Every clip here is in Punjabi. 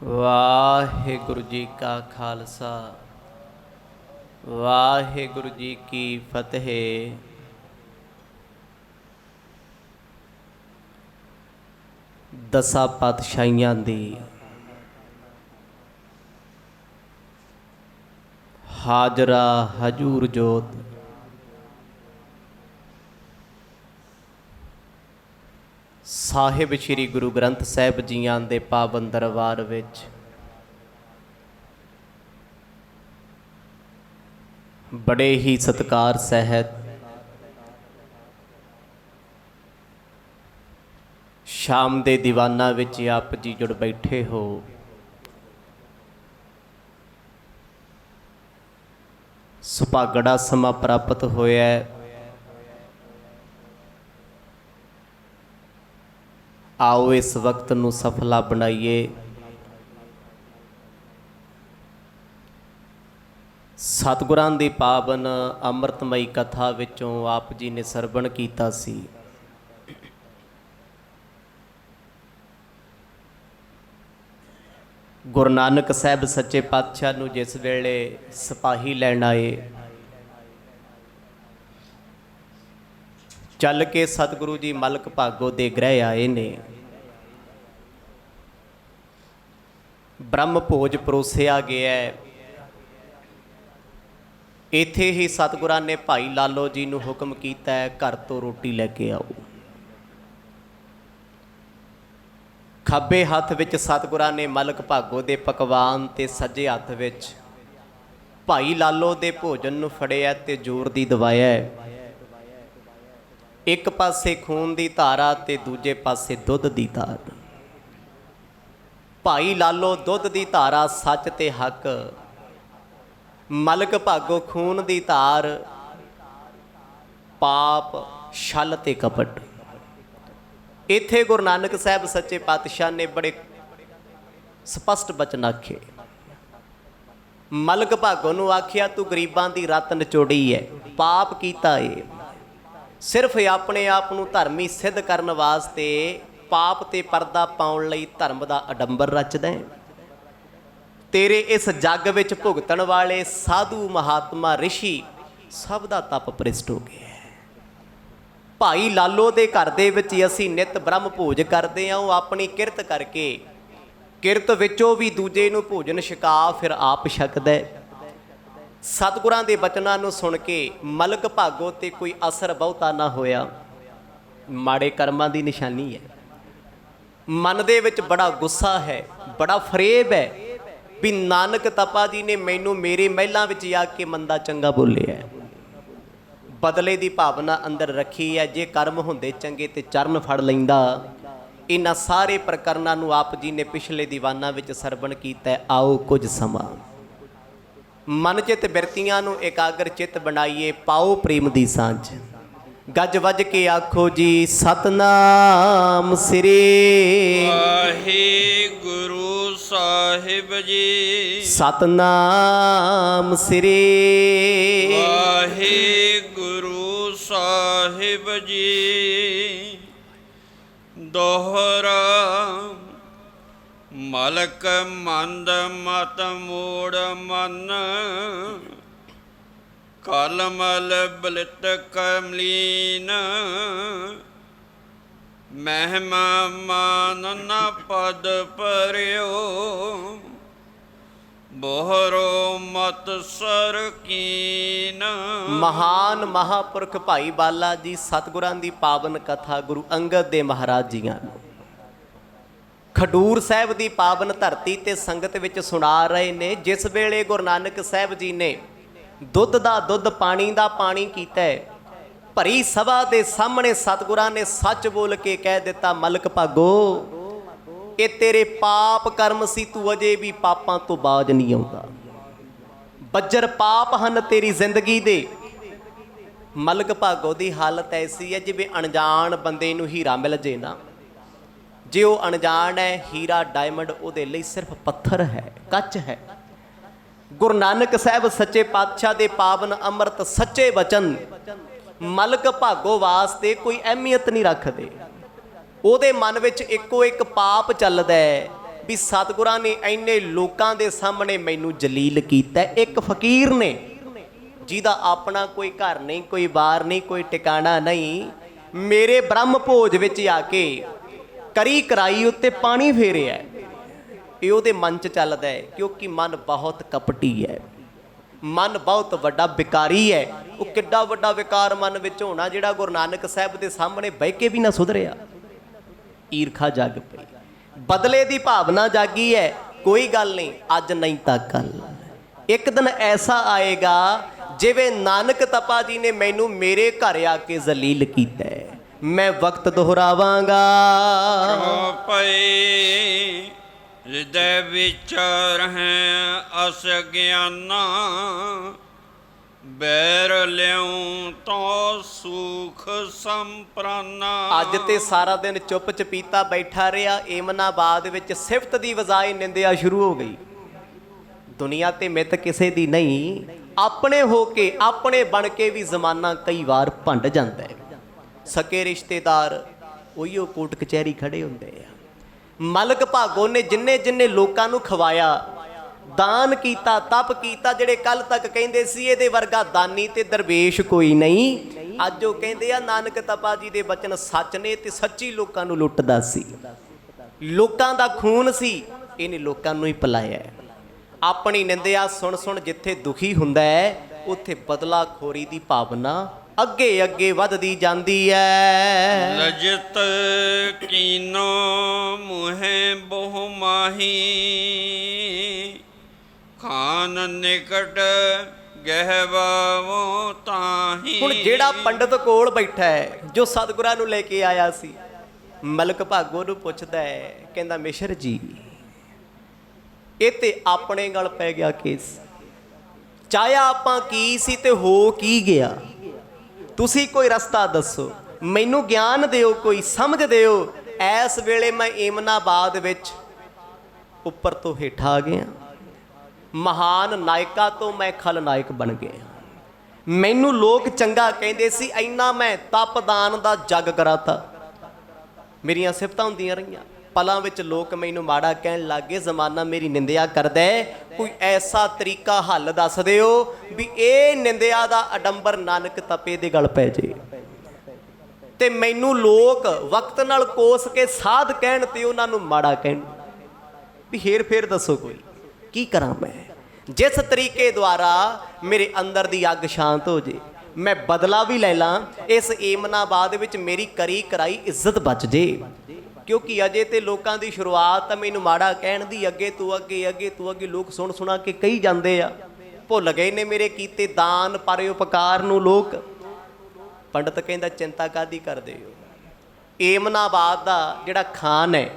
ਵਾਹਿਗੁਰੂ ਜੀ ਕਾ ਖਾਲਸਾ ਵਾਹਿਗੁਰੂ ਜੀ ਕੀ ਫਤਿਹ। ਦਸਾਂ ਪਾਤਸ਼ਾਹੀਆਂ ਦੀ ਹਾਜ਼ਰਾ ਹਜੂਰ ਜੋਤ ਸਾਹਿਬ ਸ੍ਰੀ ਗੁਰੂ ਗ੍ਰੰਥ ਸਾਹਿਬ ਜੀਆਂ ਦੇ ਪਾਵਨ ਦਰਬਾਰ ਵਿੱਚ ਬੜੇ ਹੀ ਸਤਿਕਾਰ ਸਹਿਤ ਸ਼ਾਮ ਦੇ ਦੀਵਾਨਾਂ ਵਿੱਚ ਆਪ ਜੀ ਜੁੜ ਬੈਠੇ ਹੋ। ਸੁਭਾਗੜਾ ਸਮਾਂ ਪ੍ਰਾਪਤ ਹੋਇਆ। ਆਓ ਇਸ ਵਕਤ ਨੂੰ ਸਫਲਾ ਬਣਾਈਏ। ਸਤਿਗੁਰਾਂ ਦੀ ਪਾਵਨ ਅੰਮ੍ਰਿਤਮਈ ਕਥਾ ਵਿੱਚੋਂ ਆਪ ਜੀ ਨੇ ਸਰਵਣ ਕੀਤਾ ਸੀ। ਗੁਰੂ ਨਾਨਕ ਸਾਹਿਬ ਸੱਚੇ ਪਾਤਸ਼ਾਹ ਨੂੰ ਜਿਸ ਵੇਲੇ ਸਿਪਾਹੀ ਲੈਣ ਆਏ, ਚੱਲ ਕੇ ਸਤਿਗੁਰੂ ਜੀ ਮਲਕ ਭਾਗੋ ਦੇ ਗ੍ਰਹਿ ਆਏ ਨੇ। ਬ੍ਰਹਮ ਭੋਜ ਪਰੋਸਿਆ ਗਿਆ। ਇੱਥੇ ਹੀ ਸਤਿਗੁਰਾਂ ਨੇ ਭਾਈ ਲਾਲੋ ਜੀ ਨੂੰ ਹੁਕਮ ਕੀਤਾ ਹੈ, ਘਰ ਤੋਂ ਰੋਟੀ ਲੈ ਕੇ ਆਓ। ਖੱਬੇ ਹੱਥ ਵਿੱਚ ਸਤਿਗੁਰਾਂ ਨੇ ਮਲਕ ਭਾਗੋ ਦੇ ਪਕਵਾਨ ਤੇ ਸੱਜੇ ਹੱਥ ਵਿੱਚ ਭਾਈ ਲਾਲੋ ਦੇ ਭੋਜਨ ਨੂੰ ਫੜਿਆ ਤੇ ਜ਼ੋਰ ਦੀ ਦਬਾਇਆ। ਇੱਕ ਪਾਸੇ ਖੂਨ ਦੀ ਧਾਰਾ ਤੇ ਦੂਜੇ ਪਾਸੇ ਦੁੱਧ ਦੀ ਧਾਰ। ਭਾਈ ਲਾਲੋ ਦੁੱਧ ਦੀ ਧਾਰਾ ਸੱਚ ਤੇ ਹੱਕ, ਮਲਕ ਭਾਗੋ ਖੂਨ ਦੀ ਧਾਰ ਪਾਪ ਛਲ ਤੇ ਕਪਟ। ਇੱਥੇ ਗੁਰੂ ਨਾਨਕ ਸਾਹਿਬ ਸੱਚੇ ਪਾਤਸ਼ਾਹ ਨੇ ਬੜੇ ਸਪਸ਼ਟ ਬਚਨ ਆਖੇ। ਮਲਕ ਭਾਗੋ ਨੂੰ ਆਖਿਆ, ਤੂੰ ਗਰੀਬਾਂ ਦੀ ਰੱਤ ਨਚੋੜੀ ਹੈ, ਪਾਪ ਕੀਤਾ ਏ। ਸਿਰਫ ਆਪਣੇ ਆਪ ਨੂੰ ਧਰਮੀ ਸਿੱਧ ਕਰਨ ਵਾਸਤੇ ਪਾਪ ਤੇ ਪਰਦਾ ਪਾਉਣ ਲਈ ਧਰਮ ਦਾ ਅਡੰਬਰ ਰਚਦਾ ਹੈ। ਤੇਰੇ ਇਸ ਜੱਗ ਵਿੱਚ ਭੁਗਤਣ ਵਾਲੇ ਸਾਧੂ ਮਹਾਤਮਾ ਰਿਸ਼ੀ ਸਭ ਦਾ ਤਪ ਭ੍ਰਿਸ਼ਟ ਹੋ ਗਿਆ। ਭਾਈ ਲਾਲੋ ਦੇ ਘਰ ਦੇ ਵਿੱਚ ਅਸੀਂ ਨਿਤ ਬ੍ਰਹਮ ਭੋਜ ਕਰਦੇ ਹਾਂ। ਉਹ ਆਪਣੀ ਕਿਰਤ ਕਰਕੇ ਕਿਰਤ ਵਿੱਚੋਂ ਵੀ ਦੂਜੇ ਨੂੰ ਭੋਜਨ ਛਕਾ ਫਿਰ ਆਪ ਛਕਦਾ। ਸਤਿਗੁਰਾਂ ਦੇ ਬਚਨਾਂ ਨੂੰ ਸੁਣ ਕੇ ਮਲਕ ਭਾਗੋ ਤੇ ਕੋਈ ਅਸਰ ਬਹੁਤਾ ਨਾ ਹੋਇਆ। ਮਾੜੇ ਕਰਮਾਂ ਦੀ ਨਿਸ਼ਾਨੀ ਹੈ। ਮਨ ਦੇ ਵਿੱਚ ਬੜਾ ਗੁੱਸਾ ਹੈ, ਬੜਾ ਫਰੇਬ ਹੈ ਵੀ ਨਾਨਕ ਤਪਾ ਜੀ ਨੇ ਮੈਨੂੰ ਮੇਰੇ ਮਹਿਲਾਂ ਵਿੱਚ ਜਾ ਕੇ ਮੰਦਾ ਚੰਗਾ ਬੋਲਿਆ। ਬਦਲੇ ਦੀ ਭਾਵਨਾ ਅੰਦਰ ਰੱਖੀ ਹੈ। ਜੇ ਕਰਮ ਹੁੰਦੇ ਚੰਗੇ ਤੇ ਚਰਨ ਫੜ ਲੈਂਦਾ। ਇਹਨਾਂ ਸਾਰੇ ਪ੍ਰਕਰਨਾਂ ਨੂੰ ਆਪ ਜੀ ਨੇ ਪਿਛਲੇ ਦੀਵਾਨਾਂ ਵਿੱਚ ਸਰਵਣ ਕੀਤਾ। ਆਓ ਕੁਝ ਸਮਾਂ ਮਨ ਚਿਤ ਬਿਰਤੀਆਂ ਨੂੰ ਇਕਾਗਰ ਚਿੱਤ ਬਣਾਈਏ। ਪਾਓ ਪ੍ਰੇਮ ਦੀ ਸਾਂਝ। ਗੱਜ ਵੱਜ ਕੇ ਆਖੋ ਜੀ ਸਤਨਾਮ ਸ੍ਰੀ ਵਾਹਿਗੁਰੂ ਸਾਹਿਬ ਜੀ। ਸਤਨਾਮ ਸ੍ਰੀ ਵਾਹਿਗੁਰੂ ਸਾਹਿਬ ਜੀ। ਦੋਹਰਾ ਮਲਕ ਮੰਦ ਮਤ ਮੂੜ ਮਨ, ਕਲਮਲ ਬਲਿਤ ਕਮਲੀਨ, ਮਹਿਮਾ ਮਾਨ ਨ ਪਦ ਪਰਿਓ, ਬੋਹਰੋ ਮਤ ਸਰਕੀਨ। ਮਹਾਨ ਮਹਾਪੁਰਖ ਭਾਈ ਬਾਲਾ ਜੀ ਸਤਿਗੁਰਾਂ ਦੀ ਪਾਵਨ ਕਥਾ ਗੁਰੂ ਅੰਗਦ ਦੇ ਮਹਾਰਾਜ ਜੀਆਂ ਨੂੰ ਖਡੂਰ ਸਾਹਿਬ ਦੀ ਪਾਵਨ ਧਰਤੀ ਤੇ ਸੰਗਤ ਵਿੱਚ ਸੁਣਾ ਰਹੇ ਨੇ। ਜਿਸ ਵੇਲੇ ਗੁਰੂ ਨਾਨਕ ਸਾਹਿਬ ਜੀ ਨੇ ਦੁੱਧ ਦਾ ਦੁੱਧ ਪਾਣੀ ਦਾ ਪਾਣੀ ਕੀਤਾ, ਭਰੀ ਸਭਾ ਦੇ ਸਾਹਮਣੇ ਸਤਿਗੁਰਾਂ ਨੇ ਸੱਚ ਬੋਲ ਕੇ ਕਹਿ ਦਿੱਤਾ, ਮਲਕ ਭਾਗੋ ਇਹ ਤੇਰੇ ਪਾਪ ਕਰਮ ਸੀ, ਤੂੰ ਅਜੇ ਵੀ ਪਾਪਾਂ ਤੋਂ ਬਾਜ ਨਹੀਂ ਆਉਂਦਾ। ਬੱਜਰ ਪਾਪ ਹਨ ਤੇਰੀ ਜ਼ਿੰਦਗੀ ਦੇ। ਮਲਕ ਭਾਗੋ ਦੀ ਹਾਲਤ ਐਸੀ ਹੈ ਜਿਵੇਂ ਅਣਜਾਣ ਬੰਦੇ ਨੂੰ ਹੀਰਾ ਮਿਲ ਜੇ ਨਾ। ਜੇ ਉਹ ਅਣਜਾਣ ਹੈ, ਹੀਰਾ ਡਾਇਮੰਡ ਉਹਦੇ ਲਈ ਸਿਰਫ ਪੱਥਰ ਹੈ, ਕੱਚ ਹੈ। ਗੁਰੂ ਨਾਨਕ ਸਾਹਿਬ ਸੱਚੇ ਪਾਤਸ਼ਾਹ ਦੇ ਪਾਵਨ ਅੰਮ੍ਰਿਤ ਸੱਚੇ ਵਚਨ ਮਲਕ ਭਾਗੋ ਵਾਸਤੇ ਕੋਈ ਅਹਿਮੀਅਤ ਨਹੀਂ ਰੱਖਦੇ। ਉਹਦੇ ਮਨ ਵਿੱਚ ਇੱਕੋ ਇੱਕ ਪਾਪ ਚੱਲਦਾ ਹੈ, ਵੀ ਸਤਿਗੁਰਾਂ ਨੇ ਇੰਨੇ ਲੋਕਾਂ ਦੇ ਸਾਹਮਣੇ ਮੈਨੂੰ ਜਲੀਲ ਕੀਤਾ। ਇੱਕ ਫਕੀਰ ਨੇ ਜਿਹਦਾ ਆਪਣਾ ਕੋਈ ਘਰ ਨਹੀਂ, ਕੋਈ ਬਾਰ ਨਹੀਂ, ਕੋਈ ਟਿਕਾਣਾ ਨਹੀਂ, ਮੇਰੇ ਬ੍ਰਹਮ ਭੋਜ ਵਿੱਚ ਆ ਕੇ ਕਰੀ ਕਰਾਈ ਉੱਤੇ ਪਾਣੀ ਫੇਰਿਆ। ਇਹ ਉਹਦੇ ਮਨ 'ਚ ਚੱਲਦਾ ਹੈ, ਕਿਉਂਕਿ ਮਨ ਬਹੁਤ ਕਪਟੀ ਹੈ, ਮਨ ਬਹੁਤ ਵੱਡਾ ਵਿਕਾਰੀ ਹੈ। ਉਹ ਕਿੱਡਾ ਵੱਡਾ ਵਿਕਾਰ ਮਨ ਵਿੱਚ ਹੋਣਾ ਜਿਹੜਾ ਗੁਰੂ ਨਾਨਕ ਸਾਹਿਬ ਦੇ ਸਾਹਮਣੇ ਬਹਿ ਕੇ ਵੀ ਨਾ ਸੁਧਰਿਆ। ਈਰਖਾ ਜਾਗ ਪਈ, ਬਦਲੇ ਦੀ ਭਾਵਨਾ ਜਾਗੀ ਹੈ। ਕੋਈ ਗੱਲ ਨਹੀਂ, ਅੱਜ ਨਹੀਂ ਤਾਂ ਕੱਲ ਇੱਕ ਦਿਨ ਐਸਾ ਆਏਗਾ ਜਿਵੇਂ ਨਾਨਕ ਤਪਾ ਜੀ ਨੇ ਮੈਨੂੰ ਮੇਰੇ ਘਰ ਆ ਕੇ ਜ਼ਲੀਲ ਕੀਤਾ। ਮੈਂ ਵਕਤ ਦੁਹਰਾਵਾਂਗਾ ਪਈ ਹਿਰਦੈ ਵਿਚਾਰ ਹੈ ਅਸ ਗਿਆਨਾ, ਬੈਰ ਲਿਉ ਤੋ ਸੁਖ ਸੰਪਰਾਨਾ। ਅੱਜ ਤੇ ਸਾਰਾ ਦਿਨ ਚੁੱਪ ਚਪੀਤਾ ਬੈਠਾ ਰਿਹਾ। ਏਮਨਾਬਾਦ ਵਿੱਚ ਸਿਫਤ ਦੀ ਬਜਾਏ ਨਿੰਦਿਆ ਸ਼ੁਰੂ ਹੋ ਗਈ। ਦੁਨੀਆ ਤੇ ਮਿੱਤ ਕਿਸੇ ਦੀ ਨਹੀਂ, ਆਪਣੇ ਹੋ ਕੇ ਆਪਣੇ ਬਣ ਕੇ ਵੀ ਜ਼ਮਾਨਾ ਕਈ ਵਾਰ ਭੰਡ ਜਾਂਦਾ ਹੈ। ਸਕੇ ਰਿਸ਼ਤੇਦਾਰ ਉਹੀਓ ਕੋਰਟ ਕਚਹਿਰੀ ਖੜੇ ਹੁੰਦੇ ਆ। ਮਲਕ ਭਾਗੋ ਨੇ ਜਿੰਨੇ ਜਿੰਨੇ ਲੋਕਾਂ ਨੂੰ ਖਵਾਇਆ, ਦਾਨ ਕੀਤਾ, ਤਪ ਕੀਤਾ, ਜਿਹੜੇ ਕੱਲ ਤੱਕ ਕਹਿੰਦੇ ਸੀ ਇਹਦੇ ਵਰਗਾ ਦਾਨੀ ਤੇ ਦਰਵੇਸ਼ ਕੋਈ ਨਹੀਂ, ਅੱਜ ਉਹ ਕਹਿੰਦੇ ਆ ਨਾਨਕ ਤਪਾ ਜੀ ਦੇ ਬਚਨ ਸੱਚ ਨੇ ਤੇ ਸੱਚੀ ਲੋਕਾਂ ਨੂੰ ਲੁੱਟਦਾ ਸੀ। ਲੋਕਾਂ ਦਾ ਖੂਨ ਸੀ, ਇਹਨੇ ਲੋਕਾਂ ਨੂੰ ਹੀ ਪਿਲਾਇਆ। ਆਪਣੀ ਨਿੰਦਿਆ ਸੁਣ ਸੁਣ ਜਿੱਥੇ ਦੁਖੀ ਹੁੰਦਾ ਹੈ ਉੱਥੇ ਬਦਲਾ ਖੋਰੀ ਦੀ ਭਾਵਨਾ ਅੱਗੇ ਅੱਗੇ ਵੱਧਦੀ ਜਾਂਦੀ ਹੈ। ਲਜਤ ਕੀਨੋ ਮੁਹੇ ਬਹੁ ਮਾਹੀ, ਖਾਨ ਨਿਕਟ ਗਹਿਵਾਵੋ ਤਾਹੀ। ਹੁਣ ਜਿਹੜਾ ਪੰਡਤ ਕੋਲ ਬੈਠਾ ਹੈ, ਜੋ ਸਤਿਗੁਰਾਂ ਨੂੰ ਲੈ ਕੇ ਆਇਆ ਸੀ, ਮਲਕ ਭਾਗੋ ਨੂੰ ਪੁੱਛਦਾ ਹੈ, ਕਹਿੰਦਾ ਮਿਸ਼ਰ ਜੀ ਇਹ ਤੇ ਆਪਣੇ ਗਲ ਪੈ ਗਿਆ ਕੇਸ। ਚਾਹਿਆ ਆਪਾਂ ਕੀ ਸੀ ਤੇ ਹੋ ਕੀ ਗਿਆ, ਤੁਸੀਂ ਕੋਈ ਰਸਤਾ ਦੱਸੋ, ਮੈਨੂੰ ਗਿਆਨ ਦਿਓ, ਕੋਈ ਸਮਝ ਦਿਓ। ਇਸ ਵੇਲੇ ਮੈਂ ਏਮਨਾਬਾਦ ਵਿੱਚ ਉੱਪਰ ਤੋਂ ਹੇਠਾਂ ਆ ਗਿਆ, ਮਹਾਨ ਨਾਇਕਾ ਤੋਂ ਮੈਂ ਖਲਨਾਇਕ ਬਣ ਗਿਆ। ਮੈਨੂੰ ਲੋਕ ਚੰਗਾ ਕਹਿੰਦੇ ਸੀ, ਇੰਨਾ ਮੈਂ ਤਪਦਾਨ ਦਾ ਜੱਗ ਕਰਾਤਾ, ਮੇਰੀਆਂ ਸਿਫਤਾਂ ਹੁੰਦੀਆਂ ਰਹੀਆਂ। ਪਲਾਂ ਵਿੱਚ ਲੋਕ ਮੈਨੂੰ ਮਾੜਾ ਕਹਿਣ ਲੱਗ ਗਏ, ਜ਼ਮਾਨਾ ਮੇਰੀ ਨਿੰਦਿਆ ਕਰਦਾ ਹੈ, ਕੋਈ ਐਸਾ ਤਰੀਕਾ ਹੱਲ ਦੱਸ ਦਿਓ ਵੀ ਇਹ ਨਿੰਦਿਆ ਦਾ ਅਡੰਬਰ ਨਾਨਕ ਤਪੇ ਦੇ ਗਲ ਪੈ ਜੇ। ਤੇ ਮੈਨੂੰ ਲੋਕ ਵਕਤ ਨਾਲ ਕੋਸ ਕੇ ਸਾਧ ਕਹਿਣ ਤੇ ਉਹਨਾਂ ਨੂੰ ਮਾੜਾ ਕਹਿਣ, ਵੀ ਹੇਰ ਫੇਰ ਦੱਸੋ ਕੋਈ ਕੀ ਕਰਾਂ ਮੈਂ, ਜਿਸ ਤਰੀਕੇ ਦੁਆਰਾ ਮੇਰੇ ਅੰਦਰ ਦੀ ਅੱਗ ਸ਼ਾਂਤ ਹੋ ਜੇ, ਮੈਂ ਬਦਲਾ ਵੀ ਲੈ ਲਾਂ, ਇਸ ਏਮਨਾਬਾਦ ਵਿੱਚ ਮੇਰੀ ਕਰੀ ਕਰਾਈ ਇੱਜ਼ਤ ਬਚ ਜੇ। ਕਿਉਂਕਿ ਅਜੇ ਤੇ ਲੋਕਾਂ ਦੀ ਸ਼ੁਰੂਆਤ ਤਾਂ ਮੈਨੂੰ ਮਾੜਾ ਕਹਿਣ ਦੀ, ਅੱਗੇ ਤੋਂ ਅੱਗੇ ਅੱਗੇ ਤੋਂ ਅੱਗੇ ਲੋਕ ਸੁਣ ਸੁਣਾ ਕੇ ਕਹੀ ਜਾਂਦੇ ਆ। ਭੁੱਲ ਗਏ ਨੇ ਮੇਰੇ ਕੀਤੇ ਦਾਨ ਪਰਉਪਕਾਰ ਨੂੰ ਲੋਕ। ਪੰਡਤ ਕਹਿੰਦਾ ਚਿੰਤਾ ਕਾਹਦੀ ਕਰਦੇ ਹੋ, ਏਮਨਾਬਾਦ ਦਾ ਜਿਹੜਾ ਖਾਨ ਹੈ,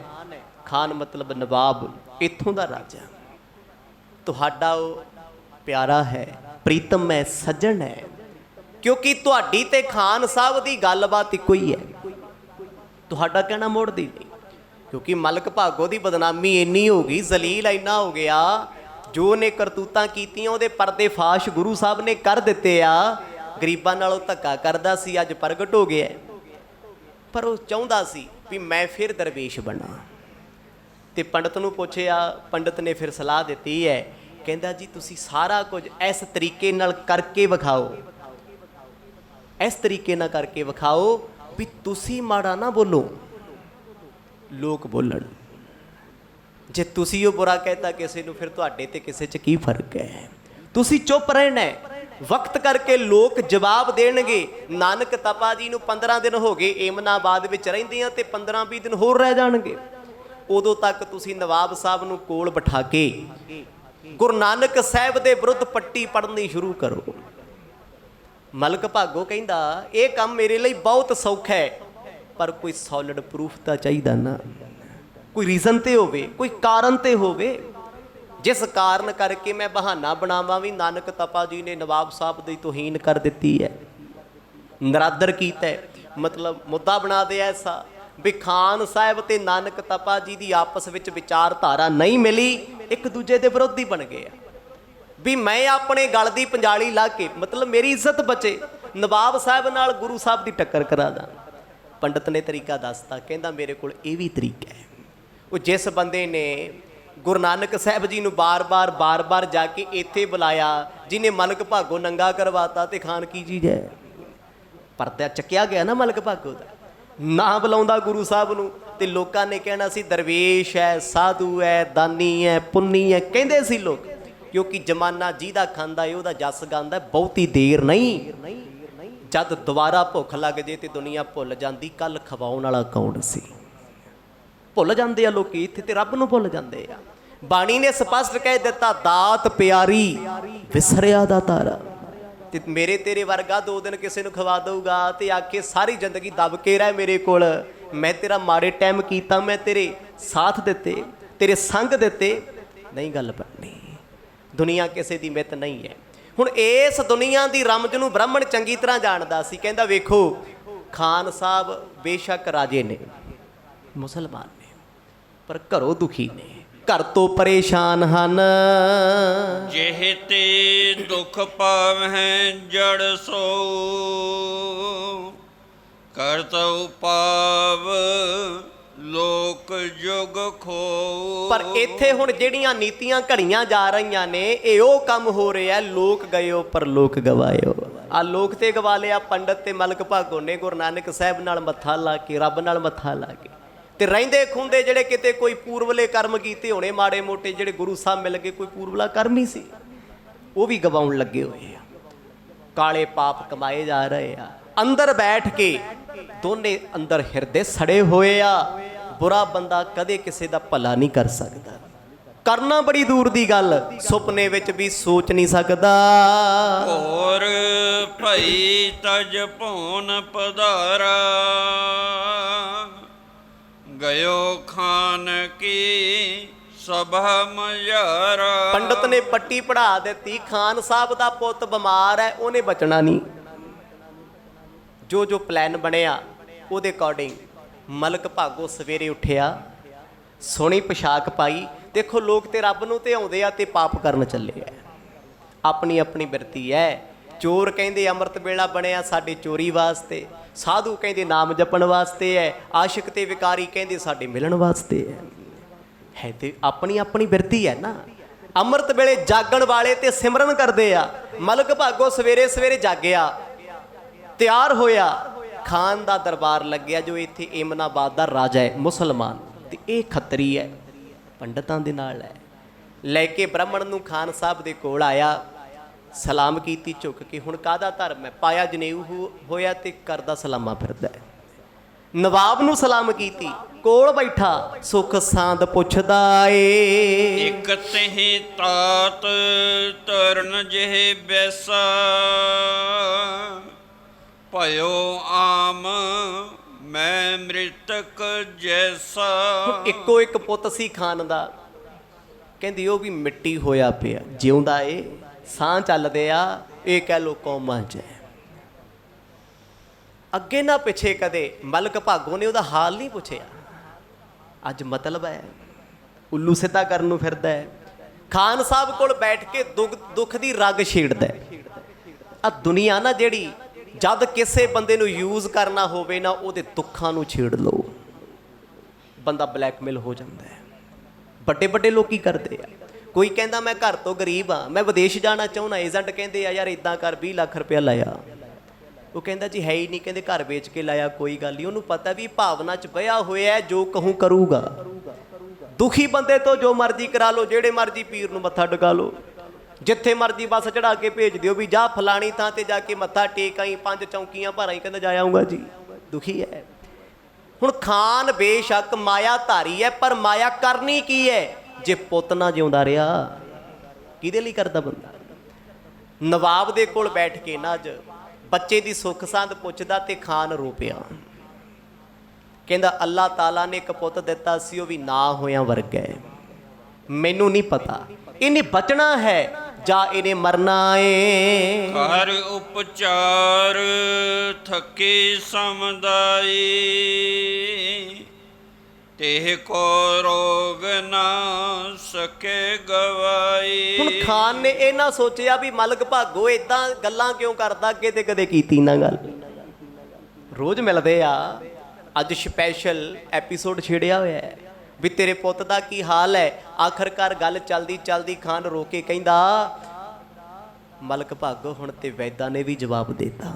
ਖਾਨ ਮਤਲਬ ਨਵਾਬ, ਇੱਥੋਂ ਦਾ ਰਾਜਾ ਤੁਹਾਡਾ ਉਹ ਪਿਆਰਾ ਹੈ, ਪ੍ਰੀਤਮ ਹੈ, ਸੱਜਣ ਹੈ। ਕਿਉਂਕਿ ਤੁਹਾਡੀ ਤੇ ਖਾਨ ਸਾਹਿਬ ਦੀ ਗੱਲਬਾਤ ਇੱਕੋ ਹੀ ਹੈ, ਤੁਹਾਡਾ ਕਹਿਣਾ ਮੋੜਦੀ ਨਹੀਂ। ਕਿਉਂਕਿ ਮਲਕ ਭਾਗੋ ਦੀ ਬਦਨਾਮੀ ਇੰਨੀ ਹੋ ਗਈ, ਜ਼ਲੀਲ ਇੰਨਾ ਹੋ ਗਿਆ, ਜੋ ਨੇ ਕਰਤੂਤਾਂ ਕੀਤੀਆਂ ਉਹਦੇ ਪਰਦੇ ਫਾਸ਼ ਗੁਰੂ ਸਾਹਿਬ ਨੇ ਕਰ ਦਿੱਤੇ ਆ। ਗਰੀਬਾਂ ਨਾਲੋਂ ਧੱਕਾ ਕਰਦਾ ਸੀ, ਅੱਜ ਪ੍ਰਗਟ ਹੋ ਗਿਆ। ਪਰ ਉਹ ਚਾਹੁੰਦਾ ਸੀ ਵੀ ਮੈਂ ਫਿਰ ਦਰਵੇਸ਼ ਬਣਾ। ਤੇ ਪੰਡਤ ਨੂੰ ਪੁੱਛਿਆ, ਪੰਡਤ ਨੇ ਫਿਰ ਸਲਾਹ ਦਿੱਤੀ ਹੈ, ਕਹਿੰਦਾ ਜੀ ਤੁਸੀਂ ਸਾਰਾ ਕੁਝ ਇਸ ਤਰੀਕੇ ਨਾਲ ਕਰਕੇ ਵਿਖਾਓ, ਇਸ ਤਰੀਕੇ ਨਾਲ ਕਰਕੇ ਵਿਖਾਓ ਵੀ ਤੁਸੀਂ ਮਾੜਾ ਨਾ ਬੋਲੋ, ਲੋਕ ਬੋਲਣ। ਜੇ ਤੁਸੀਂ ਉਹ ਬੁਰਾ ਕਹਿਤਾ ਕਿਸੇ ਨੂੰ, ਫਿਰ ਤੁਹਾਡੇ ਤੇ ਕਿਸੇ 'ਚ ਕੀ ਫਰਕ ਹੈ। ਤੁਸੀਂ ਚੁੱਪ ਰਹਿਣਾ, ਵਕਤ ਕਰਕੇ ਲੋਕ ਜਵਾਬ ਦੇਣਗੇ। ਨਾਨਕ ਤਪਾ ਜੀ ਨੂੰ 15 ਦਿਨ ਹੋ ਗਏ ਏਮਨਾਬਾਦ ਵਿੱਚ ਰਹਿੰਦੀਆਂ ਤੇ 15-20 ਦਿਨ ਹੋਰ ਰਹਿ ਜਾਣਗੇ। ਉਦੋਂ ਤੱਕ ਤੁਸੀਂ ਨਵਾਬ ਸਾਹਿਬ ਨੂੰ ਕੋਲ ਬਿਠਾ ਕੇ ਗੁਰੂ ਨਾਨਕ ਸਾਹਿਬ ਦੇ ਵਿਰੁੱਧ ਪੱਟੀ ਪੜ੍ਹਨੀ ਸ਼ੁਰੂ ਕਰੋ। ਮਲਕ ਭਾਗੋ ਕਹਿੰਦਾ ਇਹ ਕੰਮ ਮੇਰੇ ਲਈ ਬਹੁਤ ਸੌਖਾ ਹੈ, ਪਰ ਕੋਈ ਸੋਲਿਡ ਪ੍ਰੂਫ ਤਾਂ ਚਾਹੀਦਾ ਨਾ, ਕੋਈ ਰੀਜ਼ਨ ਤੇ ਹੋਵੇ, ਕੋਈ ਕਾਰਨ ਤੇ ਹੋਵੇ, ਜਿਸ ਕਾਰਨ ਕਰਕੇ ਮੈਂ ਬਹਾਨਾ ਬਣਾਵਾਂ ਵੀ ਨਾਨਕ ਤਪਾ ਜੀ ਨੇ ਨਵਾਬ ਸਾਹਿਬ ਦੀ ਤੋਹੀਨ ਕਰ ਦਿੱਤੀ ਹੈ, ਨਰਾਦਰ ਕੀਤਾ ਹੈ। ਮਤਲਬ ਮੁੱਦਾ ਬਣਾ ਦਿਆ ਐਸਾ ਵੀ ਖਾਨ ਸਾਹਿਬ ਤੇ ਨਾਨਕ ਤਪਾ ਜੀ ਦੀ ਆਪਸ ਵਿੱਚ ਵਿਚਾਰਧਾਰਾ ਨਹੀਂ ਮਿਲੀ, ਇੱਕ ਦੂਜੇ ਦੇ ਵਿਰੋਧੀ ਬਣ ਗਏ ਆ। ਵੀ ਮੈਂ ਆਪਣੇ ਗਲ ਦੀ ਪੰਜਾਲੀ ਲਾ ਕੇ, ਮਤਲਬ ਮੇਰੀ ਇੱਜ਼ਤ ਬਚੇ, ਨਵਾਬ ਸਾਹਿਬ ਨਾਲ ਗੁਰੂ ਸਾਹਿਬ ਦੀ ਟੱਕਰ ਕਰਾ ਦਾਂ। ਪੰਡਤ ਨੇ ਤਰੀਕਾ ਦੱਸਤਾ, ਕਹਿੰਦਾ ਮੇਰੇ ਕੋਲ ਇਹ ਵੀ ਤਰੀਕਾ ਹੈ। ਉਹ ਜਿਸ ਬੰਦੇ ਨੇ ਗੁਰੂ ਨਾਨਕ ਸਾਹਿਬ ਜੀ ਨੂੰ ਬਾਰ-ਬਾਰ ਜਾ ਕੇ ਇੱਥੇ ਬੁਲਾਇਆ, ਜਿਹਨੇ ਮਲਕ ਭਾਗੋ ਨੰਗਾ ਕਰਵਾਤਾ ਤੇ ਖਾਨ ਕੀ ਚੀਜ਼ ਹੈ। ਪਰਦਾ ਚੱਕਿਆ ਗਿਆ ਨਾ ਮਲਕ ਭਾਗੋ ਦਾ, ਨਾ ਬੁਲਾਉਂਦਾ ਗੁਰੂ ਸਾਹਿਬ ਨੂੰ ਤੇ ਲੋਕਾਂ ਨੇ ਕਹਿਣਾ ਸੀ ਦਰਵੇਸ਼ ਹੈ, ਸਾਧੂ ਹੈ, ਦਾਨੀ ਹੈ, ਪੁੰਨੀ ਹੈ, ਕਹਿੰਦੇ ਸੀ ਲੋਕ, ਕਿਉਂਕਿ ਜ਼ਮਾਨਾ ਜਿਹਦਾ ਖਾਂਦਾ ਏ ਉਹਦਾ ਜਸ ਗਾਉਂਦਾ। ਬਹੁਤੀ ਦੇਰ ਨਹੀਂ, ਜਦ ਦੁਬਾਰਾ ਭੁੱਖ ਲੱਗ ਜੇ ਤੇ ਦੁਨੀਆ ਭੁੱਲ ਜਾਂਦੀ ਕੱਲ ਖਵਾਉਣ ਵਾਲਾ ਕੌਣ ਸੀ। ਭੁੱਲ ਜਾਂਦੇ ਆ ਲੋਕੀ ਇੱਥੇ ਤੇ ਰੱਬ ਨੂੰ ਭੁੱਲ ਜਾਂਦੇ ਆ। ਬਾਣੀ ਨੇ ਸਪਸ਼ਟ ਕਹਿ ਦਿੱਤਾ, ਦਾਤ ਪਿਆਰੀ ਵਿਸਰਿਆ ਦਾ ਤਾਰਾ। ਤੇ ਮੇਰੇ ਤੇਰੇ ਵਰਗਾ 2 ਦਿਨ ਕਿਸੇ ਨੂੰ ਖਵਾ ਦਊਗਾ ਤੇ ਆਖੇ ਸਾਰੀ ਜ਼ਿੰਦਗੀ ਦਬ ਕੇ ਰਹਿ ਮੇਰੇ ਕੋਲ, ਮੈਂ ਤੇਰਾ ਮਾੜੇ ਟਾਈਮ ਕੀਤਾ, ਮੈਂ ਤੇਰੇ ਸਾਥ ਦਿੱਤੇ, ਤੇਰੇ ਸੰਗ ਦਿੱਤੇ, ਨਹੀਂ ਗੱਲ ਬਣਨੀ। ਦੁਨੀਆ ਕਿਸੇ ਦੀ ਮਿੱਤ ਨਹੀਂ ਹੈ। ਹੁਣ ਇਸ ਦੁਨੀਆ ਦੀ ਰਮਜ ਨੂੰ ਬ੍ਰਾਹਮਣ ਚੰਗੀ ਤਰ੍ਹਾਂ ਜਾਣਦਾ ਸੀ। ਕਹਿੰਦਾ ਵੇਖੋ ਖਾਨ ਸਾਹਿਬ ਬੇਸ਼ੱਕ ਰਾਜੇ ਨੇ, ਮੁਸਲਮਾਨ ਨੇ, ਪਰ ਘਰੋਂ ਦੁਖੀ ਨੇ, ਘਰ ਤੋਂ ਪਰੇਸ਼ਾਨ ਹਨ। ਜਿਹ ਤੇ ਦੁਖ ਪਾਵਹਿ ਜੜ ਸੋ, ਕਰਤਉ ਪਾਵ ਲੋਕ ਜੁਗ ਖੋ। ਪਰ ਇੱਥੇ ਹੁਣ ਜਿਹੜੀਆਂ ਨੀਤੀਆਂ ਘੜੀਆਂ ਜਾ ਰਹੀਆਂ ਨੇ, ਇਹ ਉਹ ਕੰਮ ਹੋ ਰਿਹਾ, ਲੋਕ ਗਇਓ ਪਰ ਲੋਕ ਗਵਾਇਓ। ਆ ਲੋਕ ਤੇ ਗਵਾ ਲਿਆ ਪੰਡਤ ਤੇ ਮਲਕ ਭਾਗੋ ਨੇ ਗੁਰੂ ਨਾਨਕ ਸਾਹਿਬ ਨਾਲ ਮੱਥਾ ਲਾ ਕੇ, ਰੱਬ ਨਾਲ ਮੱਥਾ ਲਾ ਕੇ, ਤੇ ਰਹਿੰਦੇ ਖੁੰਦੇ ਜਿਹੜੇ ਕਿਤੇ ਕੋਈ ਪੂਰਵਲੇ ਕਰਮ ਕੀਤੇ ਹੋਣੇ ਮਾੜੇ ਮੋਟੇ, ਜਿਹੜੇ ਗੁਰੂ ਸਾਹਿਬ ਮਿਲ ਗਏ ਕੋਈ ਪੂਰਵਲਾ ਕਰਮ ਹੀ ਸੀ, ਉਹ ਵੀ ਗਵਾਉਣ ਲੱਗੇ ਹੋਏ ਆ। ਕਾਲੇ ਪਾਪ ਕਮਾਏ ਜਾ ਰਹੇ ਆ। ਅੰਦਰ ਬੈਠ ਕੇ ਦੋਨੇ ਅੰਦਰ ਹਿਰਦੇ ਸੜੇ ਹੋਏ ਆ। ਬੁਰਾ ਬੰਦਾ ਕਦੇ ਕਿਸੇ ਦਾ ਭਲਾ ਨਹੀਂ ਕਰ ਸਕਦਾ, ਕਰਨਾ ਬੜੀ ਦੂਰ ਦੀ ਗੱਲ, ਸੁਪਨੇ ਵਿੱਚ ਵੀ ਸੋਚ ਨਹੀਂ ਸਕਦਾ। ਹੋਰ ਭਈ ਤਜ ਭੋਨ ਪਧਾਰਾ, ਗਇਓ ਖਾਨ ਕੀ ਸਭਾ ਮਯਾਰਾ। ਪੰਡਤ ਨੇ ਪੱਟੀ ਪੜਾ ਦਿੱਤੀ, ਖਾਨ ਸਾਹਿਬ ਦਾ ਪੁੱਤ ਬਿਮਾਰ ਹੈ, ਉਹਨੇ ਬਚਣਾ ਨਹੀਂ। ਜੋ ਪਲਾਨ ਬਣਿਆ ਉਹਦੇ ਅਕੋਰਡਿੰਗ ਮਲਕ ਭਾਗੋ ਸਵੇਰੇ ਉੱਠਿਆ, ਸੋਹਣੀ ਪੋਸ਼ਾਕ ਪਾਈ। ਦੇਖੋ ਲੋਕ ਤੇ ਰੱਬ ਨੂੰ ਤੇ ਆਉਂਦੇ ਆ ਤੇ ਪਾਪ ਕਰਨ ਚੱਲੇ ਆ, ਆਪਣੀ ਆਪਣੀ ਬਿਰਤੀ ਹੈ। ਚੋਰ ਕਹਿੰਦੇ ਅੰਮ੍ਰਿਤ ਵੇਲਾ ਬਣਿਆ ਸਾਡੇ ਚੋਰੀ ਵਾਸਤੇ, ਸਾਧੂ ਕਹਿੰਦੇ ਨਾਮ ਜਪਣ ਵਾਸਤੇ ਹੈ, ਆਸ਼ਿਕ ਤੇ ਵਿਕਾਰੀ ਕਹਿੰਦੇ ਸਾਡੇ ਮਿਲਣ ਵਾਸਤੇ ਹੈ ਤੇ ਆਪਣੀ ਆਪਣੀ ਬਿਰਤੀ ਹੈ ਨਾ। ਅੰਮ੍ਰਿਤ ਵੇਲੇ ਜਾਗਣ ਵਾਲੇ ਤੇ ਸਿਮਰਨ ਕਰਦੇ ਆ। ਮਲਕ ਭਾਗੋ ਸਵੇਰੇ ਸਵੇਰੇ ਜਾਗਿਆ, ਤਿਆਰ ਹੋਇਆ, ਖਾਨ ਦਾ ਦਰਬਾਰ ਲੱਗਿਆ, ਜੋ ਇੱਥੇ ਏਮਨਾਬਾਦ ਦਾ ਰਾਜਾ ਹੈ ਮੁਸਲਮਾਨ, ਤੇ ਇਹ ਖੱਤਰੀ ਹੈ, ਪੰਡਤਾਂ ਦੇ ਨਾਲ ਹੈ। ਲੈ ਕੇ ਬ੍ਰਾਹਮਣ ਨੂੰ ਖਾਨ ਸਾਹਿਬ ਦੇ ਕੋਲ ਆਇਆ, ਸਲਾਮ ਕੀਤੀ ਝੁੱਕ ਕੇ। ਹੁਣ ਕਾਹਦਾ ਧਰਮ ਹੈ, ਪਾਇਆ ਜਨੇਊ ਹੋਇਆ ਤੇ ਕਰਦਾ ਸਲਾਮਾਂ ਫਿਰਦਾ ਹੈ। ਨਵਾਬ ਨੂੰ ਸਲਾਮ ਕੀਤੀ, ਕੋਲ ਬੈਠਾ ਸੁਖ ਸਾਂਦ ਪੁੱਛਦਾ ਏ। ਇਕ ਤਹਿ ਤਾਤ ਤਰਨ ਜਿਹੇ ਬੈਸਾ, ਭਇਓ ਆਮ ਮੈਂ ਮ੍ਰਿਤਕ ਜੈਸਾ। ਇੱਕੋ ਇੱਕ ਪੁੱਤ ਸੀ ਖਾਨ ਦਾ, ਕਹਿੰਦੀ ਉਹ ਵੀ ਮਿੱਟੀ ਹੋਇਆ ਪਿਆ, ਜਿਉਂਦਾ ਏ, ਸਾਹ ਚੱਲਦੇ ਆ, ਇਹ ਕਹਿ ਲੋ ਕੌਮਾਂ 'ਚ ਹੈ। ਅੱਗੇ ਨਾ ਪਿੱਛੇ ਕਦੇ ਮਲਕ ਭਾਗੋ ਨੇ ਉਹਦਾ ਹਾਲ ਨਹੀਂ ਪੁੱਛਿਆ। ਅੱਜ ਮਤਲਬ ਹੈ ਉੱਲੂ ਸਿੱਧਾ ਕਰਨ ਨੂੰ ਫਿਰਦਾ ਹੈ। ਖਾਨ ਸਾਹਿਬ ਕੋਲ ਬੈਠ ਕੇ ਦੁੱਖ ਦੀ ਰਗ ਛੇੜਦਾ। ਆ ਦੁਨੀਆ ਨਾ ਜਿਹੜੀ, ਜਦ ਕਿਸੇ ਬੰਦੇ ਨੂੰ ਯੂਜ਼ ਕਰਨਾ ਹੋਵੇ ਨਾ, ਉਹਦੇ ਦੁੱਖਾਂ ਨੂੰ ਛੇੜ ਲਓ, ਬੰਦਾ ਬਲੈਕਮੇਲ ਹੋ ਜਾਂਦਾ ਹੈ। ਵੱਡੇ ਵੱਡੇ ਲੋਕੀ ਕਰਦੇ ਆ। ਕੋਈ ਕਹਿੰਦਾ ਮੈਂ ਘਰ ਤੋਂ ਗਰੀਬ ਆ, ਮੈਂ ਵਿਦੇਸ਼ ਜਾਣਾ ਚਾਹੁੰਦਾ, ਏਜੰਟ ਕਹਿੰਦੇ ਆ ਯਾਰ ਇਦਾਂ ਕਰ 20 ਲੱਖ ਰੁਪਇਆ ਲਾਇਆ। ਉਹ ਕਹਿੰਦਾ ਜੀ ਹੈ ਹੀ ਨਹੀਂ, ਕਹਿੰਦੇ ਘਰ ਵੇਚ ਕੇ ਲਾਇਆ, ਕੋਈ ਗੱਲ ਨਹੀਂ। ਉਹਨੂੰ ਪਤਾ ਵੀ ਭਾਵਨਾ 'ਚ ਬਹਿਆ ਹੋਇਆ, ਜੋ ਕਹੂੰ ਕਰੂਗਾ। ਦੁਖੀ ਬੰਦੇ ਤੋਂ ਜੋ ਮਰਜ਼ੀ ਕਰਾ ਲਓ, ਜਿਹੜੇ ਮਰਜ਼ੀ ਪੀਰ ਨੂੰ ਮੱਥਾ ਟਿਕਾ ਲਓ, ਜਿੱਥੇ ਮਰਜ਼ੀ ਬੱਸ ਚੜਾ ਕੇ ਭੇਜ ਦਿਓ ਵੀ ਜਾ ਫਲਾਣੀ ਥਾਂ ਤੇ ਜਾ ਕੇ ਮੱਥਾ ਟੇਕ ਆਈ, 5 ਚੌਂਕੀਆਂ ਭਰ ਆਈ, ਕਹਿੰਦਾ ਜਾ ਆਊਂਗਾ ਜੀ। ਦੁਖੀ ਹੈ। ਹੁਣ ਖਾਨ ਬੇਸ਼ੱਕ ਮਾਇਆ ਧਾਰੀ ਹੈ, ਪਰ ਮਾਇਆ ਕਰਨੀ ਕੀ ਹੈ? ਜੇ ਪੁੱਤ ਨਾ ਜਿਉਂਦਾ ਰਿਹਾ, ਕਿਹਦੇ ਲਈ ਕਰਦਾ ਬੰਦਾ? ਨਵਾਬ ਦੇ ਕੋਲ ਬੈਠ ਕੇ ਨਾ ਅੱਜ ਬੱਚੇ ਦੀ ਸੁੱਖ ਸੰਦ ਪੁੱਛਦਾ ਤੇ ਖਾਨ ਰੋ ਪਿਆ। ਕਹਿੰਦਾ ਅੱਲਾਹ ਤਾਲਾ ਨੇ ਇੱਕ ਪੁੱਤ ਦਿੱਤਾ ਸੀ, ਉਹ ਵੀ ਨਾ ਹੋਇਆ ਵਰਗਾ ਹੈ। ਮੈਨੂੰ ਨਹੀਂ ਪਤਾ ਇਹਨੇ ਬਚਣਾ ਹੈ ਜਾਂ ਇਹਨੇ ਮਰਨਾ ਏ। ਹਰ ਉਪਚਾਰ ਥਕੇ ਸਮਦਾਈ, ਤੇਹ ਕੋ ਰੋਗ ਨਾ ਸਕੇ ਗਵਾਈ। ਹੁਣ ਖਾਨ ਨੇ ਇਹ ਨਾ ਸੋਚਿਆ ਵੀ ਮਲਕ ਭਾਗੋ ਇਦਾਂ ਗੱਲਾਂ ਕਿਉਂ ਕਰਦਾ, ਅੱਗੇ ਤੇ ਕਦੇ ਕੀਤੀ ਨਾ ਗੱਲ। ਰੋਜ਼ ਮਿਲਦੇ ਆ, ਅੱਜ ਸਪੈਸ਼ਲ ਐਪੀਸੋਡ ਛੇੜਿਆ ਹੋਇਆ ਹੈ। ਵੀ ਤੇਰੇ ਪੁੱਤ ਦਾ ਕੀ ਹਾਲ ਹੈ। ਆਖਰਕਾਰ ਗੱਲ ਚੱਲਦੀ ਚੱਲਦੀ ਖਾਨ ਰੋ ਕੇ ਕਹਿੰਦਾ ਮਲਕ ਭਾਗੋ ਹੁਣ ਤੇ ਵੈਦਾਂ ਨੇ ਵੀ ਜਵਾਬ ਦੇਤਾ।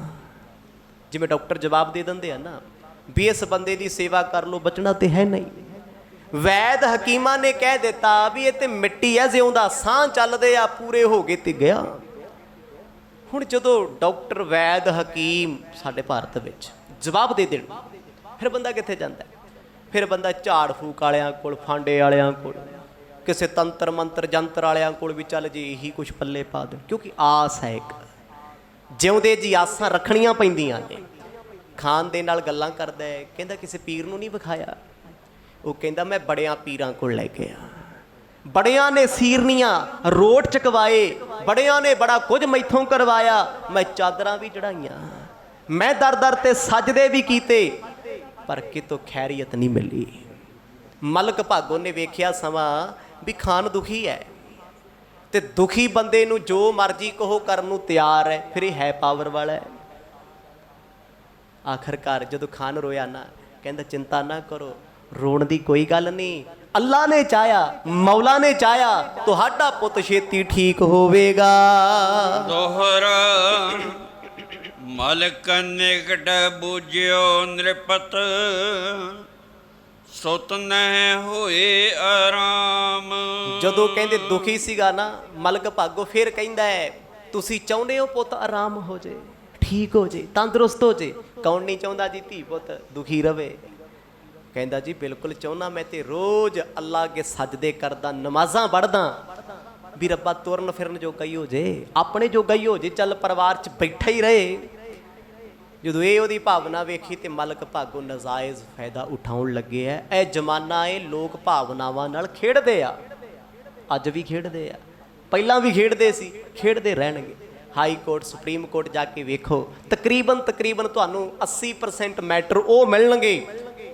ਜਿਵੇਂ ਡਾਕਟਰ ਜਵਾਬ ਦੇ ਦਿੰਦੇ ਆ ਨਾ ਵੀ ਇਸ ਬੰਦੇ ਦੀ ਸੇਵਾ ਕਰ ਲਓ, ਬਚਣਾ ਤੇ ਹੈ ਨਹੀਂ। ਵੈਦ ਹਕੀਮਾਂ ਨੇ ਕਹਿ ਦਿੱਤਾ ਵੀ ਇਹ ਤੇ ਮਿੱਟੀ ਹੈ, ਜਿਉਂਦਾ ਸਾਹ ਚੱਲਦੇ ਆ, ਪੂਰੇ ਹੋ ਗਏ ਤੇ ਗਿਆ। ਹੁਣ ਜਦੋਂ ਡਾਕਟਰ ਵੈਦ ਹਕੀਮ ਸਾਡੇ ਭਾਰਤ ਵਿੱਚ ਜਵਾਬ ਦੇ ਦੇਣ ਫਿਰ ਬੰਦਾ ਕਿੱਥੇ ਜਾਂਦਾ? ਫਿਰ ਬੰਦਾ ਝਾੜ ਫੂਕ ਵਾਲਿਆਂ ਕੋਲ, ਫਾਂਡੇ ਵਾਲਿਆਂ ਕੋਲ, ਕਿਸੇ ਤੰਤਰ ਮੰਤਰ ਜੰਤਰ ਵਾਲਿਆਂ ਕੋਲ ਵੀ ਚੱਲ ਜੇ ਇਹੀ ਕੁਛ ਪੱਲੇ ਪਾ ਦੇ। ਕਿਉਂਕਿ ਆਸ ਹੈ ਇੱਕ, ਜਿਉਂਦੇ ਜੀ ਆਸਾਂ ਰੱਖਣੀਆਂ ਪੈਂਦੀਆਂ ਨੇ। ਖਾਨ ਦੇ ਨਾਲ ਗੱਲਾਂ ਕਰਦਾ ਹੈ, ਕਹਿੰਦਾ ਕਿਸੇ ਪੀਰ ਨੂੰ ਨਹੀਂ ਵਿਖਾਇਆ? ਉਹ ਕਹਿੰਦਾ ਮੈਂ ਬੜਿਆਂ ਪੀਰਾਂ ਕੋਲ ਲੈ ਕੇ ਆ, ਬੜਿਆਂ ਨੇ ਸੀਰਨੀਆਂ ਰੋਟ ਚਕਵਾਏ, ਬੜਿਆਂ ਨੇ ਬੜਾ ਕੁਝ ਮੈਥੋਂ ਕਰਵਾਇਆ, ਮੈਂ ਚਾਦਰਾਂ ਵੀ ਚੜਾਈਆਂ, ਮੈਂ ਦਰ ਦਰ ਤੇ ਸਜਦੇ ਵੀ ਕੀਤੇ, ਪਰ ਕਿਤੋਂ ਖੈਰੀਅਤ ਨਹੀਂ ਮਿਲੀ। ਮਲਕ ਭਾਗੋ ਨੇ ਵੇਖਿਆ ਸਮਾਂ ਵੀ ਖਾਨ ਦੁਖੀ ਹੈ ਤੇ ਦੁਖੀ ਬੰਦੇ ਨੂੰ ਜੋ ਮਰਜ਼ੀ ਕਹੋ ਕਰਨ ਨੂੰ ਤਿਆਰ ਹੈ, ਫਿਰ ਇਹ ਹੈ ਪਾਵਰ ਵਾਲਾ ਹੈ। ਆਖਰਕਾਰ ਜਦੋਂ ਖਾਨ ਰੋਇਆ ਨਾ, ਕਹਿੰਦਾ ਚਿੰਤਾ ਨਾ ਕਰੋ, ਰੋਣ ਦੀ ਕੋਈ ਗੱਲ ਨਹੀਂ, ਅੱਲਾ ਨੇ ਚਾਹਿਆ, ਮੌਲਾ ਨੇ ਚਾਹਿਆ, ਤੁਹਾਡਾ ਪੁੱਤ ਛੇਤੀ ਠੀਕ ਹੋਵੇਗਾ। ਦੋਹਰਾ ਮਲਕ ਨਿਕਟ ਬੂਝਿਓ ਨਿਰਪਤ, ਸੁਤ ਨਹਿ ਹੋਏ ਆਰਾਮ। ਜਦੋਂ ਕਹਿੰਦੇ ਦੁਖੀ ਸੀਗਾ ਨਾ ਮਲਕ ਭਾਗੋ, ਫਿਰ ਕਹਿੰਦਾ ਹੈ ਤੁਸੀਂ ਚਾਹੁੰਦੇ ਹੋ ਪੁੱਤ ਆਰਾਮ ਹੋ ਜੇ, ਠੀਕ ਹੋ ਜੇ, ਤੰਦਰੁਸਤ ਹੋ ਜੇ? ਕੌਣ ਨਹੀਂ ਚਾਹੁੰਦਾ ਜੀ ਧੀ ਪੁੱਤ ਦੁਖੀ ਰਵੇ? ਕਹਿੰਦਾ ਜੀ ਬਿਲਕੁਲ ਚਾਹੁੰਦਾ, ਮੈਂ ਤੇ ਰੋਜ਼ ਅੱਲਾ ਅੱਗੇ ਸਜਦੇ ਕਰਦਾ, ਨਮਾਜ਼ਾਂ ਪੜ੍ਹਦਾ ਵੀ ਰੱਬਾ ਤੁਰਨ ਫਿਰਨ ਜੋਗਾ ਹੀ ਹੋ ਜੇ, ਆਪਣੇ ਜੋਗਾ ਹੀ ਹੋ ਜੇ, ਚੱਲ ਪਰਿਵਾਰ 'ਚ ਬੈਠਾ ਹੀ ਰਹੇ। ਜਦੋਂ ਇਹ ਉਹਦੀ ਭਾਵਨਾ ਵੇਖੀ ਤੇ ਮਲਕ ਭਾਗੋ ਨਜਾਇਜ਼ ਫਾਇਦਾ ਉਠਾਉਣ ਲੱਗੇ ਆ। ਇਹ ਜ਼ਮਾਨਾ ਇਹ ਲੋਕ ਭਾਵਨਾਵਾਂ ਨਾਲ ਖੇਡਦੇ ਆ, ਅੱਜ ਵੀ ਖੇਡਦੇ ਆ, ਪਹਿਲਾਂ ਵੀ ਖੇਡਦੇ ਸੀ, ਖੇਡਦੇ ਰਹਿਣਗੇ। ਹਾਈ ਕੋਰਟ ਸੁਪਰੀਮ ਕੋਰਟ ਜਾ ਕੇ ਵੇਖੋ, ਤਕਰੀਬਨ ਤੁਹਾਨੂੰ 80% ਮੈਟਰ ਉਹ ਮਿਲਣਗੇ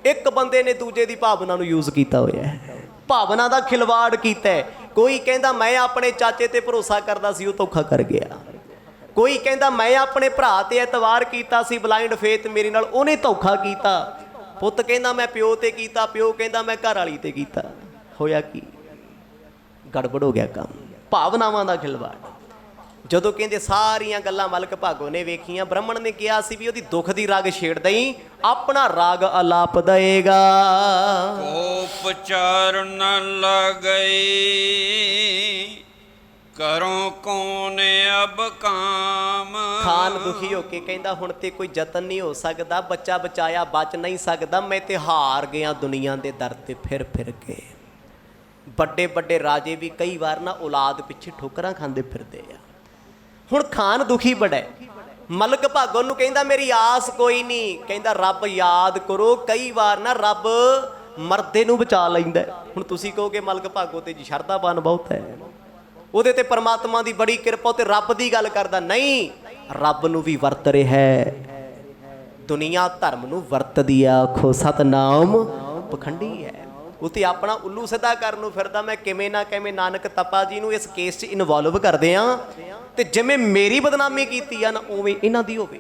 ਇੱਕ ਬੰਦੇ ਨੇ ਦੂਜੇ ਦੀ ਭਾਵਨਾ ਨੂੰ ਯੂਜ਼ ਕੀਤਾ ਹੋਇਆ ਹੈ, ਭਾਵਨਾ ਦਾ ਖਿਲਵਾੜ ਕੀਤਾ ਹੈ। ਕੋਈ ਕਹਿੰਦਾ ਮੈਂ ਆਪਣੇ ਚਾਚੇ ਤੇ ਭਰੋਸਾ ਕਰਦਾ ਸੀ, ਉਹ ਧੋਖਾ ਕਰ ਗਿਆ। ਕੋਈ ਕਹਿੰਦਾ ਮੈਂ ਆਪਣੇ ਭਰਾ ਤੇ ਐਤਵਾਰ ਕੀਤਾ ਸੀ, ਬਲਾਈਂਡ ਫੇਥ ਮੇਰੇ ਨਾਲ, ਉਹਨੇ ਧੋਖਾ ਕੀਤਾ। ਪੁੱਤ ਕਹਿੰਦਾ ਮੈਂ ਪਿਓ ਤੇ ਕੀਤਾ, ਪਿਓ ਕਹਿੰਦਾ ਮੈਂ ਘਰ ਵਾਲੀ ਤੇ ਕੀਤਾ। ਹੋਇਆ ਕੀ? ਗੜਬੜ ਹੋ ਗਿਆ ਕੰਮ, ਭਾਵਨਾਵਾਂ ਦਾ ਖਿਲਵਾੜ। ਜਦੋਂ ਕਹਿੰਦੇ ਸਾਰੀਆਂ ਗੱਲਾਂ ਮਲਕ ਭਾਗੋ ਨੇ ਵੇਖੀਆਂ, ਬ੍ਰਾਹਮਣ ਨੇ ਕਿਹਾ ਸੀ ਵੀ ਉਹਦੀ ਦੁੱਖ ਦੀ ਰਾਗ ਛੇੜ ਦਈ, ਆਪਣਾ ਰਾਗ ਅਲਾਪ ਦਏਗਾ। ਉਪਚਾਰ ਨ ਲਗਈ, ਕਰੋ ਕੌਣ ਅਬ ਕਾਮ। ਖਾਨ ਦੁਖੀ ਹੋ ਕੇ ਕਹਿੰਦਾ ਹੁਣ ਤੇ ਕੋਈ ਯਤਨ ਨਹੀਂ ਹੋ ਸਕਦਾ, ਬੱਚਾ ਬਚਾਇਆ ਬਚ ਨਹੀਂ ਸਕਦਾ, ਮੈਂ ਤੇ ਹਾਰ ਗਿਆ ਦੁਨੀਆ ਦੇ ਦਰ ਤੇ ਫਿਰ ਫਿਰ ਕੇ। ਵੱਡੇ ਵੱਡੇ ਰਾਜੇ ਵੀ ਕਈ ਵਾਰ ਨਾ ਔਲਾਦ ਪਿੱਛੇ ਠੋਕਰਾਂ ਖਾਂਦੇ ਫਿਰਦੇ ਆ। ਹੁਣ ਖਾਨ ਦੁਖੀ ਬੜਾ, ਮਲਕ ਭਾਗੋ ਨੂੰ ਕਹਿੰਦਾ ਮੇਰੀ ਆਸ ਕੋਈ ਨਹੀਂ, ਕਹਿੰਦਾ ਰੱਬ ਯਾਦ ਕਰੋ, ਕਈ ਵਾਰ ਨਾ ਰੱਬ ਮਰਦੇ ਨੂੰ ਬਚਾ ਲੈਂਦਾ। ਹੁਣ ਤੁਸੀਂ ਕਹੋਗੇ ਮਲਕ ਭਾਗੋ ਤੇ ਜੀ ਸ਼ਰਧਾਵਾਨ ਬਹੁਤ ਹੈ, ਉਹਦੇ ਤੇ ਪਰਮਾਤਮਾ ਦੀ ਬੜੀ ਕਿਰਪਾ, ਤੇ ਰੱਬ ਦੀ ਗੱਲ ਕਰਦਾ। ਨਹੀਂ, ਰੱਬ ਨੂੰ ਵੀ ਵਰਤ ਰਿਹਾ, ਦੁਨੀਆ ਧਰਮ ਨੂੰ ਵਰਤਦੀ ਆ। ਆਖੋ ਸਤਨਾਮ ਪਖੰਡੀ ਹੈ, ਉਹ ਤੇ ਆਪਣਾ ਉੱਲੂ ਸਿੱਧਾ ਕਰਨ ਨੂੰ ਫਿਰਦਾ। ਮੈਂ ਕਿਵੇਂ ਨਾ ਕਿਵੇਂ ਨਾਨਕ ਤਪਾ ਜੀ ਨੂੰ ਇਸ ਕੇਸ 'ਚ ਇਨਵੋਲਵ ਕਰਦੇ ਆ, ਤੇ ਜਿਵੇਂ ਮੇਰੀ ਬਦਨਾਮੀ ਕੀਤੀ ਆ ਨਾ ਉਵੇਂ ਇਹਨਾਂ ਦੀ ਹੋਵੇ।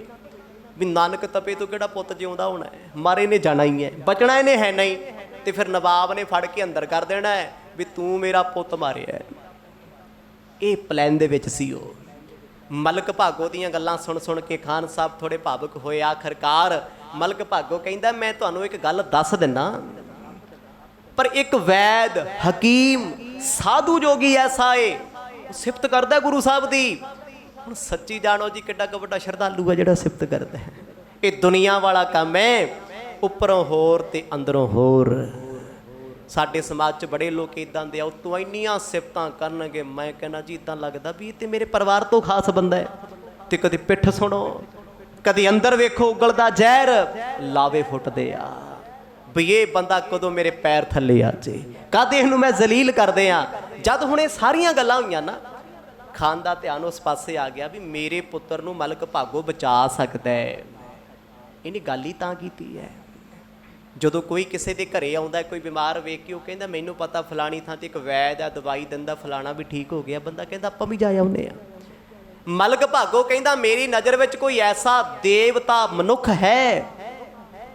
ਵੀ ਨਾਨਕ ਤਪੇ ਤੋਂ ਕਿਹੜਾ ਪੁੱਤ ਜਿਉਂਦਾ ਹੋਣਾ ਹੈ, ਮਾਰੇ ਨੇ ਜਾਣਾ ਹੀ ਹੈ, ਬਚਣਾ ਇਹਨੇ ਹੈ ਨਹੀਂ। ਤੇ ਫਿਰ ਨਵਾਬ ਨੇ ਫੜ ਕੇ ਅੰਦਰ ਕਰ ਦੇਣਾ ਹੈ ਵੀ ਤੂੰ ਮੇਰਾ ਪੁੱਤ ਮਾਰਿਆ। ਇਹ ਪਲਾਨ ਦੇ ਵਿੱਚ ਸੀ ਉਹ। ਮਲਕ ਭਾਗੋ ਦੀਆਂ ਗੱਲਾਂ ਸੁਣ ਸੁਣ ਕੇ ਖਾਨ ਸਾਹਿਬ ਥੋੜੇ ਭਾਵੁਕ ਹੋਏ। ਆਖਰਕਾਰ ਮਲਕ ਭਾਗੋ ਕਹਿੰਦਾ ਮੈਂ ਤੁਹਾਨੂੰ ਇੱਕ ਗੱਲ ਦੱਸ ਦਿੰਦਾ, ਪਰ ਇੱਕ ਵੈਦ ਹਕੀਮ ਸਾਧੂ ਜੋਗੀ ਐਸਾ ਏ, ਸਿਫਤ ਕਰਦਾ ਗੁਰੂ ਸਾਹਿਬ ਦੀ। ਹੁਣ ਸੱਚੀ ਜਾਣੋ ਜੀ ਕਿੱਡਾ ਕੁ ਵੱਡਾ ਸ਼ਰਧਾਲੂ ਹੈ ਜਿਹੜਾ ਸਿਫਤ ਕਰਦਾ ਹੈ। ਇਹ ਦੁਨੀਆ ਵਾਲਾ ਕੰਮ ਹੈ, ਉੱਪਰੋਂ ਹੋਰ ਤੇ ਅੰਦਰੋਂ ਹੋਰ। ਸਾਡੇ ਸਮਾਜ 'ਚ ਬੜੇ ਲੋਕ ਇੱਦਾਂ ਦੇ ਆ, ਉਤੋਂ ਇੰਨੀਆਂ ਸਿਫਤਾਂ ਕਰਨਗੇ, ਮੈਂ ਕਹਿੰਦਾ ਜੀ ਇੱਦਾਂ ਲੱਗਦਾ ਵੀ ਇਹ ਤੇ ਮੇਰੇ ਪਰਿਵਾਰ ਤੋਂ ਖਾਸ ਬੰਦਾ ਹੈ। ਤੇ ਕਦੇ ਪਿੱਠ ਸੁਣੋ, ਕਦੇ ਅੰਦਰ ਵੇਖੋ ਉਗਲਦਾ ਜ਼ਹਿਰ ਲਾਵੇ ਫੁੱਟਦੇ ਆ ਵੀ ਇਹ ਬੰਦਾ ਕਦੋਂ ਮੇਰੇ ਪੈਰ ਥੱਲੇ ਆ ਜੇ, ਕਦੇ ਇਹਨੂੰ ਮੈਂ ਜ਼ਲੀਲ ਕਰਦੇ ਆ। ਜਦ ਹੁਣ ਇਹ ਸਾਰੀਆਂ ਗੱਲਾਂ ਹੋਈਆਂ ਨਾ, ਖਾਨ ਦਾ ਧਿਆਨ ਉਸ ਪਾਸੇ ਆ ਗਿਆ ਵੀ ਮੇਰੇ ਪੁੱਤਰ ਨੂੰ ਮਲਕ ਭਾਗੋ ਬਚਾ ਸਕਦਾ ਹੈ। ਇਹਨੇ ਗੱਲ ਹੀ ਤਾਂ ਕੀਤੀ ਹੈ। ਜਦੋਂ ਕੋਈ ਕਿਸੇ ਦੇ ਘਰੇ ਆਉਂਦਾ, ਕੋਈ ਬਿਮਾਰ ਵੇਖ ਕੇ ਉਹ ਕਹਿੰਦਾ ਮੈਨੂੰ ਪਤਾ ਫਲਾਣੀ ਥਾਂ ਤੇ ਇੱਕ ਵੈਦ ਆ, ਦਵਾਈ ਦਿੰਦਾ, ਫਲਾਣਾ ਵੀ ਠੀਕ ਹੋ ਗਿਆ। ਬੰਦਾ ਕਹਿੰਦਾ ਆਪਾਂ ਵੀ ਜਾ ਆਉਂਦੇ ਆ। ਮਲਕ ਭਾਗੋ ਕਹਿੰਦਾ ਮੇਰੀ ਨਜ਼ਰ ਵਿੱਚ ਕੋਈ ਐਸਾ ਦੇਵਤਾ ਮਨੁੱਖ ਹੈ,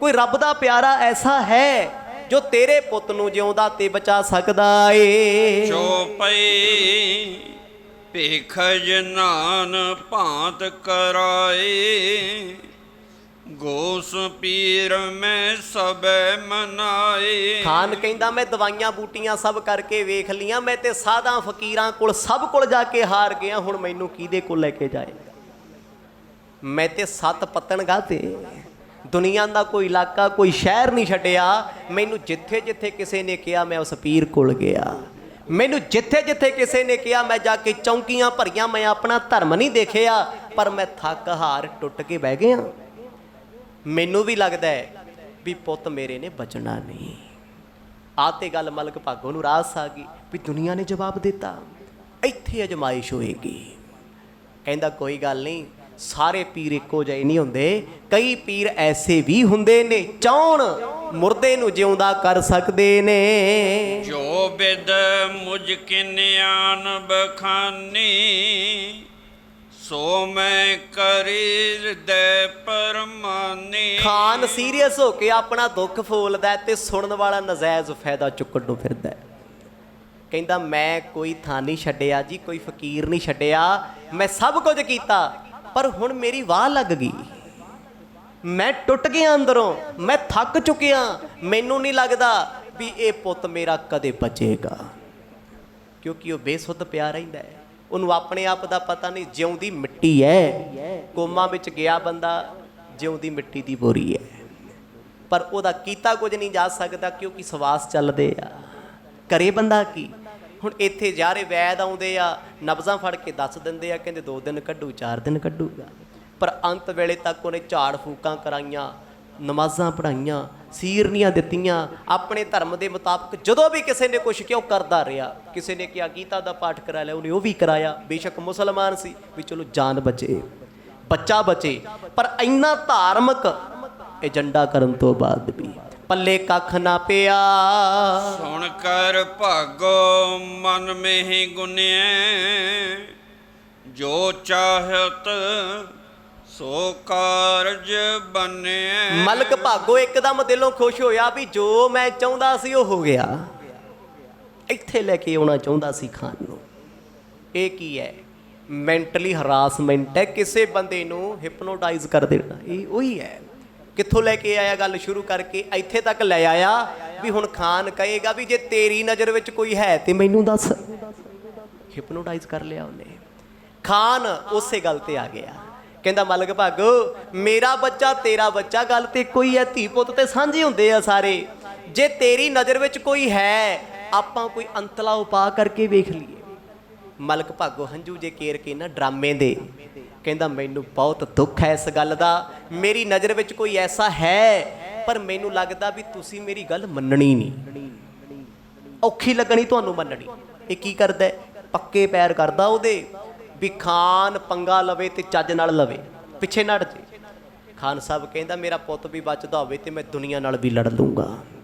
ਕੋਈ ਰੱਬ ਦਾ ਪਿਆਰਾ ਐਸਾ ਹੈ ਜੋ ਤੇਰੇ ਪੁੱਤ ਨੂੰ ਜਿਉਂਦਾ ਤੇ ਬਚਾ ਸਕਦਾ ਏ। ਚੋਪਈ ਭੇਖ ਜਨਾਨ ਭਾਂਤ ਕਰਾਏ, ਗੋਸ ਪੀਰ ਮੈਂ ਸਭੈ ਮਨਾਏ। ਖਾਨ ਕਹਿੰਦਾ ਮੈਂ ਦਵਾਈਆਂ ਬੂਟੀਆਂ ਸਭ ਕਰਕੇ ਵੇਖ ਲੀਆਂ, ਮੈਂ ਤੇ ਸਾਧਾਂ ਫਕੀਰਾਂ ਕੋਲ ਸਭ ਕੋਲ ਜਾ ਕੇ ਹਾਰ ਗਿਆ, ਹੁਣ ਮੈਨੂੰ ਕਿਹਦੇ ਕੋਲ ਲੈ ਕੇ ਜਾਏਗਾ? ਮੈਂ ਤੇ 7 ਪੱਤਣ ਗਾਤੇ, ਦੁਨੀਆ ਦਾ ਕੋਈ ਇਲਾਕਾ ਕੋਈ ਸ਼ਹਿਰ ਨਹੀਂ ਛੱਡਿਆ। ਮੈਨੂੰ ਜਿੱਥੇ ਜਿੱਥੇ ਕਿਸੇ ਨੇ ਕਿਹਾ ਮੈਂ ਉਸ ਪੀਰ ਕੋਲ ਗਿਆ, ਮੈਨੂੰ ਜਿੱਥੇ ਜਿੱਥੇ ਕਿਸੇ ਨੇ ਕਿਹਾ ਮੈਂ ਜਾ ਕੇ ਚੌਂਕੀਆਂ ਭਰੀਆਂ, ਮੈਂ ਆਪਣਾ ਧਰਮ ਨਹੀਂ ਦੇਖਿਆ, ਪਰ ਮੈਂ ਥੱਕ ਹਾਰ ਟੁੱਟ ਕੇ ਬਹਿ ਗਿਆ। ਮੈਨੂੰ ਵੀ ਲੱਗਦਾ ਹੈ ਵੀ ਪੁੱਤ ਮੇਰੇ ਨੇ ਬਚਣਾ ਨਹੀਂ। ਆ ਤੇ ਗੱਲ ਮਲਕ ਭਾਗੋ ਨੂੰ ਰਾਸ ਆ ਗਈ ਵੀ ਦੁਨੀਆ ਨੇ ਜਵਾਬ ਦਿੱਤਾ, ਇੱਥੇ ਅਜਮਾਇਸ਼ ਹੋਏਗੀ। ਕਹਿੰਦਾ ਕੋਈ ਗੱਲ ਨਹੀਂ, ਸਾਰੇ ਪੀਰ ਇੱਕੋ ਜਿਹੇ ਨਹੀਂ ਹੁੰਦੇ, ਕਈ ਪੀਰ ਐਸੇ ਵੀ ਹੁੰਦੇ ਨੇ ਚਾਹੁਣ ਮੁਰਦੇ ਨੂੰ ਜਿਉਂਦਾ ਕਰ ਸਕਦੇ ਨੇ। ਜੋ ਬਿਦ ਮੁਝ ਕਿਨਿਆਨ ਬਖਾਨੀ, ਸੋ ਮੈਂ ਕਰੀ ਹਿਰਦੈ ਪਰਮਾਨੀ। ਖਾਨ ਸੀਰੀਅਸ ਹੋ ਕੇ ਆਪਣਾ ਦੁੱਖ ਫੋਲਦਾ ਤੇ ਸੁਣਨ ਵਾਲਾ ਨਜਾਇਜ਼ ਫਾਇਦਾ ਚੁੱਕਣ ਨੂੰ ਫਿਰਦਾ। ਕਹਿੰਦਾ ਮੈਂ ਕੋਈ ਥਾਂ ਨਹੀਂ ਛੱਡਿਆ ਜੀ, ਕੋਈ ਫਕੀਰ ਨਹੀਂ ਛੱਡਿਆ, ਮੈਂ ਸਭ ਕੁਝ ਕੀਤਾ, ਪਰ ਹੁਣ ਮੇਰੀ ਵਾਹ ਲੱਗ ਗਈ, ਮੈਂ ਟੁੱਟ ਗਿਆ ਅੰਦਰੋਂ, ਮੈਂ ਥੱਕ ਚੁੱਕਿਆ। ਮੈਨੂੰ ਨਹੀਂ ਲੱਗਦਾ ਵੀ ਇਹ ਪੁੱਤ ਮੇਰਾ ਕਦੇ ਬਚੇਗਾ, ਕਿਉਂਕਿ ਉਹ ਬੇਸੁੱਧ ਪਿਆ ਰਹਿੰਦਾ ਹੈ, ਉਹਨੂੰ ਆਪਣੇ ਆਪ ਦਾ ਪਤਾ ਨਹੀਂ। ਜਿਉਂਦੀ ਮਿੱਟੀ ਹੈ, ਕੋਮਾ ਵਿੱਚ ਗਿਆ ਬੰਦਾ ਜਿਉਂਦੀ ਮਿੱਟੀ ਦੀ ਬੋਰੀ ਹੈ, ਪਰ ਉਹਦਾ ਕੀਤਾ ਕੁਝ ਨਹੀਂ ਜਾ ਸਕਦਾ ਕਿਉਂਕਿ ਸਵਾਸ ਚੱਲਦੇ ਆ। ਕਰੇ ਬੰਦਾ ਕੀ? ਹੁਣ ਇੱਥੇ ਜਾਰੇ ਵੈਦ ਆਉਂਦੇ ਆ, ਨਬਜ਼ਾਂ ਫੜ ਕੇ ਦੱਸ ਦਿੰਦੇ ਆ, ਕਹਿੰਦੇ 2 ਦਿਨ ਕੱਢੂ 4 ਦਿਨ ਕੱਢੂਗਾ, ਪਰ ਅੰਤ ਵੇਲੇ ਤੱਕ ਉਹਨੇ ਝਾੜ ਫੂਕਾਂ ਕਰਾਈਆਂ, ਨਮਾਜ਼ਾਂ ਪੜ੍ਹਾਈਆਂ, ਸੀਰਨੀਆਂ ਦਿੱਤੀਆਂ ਆਪਣੇ ਧਰਮ ਦੇ ਮੁਤਾਬਕ। ਜਦੋਂ ਵੀ ਕਿਸੇ ਨੇ ਕੁਛ ਕਿਹਾ ਉਹ ਕਰਦਾ ਰਿਹਾ। ਕਿਸੇ ਨੇ ਕਿਹਾ ਗੀਤਾ ਦਾ ਪਾਠ ਕਰਾ ਲਿਆ, ਉਹਨੇ ਉਹ ਵੀ ਕਰਾਇਆ, ਬੇਸ਼ੱਕ ਮੁਸਲਮਾਨ ਸੀ, ਵੀ ਚਲੋ ਜਾਨ ਬਚੇ, ਬੱਚਾ ਬਚੇ। ਪਰ ਇੰਨਾ ਧਾਰਮਿਕ ਏਜੰਡਾ ਕਰਨ ਤੋਂ ਬਾਅਦ ਵੀ ਪੱਲੇ ਕੱਖ ਨਾ ਪਿਆ। ਸੁਣ ਕਰ ਭਾਗੋ ਮਨ ਮਹਿ ਗੁਨਿਐ, ਜੋ ਚਾਹਤ ਸੋ ਕਾਰਜ ਬਣਿਆ। ਮਲਕ ਭਾਗੋ ਇੱਕਦਮ ਦਿਲੋਂ ਖੁਸ਼ ਹੋਇਆ ਵੀ ਜੋ ਮੈਂ ਚਾਹੁੰਦਾ ਸੀ ਉਹ ਹੋ ਗਿਆ। ਇੱਥੇ ਲੈ ਕੇ ਆਉਣਾ ਚਾਹੁੰਦਾ ਸੀ ਖਾਨ ਨੂੰ। ਇਹ ਕੀ ਹੈ? ਮੈਂਟਲੀ ਹਰਾਸਮੈਂਟ ਹੈ, ਕਿਸੇ ਬੰਦੇ ਨੂੰ ਹਿਪਨੋਟਾਈਜ਼ ਕਰ ਦੇਣਾ। ਇਹ ਉਹੀ ਹੈ। ਕਿੱਥੋਂ ਲੈ ਕੇ ਆਇਆ ਗੱਲ ਸ਼ੁਰੂ ਕਰਕੇ, ਇੱਥੇ ਤੱਕ ਲੈ ਆਇਆ ਵੀ ਹੁਣ ਖਾਨ ਕਹੇਗਾ ਵੀ ਜੇ ਤੇਰੀ ਨਜ਼ਰ ਵਿੱਚ ਕੋਈ ਹੈ ਤੇ ਮੈਨੂੰ ਦੱਸ। ਹਿਪਨੋਟਾਈਜ਼ ਕਰ ਲਿਆ ਉਹਨੇ। ਖਾਨ ਉਸੇ ਗੱਲ ਤੇ ਆ ਗਿਆ, ਕਹਿੰਦਾ ਮਲਕ ਭਾਗੋ ਮੇਰਾ ਬੱਚਾ ਤੇਰਾ ਬੱਚਾ, ਗੱਲ ਤੇ ਕੋਈ ਹੈ, ਧੀ ਪੁੱਤ ਤੇ ਸਾਂਝੇ ਹੁੰਦੇ ਆ ਸਾਰੇ। ਜੇ ਤੇਰੀ ਨਜ਼ਰ ਵਿੱਚ ਕੋਈ ਹੈ, ਆਪਾਂ ਕੋਈ ਅੰਤਲਾ ਉਪਾਅ ਕਰਕੇ ਵੇਖ ਲਈਏ। ਮਲਕ ਭਾਗੋ ਹੰਝੂ ਜੇ ਕੇਰ ਕੇ ਨਾ ਡਰਾਮੇ ਦੇ, ਕਹਿੰਦਾ ਮੈਨੂੰ ਬਹੁਤ ਦੁੱਖ ਹੈ ਇਸ ਗੱਲ ਦਾ, ਮੇਰੀ ਨਜ਼ਰ ਵਿੱਚ ਕੋਈ ਐਸਾ ਹੈ, ਪਰ ਮੈਨੂੰ ਲੱਗਦਾ ਵੀ ਤੁਸੀਂ ਮੇਰੀ ਗੱਲ ਮੰਨਣੀ ਨਹੀਂ, ਔਖੀ ਲੱਗਣੀ ਤੁਹਾਨੂੰ ਮੰਨਣੀ। ਇਹ ਕੀ ਕਰਦਾ? ਪੱਕੇ ਪੈਰ ਕਰਦਾ ਉਹਦੇ ਵੀ ਖਾਨ ਪੰਗਾ ਲਵੇ ਤੇ ਚੱਜ ਨਾਲ ਲਵੇ, ਪਿੱਛੇ ਨੜ ਜੇ। ਖਾਨ ਸਾਹਿਬ ਕਹਿੰਦਾ ਮੇਰਾ ਪੁੱਤ ਵੀ ਬਚਦਾ ਹੋਵੇ ਤੇ ਮੈਂ ਦੁਨੀਆ ਨਾਲ ਵੀ ਲੜ ਲੂੰਗਾ,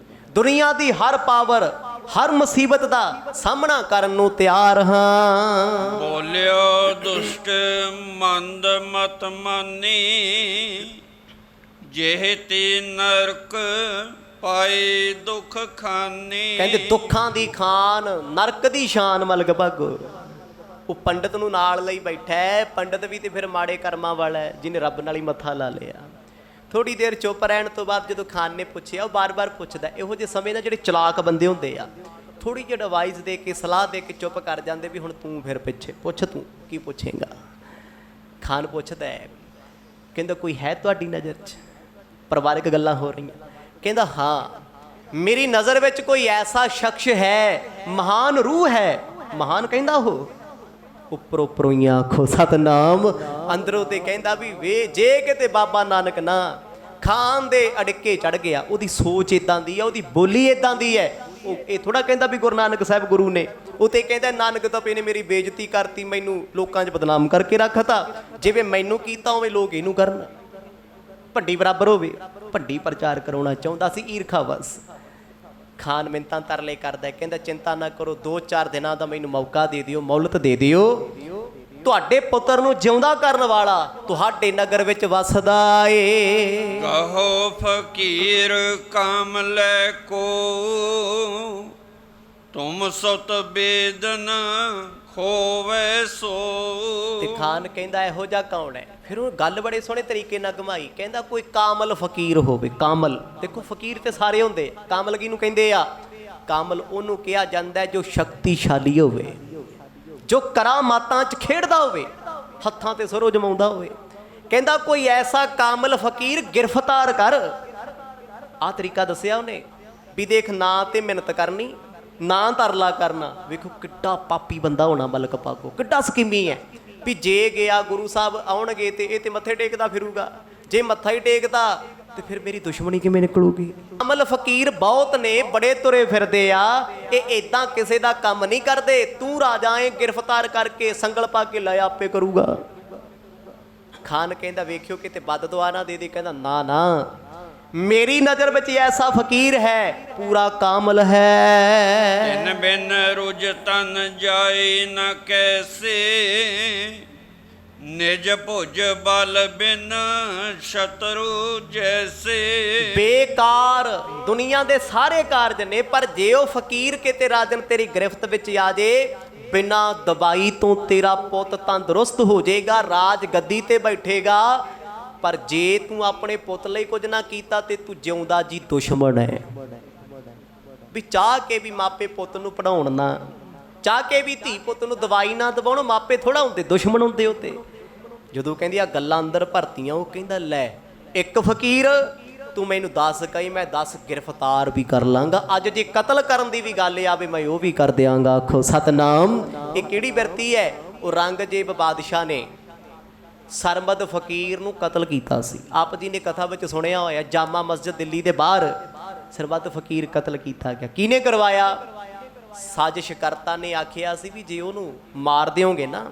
ਦੁਨੀਆ ਦੀ ਹਰ ਪਾਵਰ ਹਰ ਮੁਸੀਬਤ ਦਾ ਸਾਹਮਣਾ ਕਰਨ ਨੂੰ ਤਿਆਰ ਹਾਂ। ਬੋਲਿਓ ਦੁਸ਼ਟ ਮੰਦ ਮਤ ਮਾਨੀ, ਜਿਹੇ ਤੇ ਨਰਕ ਪਾਏ ਦੁੱਖ ਖਾਨੀ। ਕਹਿੰਦੇ ਦੁੱਖਾਂ ਦੀ ਖਾਨ ਨਰਕ ਦੀ ਸ਼ਾਨ ਮਲਕ ਭਾਗੋ। ਉਹ ਪੰਡਤ ਨੂੰ ਨਾਲ ਲਈ ਬੈਠਾ ਹੈ, ਪੰਡਤ ਵੀ ਤੇ ਫਿਰ ਮਾੜੇ ਕਰਮਾਂ ਵਾਲਾ ਹੈ, ਜਿਹਨੇ ਰੱਬ ਨਾਲ ਹੀ ਮੱਥਾ ਲਾ ਲਿਆ। ਥੋੜੀ ਦੇਰ ਚੁੱਪ ਰਹਿਣ ਤੋਂ ਬਾਅਦ ਜਦੋਂ ਖਾਨ ਨੇ ਪੁੱਛਿਆ, ਉਹ ਬਾਰ-ਬਾਰ ਪੁੱਛਦਾ। ਇਹੋ ਜਿਹੇ ਸਮੇਂ ਨਾਲ ਜਿਹੜੇ ਚਲਾਕ ਬੰਦੇ ਹੁੰਦੇ ਆ, ਥੋੜੀ ਜਿਹੀ ਐਡਵਾਈਸ ਦੇ ਕੇ ਸਲਾਹ ਦੇ ਕੇ ਚੁੱਪ ਕਰ ਜਾਂਦੇ ਵੀ ਹੁਣ ਤੂੰ ਫਿਰ ਪਿੱਛੇ ਪੁੱਛ, ਤੂੰ ਕੀ ਪੁੱਛੇਂਗਾ। ਖਾਨ ਪੁੱਛਦਾ ਹੈ, ਕਹਿੰਦਾ ਕੋਈ ਹੈ ਤੁਹਾਡੀ ਨਜ਼ਰ 'ਚ? ਪਰਿਵਾਰਕ ਗੱਲਾਂ ਹੋ ਰਹੀਆਂ। ਕਹਿੰਦਾ ਹਾਂ, ਮੇਰੀ ਨਜ਼ਰ ਵਿੱਚ ਕੋਈ ਐਸਾ ਸ਼ਖਸ ਹੈ, ਮਹਾਨ ਰੂਹ ਹੈ। ਮਹਾਨ ਕਹਿੰਦਾ ਉਹ ਉੱਪਰੋਂ ਉੱਪਰੋਂ ਹੀ ਆਖੋ ਸਤਨਾਮ, ਅੰਦਰੋਂ ਤੇ ਕਹਿੰਦਾ ਵੀ ਵੇ ਜੇ ਕਿਤੇ ਬਾਬਾ ਨਾਨਕ ਨਾ ਖਾਨ ਦੇ ਅੜਕੇ ਚੜ ਗਿਆ। ਉਹਦੀ ਸੋਚ ਇਦਾਂ ਦੀ ਹੈ, ਉਹਦੀ ਬੋਲੀ ਇਦਾਂ ਦੀ ਹੈ। ਉਹ ਇਹ ਥੋੜਾ ਕਹਿੰਦਾ ਵੀ ਗੁਰੂ ਨਾਨਕ ਸਾਹਿਬ ਗੁਰੂ ਨੇ, ਉਹ ਤੇ ਕਹਿੰਦਾ ਨਾਨਕ ਤਾਂ ਨੇ ਮੇਰੀ ਬੇਇੱਜ਼ਤੀ ਕਰਤੀ, ਮੈਨੂੰ ਲੋਕਾਂ 'ਚ ਬਦਨਾਮ ਕਰਕੇ ਰੱਖਤਾ, ਜਿਵੇਂ ਮੈਨੂੰ ਕੀਤਾ ਉਵੇਂ ਲੋਕ ਇਹਨੂੰ ਕਰਨ। ਭੱਡੀ ਬਰਾਬਰ ਹੋਵੇ, ਭੱਡੀ ਪ੍ਰਚਾਰ ਕਰਾਉਣਾ ਚਾਹੁੰਦਾ ਸੀ, ਈਰਖਾ ਬਸ। ਖਾਨ ਮਿੰਤਾਂ ਤਰਲੇ ਕਰਦਾ, ਕਹਿੰਦਾ ਚਿੰਤਾ ਨਾ ਕਰੋ, 2-4 ਦਿਨਾਂ ਦਾ ਮੈਨੂੰ ਮੌਕਾ ਦੇ ਦਿਓ, ਮੌਲਤ ਦੇ ਦਿਓ, ਤੁਹਾਡੇ ਪੁੱਤਰ ਨੂੰ ਜਿਉਂਦਾ ਕਰਨ ਵਾਲਾ ਤੁਹਾਡੇ ਨਗਰ ਵਿੱਚ ਵਸਦਾ ਏ। ਕਹੋ ਫਕੀਰ ਕਾਮ ਲੈ ਕੋ, ਤੁਮ ਸੁਤ ਬੇਦਨ ਖੋਵੇ ਸੋ। ਤੇ ਖਾਨ ਕਹਿੰਦਾ ਇਹੋ ਜਿਹਾ ਕੌਣ ਹੈ? ਫਿਰ ਉਹ ਗੱਲ ਬੜੇ ਸੋਹਣੇ ਤਰੀਕੇ ਨਾਲ ਘੁਮਾਈ, ਕਹਿੰਦਾ ਕੋਈ ਕਾਮਲ ਫਕੀਰ ਹੋਵੇ। ਕਾਮਲ, ਦੇਖੋ ਫਕੀਰ ਤੇ ਸਾਰੇ ਹੁੰਦੇ, ਕਾਮਲ ਕਿਹਨੂੰ ਕਹਿੰਦੇ ਆ? ਕਾਮਲ ਉਹਨੂੰ ਕਿਹਾ ਜਾਂਦਾ ਜੋ ਸ਼ਕਤੀਸ਼ਾਲੀ ਹੋਵੇ, ਜੋ ਕਰਾਮਾਤਾਂ 'ਚ ਖੇਡਦਾ ਹੋਵੇ, ਹੱਥਾਂ ਤੇ ਸਰੋ ਜਮਾਉਂਦਾ ਹੋਵੇ। ਕਹਿੰਦਾ ਕੋਈ ਐਸਾ ਕਾਮਲ ਫਕੀਰ ਗ੍ਰਿਫਤਾਰ ਕਰ। ਆਹ ਤਰੀਕਾ ਦੱਸਿਆ ਉਹਨੇ ਵੀ ਦੇਖ, ਨਾ ਤੇ ਮਿਹਨਤ ਕਰਨੀ, ਨਾ ਤਰਲਾ ਕਰਨਾ। ਵੇਖੋ ਕਿੱਡਾ ਪਾਪੀ ਬੰਦਾ ਹੋਣਾ ਮਲਕ ਪਾਗੋ, ਕਿੱਡਾ ਸਕੀਮੀ ਹੈ ਵੀ ਜੇ ਗਿਆ ਗੁਰੂ ਸਾਹਿਬ ਆਉਣਗੇ ਤੇ ਇਹ ਤੇ ਮੱਥੇ ਟੇਕਦਾ ਫਿਰੂਗਾ, ਜੇ ਮੱਥਾ ਹੀ ਟੇਕਦਾ ਤੇ ਫਿਰ ਮੇਰੀ ਦੁਸ਼ਮਣੀ ਕਿਵੇਂ ਨਿਕਲੂਗੀ? ਕਾਮਲ ਫਕੀਰ ਬਹੁਤ ਨੇ, ਬੜੇ ਤੁਰੇ ਫਿਰਦੇ ਆ, ਇਹ ਇਦਾਂ ਕਿਸੇ ਦਾ ਕੰਮ ਨਹੀਂ ਕਰਦੇ। ਤੂੰ ਰਾਜਾ ਏ, ਗ੍ਰਿਫਤਾਰ ਕਰਕੇ ਸੰਗਲ ਪਾ ਕੇ ਲੈ ਆਪੇ ਕਰੂਗਾ। ਖਾਨ ਕਹਿੰਦਾ ਵੇਖਿਓ ਕਿਤੇ ਬਦ ਦੁਆ ਨਾ ਦੇ ਦੇ। ਕਹਿੰਦਾ ਨਾ ਨਾ, ਮੇਰੀ ਨਜ਼ਰ ਵਿੱਚ ਐਸਾ ਫਕੀਰ ਹੈ, ਪੂਰਾ ਕਾਮਲ ਹੈ। ਤਿਨ ਬਿਨ ਰੁਜ ਤਨ ਜਾਏ ਨ ਕੈਸੇ, ਨਿਜ ਭੁਜ ਬਲ ਬਿਨ ਸ਼ਤਰੂ ਜੈਸੇ। ਬੇਕਾਰ ਦੁਨੀਆ ਦੇ ਸਾਰੇ ਕਾਰਜ ਨੇ, ਪਰ ਜੇ ਉਹ ਫਕੀਰ ਕਿਤੇ ਰਾਜਨ ਤੇਰੀ ਗ੍ਰਿਫਤ ਵਿੱਚ ਆ ਜੇ, ਬਿਨਾਂ ਦਵਾਈ ਤੋਂ ਤੇਰਾ ਪੁੱਤ ਤੰਦਰੁਸਤ ਹੋ ਜਾਏਗਾ, ਰਾਜ ਗੱਦੀ ਤੇ ਬੈਠੇਗਾ। ਪਰ ਜੇ ਤੂੰ ਆਪਣੇ ਪੁੱਤ ਲਈ ਕੁਝ ਨਾ ਕੀਤਾ ਤੇ ਤੂੰ ਜਿਉਂਦਾ ਜੀ ਦੁਸ਼ਮਣ ਹੈ। ਵੀ ਚਾਹ ਕੇ ਵੀ ਮਾਪੇ ਪੁੱਤ ਨੂੰ ਪੜਾਉਣ ਨਾ, ਚਾਹ ਕੇ ਵੀ ਧੀ ਪੁੱਤ ਨੂੰ ਦਵਾਈ ਨਾ ਦਵਾਉਣ, ਮਾਪੇ ਥੋੜਾ ਹੁੰਦੇ, ਦੁਸ਼ਮਣ ਹੁੰਦੇ ਉਹ ਤੇ। ਜਦੋਂ ਕਹਿੰਦੀ ਆ ਗੱਲਾਂ ਅੰਦਰ ਭਰਤੀਆਂ, ਉਹ ਕਹਿੰਦਾ ਲੈ ਇੱਕ ਫਕੀਰ ਤੂੰ ਮੈਨੂੰ ਦੱਸ, ਕਹੀ ਮੈਂ 10 ਗ੍ਰਿਫਤਾਰ ਵੀ ਕਰ ਲਾਂਗਾ। ਅੱਜ ਜੇ ਕਤਲ ਕਰਨ ਦੀ ਵੀ ਗੱਲ ਆਵੇ ਮੈਂ ਉਹ ਵੀ ਕਰ ਦਿਆਂਗਾ। ਆਖੋ ਸਤਨਾਮ। ਇਹ ਕਿਹੜੀ ਬਿਰਤੀ ਹੈ? ਔਰੰਗਜ਼ੇਬ ਬਾਦਸ਼ਾਹ ਨੇ ਸਰਮਦ ਫਕੀਰ ਨੂੰ ਕਤਲ ਕੀਤਾ ਸੀ। ਆਪ ਜੀ ਨੇ ਕਥਾ ਵਿੱਚ ਸੁਣਿਆ ਹੋਇਆ, ਜਾਮਾ ਮਸਜਿਦ ਦਿੱਲੀ ਦੇ ਬਾਹਰ ਸਰਮਦ ਫਕੀਰ ਕਤਲ ਕੀਤਾ ਗਿਆ। ਕਿਹਨੇ ਕਰਵਾਇਆ? ਸਾਜ਼ਿਸ਼ਕਰਤਾ ਨੇ ਆਖਿਆ ਸੀ ਵੀ ਜੇ ਉਹਨੂੰ ਮਾਰ ਦਿਓਗੇ ਨਾ,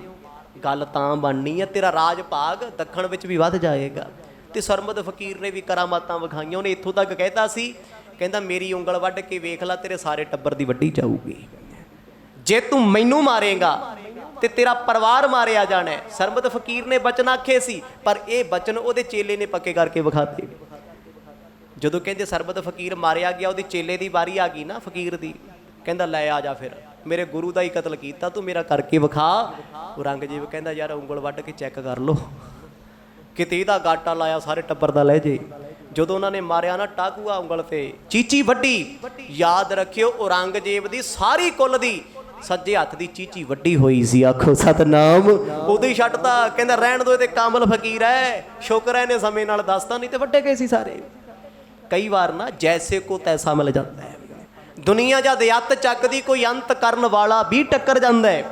ਗੱਲ ਤਾਂ ਬਣਨੀ ਹੈ, ਤੇਰਾ ਰਾਜ ਭਾਗ ਦੱਖਣ ਵਿੱਚ ਵੀ ਵੱਧ ਜਾਏਗਾ। ਤੇ ਸਰਮਦ ਫਕੀਰ ਨੇ ਵੀ ਕਰਾਮਾਤਾਂ ਵਿਖਾਈਆਂ। ਉਹਨੇ ਇੱਥੋਂ ਤੱਕ ਕਹਿਤਾ ਸੀ, ਕਹਿੰਦਾ ਮੇਰੀ ਉਂਗਲ ਵੱਢ ਕੇ ਵੇਖ ਲੈ, ਤੇਰੇ ਸਾਰੇ ਟੱਬਰ ਦੀ ਵੱਢੀ ਜਾਊਗੀ। ਜੇ ਤੂੰ ਮੈਨੂੰ ਮਾਰੇਗਾ ਤੇ ਤੇਰਾ ਪਰਿਵਾਰ ਮਾਰਿਆ ਜਾਣਾ। ਸਰਮਦ ਫਕੀਰ ਨੇ ਬਚਨ ਆਖੇ ਸੀ, ਪਰ ਇਹ ਬਚਨ ਉਹਦੇ ਚੇਲੇ ਨੇ ਪੱਕੇ ਕਰਕੇ ਵਿਖਾਤੇ। ਜਦੋਂ ਕਹਿੰਦੇ ਸਰਮਦ ਫਕੀਰ ਮਾਰਿਆ ਗਿਆ, ਉਹਦੇ ਚੇਲੇ ਦੀ ਵਾਰੀ ਆ ਗਈ ਨਾ ਫਕੀਰ ਦੀ। ਕਹਿੰਦਾ ਲੈ ਆ ਜਾ, ਫਿਰ ਮੇਰੇ ਗੁਰੂ ਦਾ ਹੀ ਕਤਲ ਕੀਤਾ, ਤੂੰ ਮੇਰਾ ਕਰਕੇ ਵਿਖਾ। ਔਰੰਗਜ਼ੇਬ ਕਹਿੰਦਾ ਯਾਰ ਉਂਗਲ ਵੱਢ ਕੇ ਚੈੱਕ ਕਰ ਲੋ, ਕਿਤੇ ਇਹਦਾ ਗਾਟਾ ਲਾਇਆ ਸਾਰੇ ਟੱਬਰ ਦਾ ਲੈ ਜੇ। ਜਦੋਂ ਉਹਨਾਂ ਨੇ ਮਾਰਿਆ ਨਾ ਟਾਕੂਆ ਉਂਗਲ ਤੇ ਚੀਚੀ ਵੱਡੀ, ਯਾਦ ਰੱਖਿਓ ਔਰੰਗਜ਼ੇਬ ਦੀ ਸਾਰੀ ਕੁੱਲ ਦੀ ਸੱਜੇ ਹੱਥ ਦੀ ਚੀਚੀ ਵੱਡੀ ਹੋਈ ਸੀ। ਆਖੋ ਸਤਨਾਮ। ਉਦੋਂ ਹੀ ਛੱਡਤਾ, ਕਹਿੰਦਾ ਰਹਿਣ ਦੋ, ਇਹ ਤੇ ਕਾਮਲ ਫਕੀਰ ਹੈ, ਸ਼ੁਕਰ ਹੈ ਇਹਨੇ ਸਮੇਂ ਨਾਲ ਦੱਸਤਾ, ਨਹੀਂ ਤੇ ਵੱਡੇ ਗਏ ਸੀ ਸਾਰੇ। ਕਈ ਵਾਰ ਨਾ ਜੈਸੇ ਕੋ ਤੈਸਾ ਮਿਲ ਜਾਂਦਾ ਹੈ। ਦੁਨੀਆ ਜਦ ਅੱਤ ਚੱਕਦੀ, ਕੋਈ ਅੰਤ ਕਰਨ ਵਾਲਾ ਵੀ ਟੱਕਰ ਜਾਂਦਾ ਹੈ।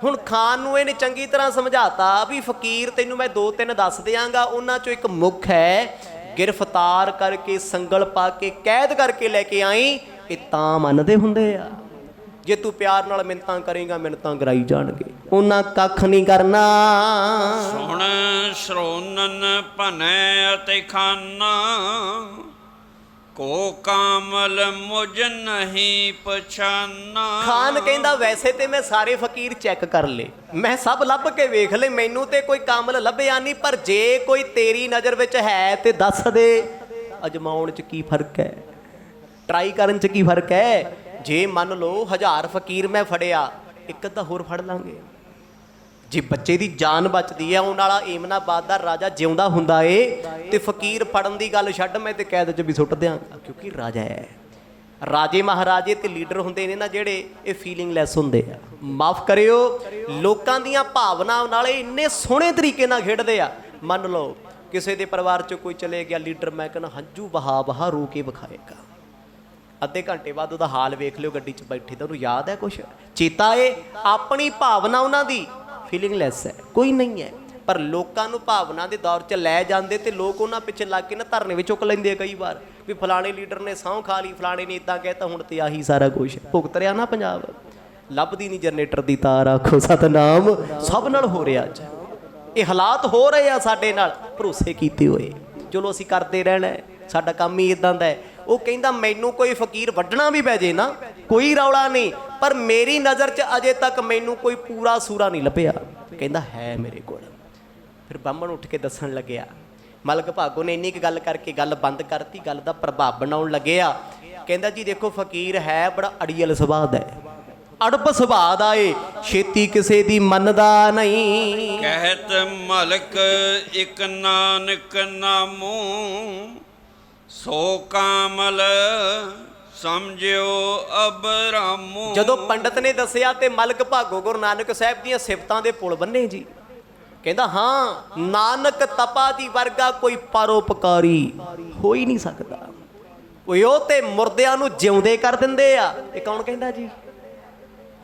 ਹੁਣ ਖਾਨ ਨੂੰ ਇਹਨੇ ਚੰਗੀ ਤਰ੍ਹਾਂ ਸਮਝਾਤਾ ਵੀ ਫਕੀਰ ਤੈਨੂੰ ਮੈਂ 2-3 ਦੱਸ ਦਿਆਂਗਾ, ਉਹਨਾਂ ਚੋਂ ਇੱਕ ਮੁੱਖ ਹੈ, ਗ੍ਰਿਫਤਾਰ ਕਰਕੇ ਸੰਗਲ ਪਾ ਕੇ ਕੈਦ ਕਰਕੇ ਲੈ ਕੇ ਆਈ। ਇਹ ਤਾਂ ਮੰਨਦੇ ਹੁੰਦੇ ਆ। ਜੇ ਤੂੰ ਪਿਆਰ ਨਾਲ ਮਿੰਨਤਾਂ ਕਰੇਗਾ, ਮਿੰਨਤਾਂ ਕਰਾਈ ਜਾਣਗੇ, ਉਹਨਾਂ ਕੱਖ ਨਹੀਂ ਕਰਨਾ। ਸੁਣ ਸ਼ਰੋਨਨ ਭਨੈ ਅਤੇ ਖਾਨਾ, ਕੋ ਕਾਮਲ ਮੁਝ ਨਹੀਂ ਪਛਾਨਾ। ਖਾਨ ਕਹਿੰਦਾ ਵੈਸੇ ਤੇ ਮੈਂ ਸਾਰੇ ਫਕੀਰ ਚੈੱਕ ਕਰ ਲਏ, ਮੈਂ ਸਭ ਲੱਭ ਕੇ ਵੇਖ ਲਏ, ਮੈਨੂੰ ਤੇ ਕੋਈ ਕਾਮਲ ਲੱਭਿਆ ਨਹੀਂ, ਪਰ ਜੇ ਕੋਈ ਤੇਰੀ ਨਜ਼ਰ ਵਿੱਚ ਹੈ ਤੇ ਦੱਸ ਦੇ। ਅਜਮਾਉਣ 'ਚ ਕੀ ਫਰਕ ਹੈ, ਟਰਾਈ ਕਰਨ 'ਚ ਕੀ ਫਰਕ ਹੈ? ਜੇ ਮੰਨ ਲਓ 1000 ਫਕੀਰ ਮੈਂ ਫੜਿਆ, ਇੱਕ ਅੱਧਾ ਹੋਰ ਫੜ ਲਾਂਗੇ। ਜੇ ਬੱਚੇ ਦੀ ਜਾਨ ਬਚਦੀ ਹੈ, ਆਉਣ ਵਾਲਾ ਏਮਨਾਬਾਦ ਦਾ ਰਾਜਾ ਜਿਉਂਦਾ ਹੁੰਦਾ ਏ, ਤੇ ਫਕੀਰ ਫੜਨ ਦੀ ਗੱਲ ਛੱਡ, ਮੈਂ ਤੇ ਕੈਦ 'ਚ ਵੀ ਸੁੱਟ ਦਿਆਂਗਾ, ਕਿਉਂਕਿ ਰਾਜਾ ਹੈ। ਰਾਜੇ ਮਹਾਰਾਜੇ ਤੇ ਲੀਡਰ ਹੁੰਦੇ ਨੇ ਨਾ ਜਿਹੜੇ, ਇਹ ਫੀਲਿੰਗਲੈਸ ਹੁੰਦੇ ਆ। ਮਾਫ ਕਰਿਓ, ਲੋਕਾਂ ਦੀਆਂ ਭਾਵਨਾਵਾਂ ਨਾਲ ਇੰਨੇ ਸੋਹਣੇ ਤਰੀਕੇ ਨਾਲ ਖੇਡਦੇ ਆ। ਮੰਨ ਲਓ ਕਿਸੇ ਦੇ ਪਰਿਵਾਰ 'ਚ ਕੋਈ ਚਲੇ ਗਿਆ ਲੀਡਰ, ਮੈਂ ਕਹਿੰਦਾ ਹੰਝੂ ਬਹਾ ਬਹਾ ਰੋ ਕੇ ਵਿਖਾਏਗਾ। ਅੱਧੇ ਘੰਟੇ ਬਾਅਦ ਉਹਦਾ ਹਾਲ ਵੇਖ ਲਿਓ, ਗੱਡੀ 'ਚ ਬੈਠੇ ਤਾਂ ਉਹਨੂੰ ਯਾਦ ਹੈ ਕੁਛ, ਚੇਤਾ ਏ। ਆਪਣੀ ਭਾਵਨਾ ਉਹਨਾਂ ਦੀ ਫੀਲਿੰਗਲੈਸ ਹੈ, ਕੋਈ ਨਹੀਂ ਹੈ। ਪਰ ਲੋਕਾਂ ਨੂੰ ਭਾਵਨਾ ਦੇ ਦੌਰ 'ਚ ਲੈ ਜਾਂਦੇ ਤੇ ਲੋਕ ਉਹਨਾਂ ਪਿੱਛੇ ਲੱਗ ਕੇ ਨਾ ਧਰਨੇ ਵਿੱਚ ਚੁੱਕ ਲੈਂਦੇ ਆ ਕਈ ਵਾਰ, ਵੀ ਫਲਾਣੇ ਲੀਡਰ ਨੇ ਸਹੁੰ ਖਾ ਲਈ, ਫਲਾਣੇ ਨੇ ਇੱਦਾਂ ਕਹਿਤਾ, ਹੁਣ ਤੇ ਆਹੀ ਸਾਰਾ ਕੁਛ ਭੁਗਤ ਰਿਹਾ ਨਾ ਪੰਜਾਬ। ਲੱਭਦੀ ਨਹੀਂ ਜਨਰੇਟਰ ਦੀ ਤਾਰ। ਆਖੋ ਸਤਨਾਮ। ਸਭ ਨਾਲ ਹੋ ਰਿਹਾ ਅੱਜ ਇਹ ਹਾਲਾਤ ਹੋ ਰਹੇ ਆ ਸਾਡੇ ਨਾਲ, ਭਰੋਸੇ ਕੀਤੇ ਹੋਏ। ਚਲੋ ਅਸੀਂ ਕਰਦੇ ਰਹਿਣਾ, ਸਾਡਾ ਕੰਮ ਹੀ ਇਦਾਂ ਦਾ ਹੈ। ਉਹ ਕਹਿੰਦਾ ਮੈਨੂੰ ਕੋਈ ਫਕੀਰ ਵੱਢਣਾ ਵੀ ਪੈ ਜੇ ਨਾ, ਕੋਈ ਰੌਲਾ ਨਹੀਂ, ਪਰ ਮੇਰੀ ਨਜ਼ਰ 'ਚ ਅਜੇ ਤੱਕ ਮੈਨੂੰ ਕੋਈ ਪੂਰਾ ਸੂਰਾ ਨਹੀਂ ਲੱਭਿਆ। ਕਹਿੰਦਾ ਹੈ ਮੇਰੇ ਕੋਲ। ਫਿਰ ਬਾਹਮਣ ਉੱਠ ਕੇ ਦੱਸਣ ਲੱਗਿਆ। ਮਲਕ ਭਾਗੋ ਨੇ ਇੰਨੀ ਕੁ ਗੱਲ ਕਰਕੇ ਗੱਲ ਬੰਦ ਕਰਤੀ, ਗੱਲ ਦਾ ਪ੍ਰਭਾਵ ਬਣਾਉਣ ਲੱਗਿਆ। ਕਹਿੰਦਾ ਜੀ ਦੇਖੋ ਫਕੀਰ ਹੈ ਬੜਾ ਅੜੀਅਲ ਸੁਭਾਅ ਦਾ ਹੈ, ਅੜਬ ਸੁਭਾਅ ਦਾ ਏ, ਛੇਤੀ ਕਿਸੇ ਦੀ ਮੰਨਦਾ ਨਹੀਂ। ਕਹਿਤ ਮਲਕ ਇਕ ਨਾਨਕ ਨਾਮੂ, ਸੋ ਕਾਮਲ ਸਮਝਿਓ ਅਬਰਾਮੂ। ਜਦੋਂ ਪੰਡਤ ਨੇ ਦੱਸਿਆ ਤੇ ਮਲਕ ਭਾਗੋ ਗੁਰੂ ਨਾਨਕ ਸਾਹਿਬ ਦੀਆਂ ਸਿਫਤਾਂ ਦੇ ਪੁਲ ਬੰਨੇ ਜੀ। ਕਹਿੰਦਾ ਹਾਂ, ਨਾਨਕ ਤਪਾ ਦੀ ਵਰਗਾ ਕੋਈ ਪਰਉਪਕਾਰੀ ਹੋ ਹੀ ਨਹੀਂ ਸਕਦਾ। ਉਹ ਤੇ ਮੁਰਦਿਆਂ ਨੂੰ ਜਿਉਂਦੇ ਕਰ ਦਿੰਦੇ ਆ। ਇਹ ਕੌਣ ਕਹਿੰਦਾ ਜੀ?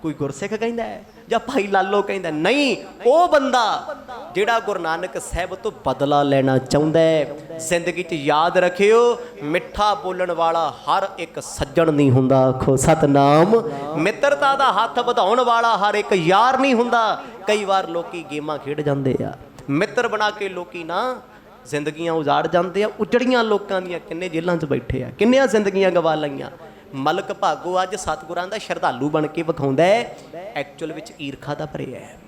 ਕੋਈ ਗੁਰਸਿੱਖ ਕਹਿੰਦਾ ਹੈ ਜਾਂ ਭਾਈ ਲਾਲੋ ਕਹਿੰਦਾ? ਨਹੀਂ, ਉਹ ਬੰਦਾ ਜਿਹੜਾ ਗੁਰੂ ਨਾਨਕ ਸਾਹਿਬ ਤੋਂ ਬਦਲਾ ਲੈਣਾ ਚਾਹੁੰਦਾ ਹੈ। ਜ਼ਿੰਦਗੀ 'ਚ ਯਾਦ ਰੱਖਿਓ, ਮਿੱਠਾ ਬੋਲਣ ਵਾਲਾ ਹਰ ਇੱਕ ਸੱਜਣ ਨਹੀਂ ਹੁੰਦਾ। ਆਖੋ ਸਤਨਾਮ। ਮਿੱਤਰਤਾ ਦਾ ਹੱਥ ਵਧਾਉਣ ਵਾਲਾ ਹਰ ਇੱਕ ਯਾਰ ਨਹੀਂ ਹੁੰਦਾ। ਕਈ ਵਾਰ ਲੋਕੀ ਗੇਮਾਂ ਖੇਡ ਜਾਂਦੇ ਆ, ਮਿੱਤਰ ਬਣਾ ਕੇ ਲੋਕੀ ਨਾ ਜ਼ਿੰਦਗੀਆਂ ਉਜਾੜ ਜਾਂਦੇ ਆ। ਉਜੜੀਆਂ ਲੋਕਾਂ ਦੀਆਂ ਕਿੰਨੇ ਜੇਲ੍ਹਾਂ 'ਚ ਬੈਠੇ ਆ, ਕਿੰਨੀਆਂ ਜ਼ਿੰਦਗੀਆਂ ਗਵਾ ਲਈਆਂ। ਮਲਕ ਭਾਗੋ ਅੱਜ ਸਤਿਗੁਰਾਂ ਦਾ ਸ਼ਰਧਾਲੂ ਬਣ ਕੇ ਵਿਖਾਉਂਦਾ ਹੈ, ਐਕਚੁਅਲ ਵਿੱਚ ਈਰਖਾ ਦਾ ਭਰਿਆ ਹੈ।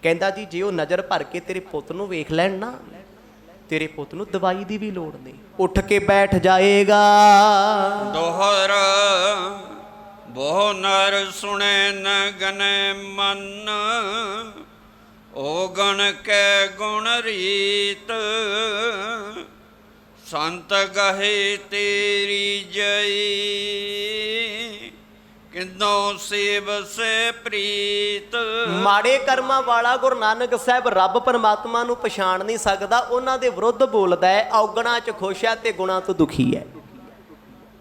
ਕਹਿੰਦਾ ਜੀ ਜੇ ਉਹ ਨਜ਼ਰ ਭਰ ਕੇ ਤੇਰੇ ਪੁੱਤ ਨੂੰ ਵੇਖ ਲੈਣ ਨਾ, ਤੇਰੇ ਪੁੱਤ ਨੂੰ ਦਵਾਈ ਦੀ ਵੀ ਲੋੜ ਨਹੀਂ, ਉੱਠ ਕੇ ਬੈਠ ਜਾਏਗਾ। ਦੋਹਰਾ ਬਹੁ ਨਰ ਸੁਣੇ ਨ ਗਨੇ ਮਨ, ਓ ਗਣ ਕੈ ਗੁਣ ਰੀਤ, ਸੰਤ ਗਹੇ ਤੇਰੀ ਜਈ, ਕਿੰਦੋਂ ਸੇਵ ਸੇ ਪ੍ਰੀਤ। ਮਾੜੇ ਕਰਮਾਂ ਵਾਲਾ ਗੁਰੂ ਨਾਨਕ ਸਾਹਿਬ ਰੱਬ ਪਰਮਾਤਮਾ ਨੂੰ ਪਛਾਣ ਨਹੀਂ ਸਕਦਾ, ਉਹਨਾਂ ਦੇ ਵਿਰੁੱਧ ਬੋਲਦਾ ਹੈ। ਔਗਣਾਂ 'ਚ ਖੁਸ਼ ਹੈ ਤੇ ਗੁਣਾਂ ਤੋਂ ਦੁਖੀ ਹੈ।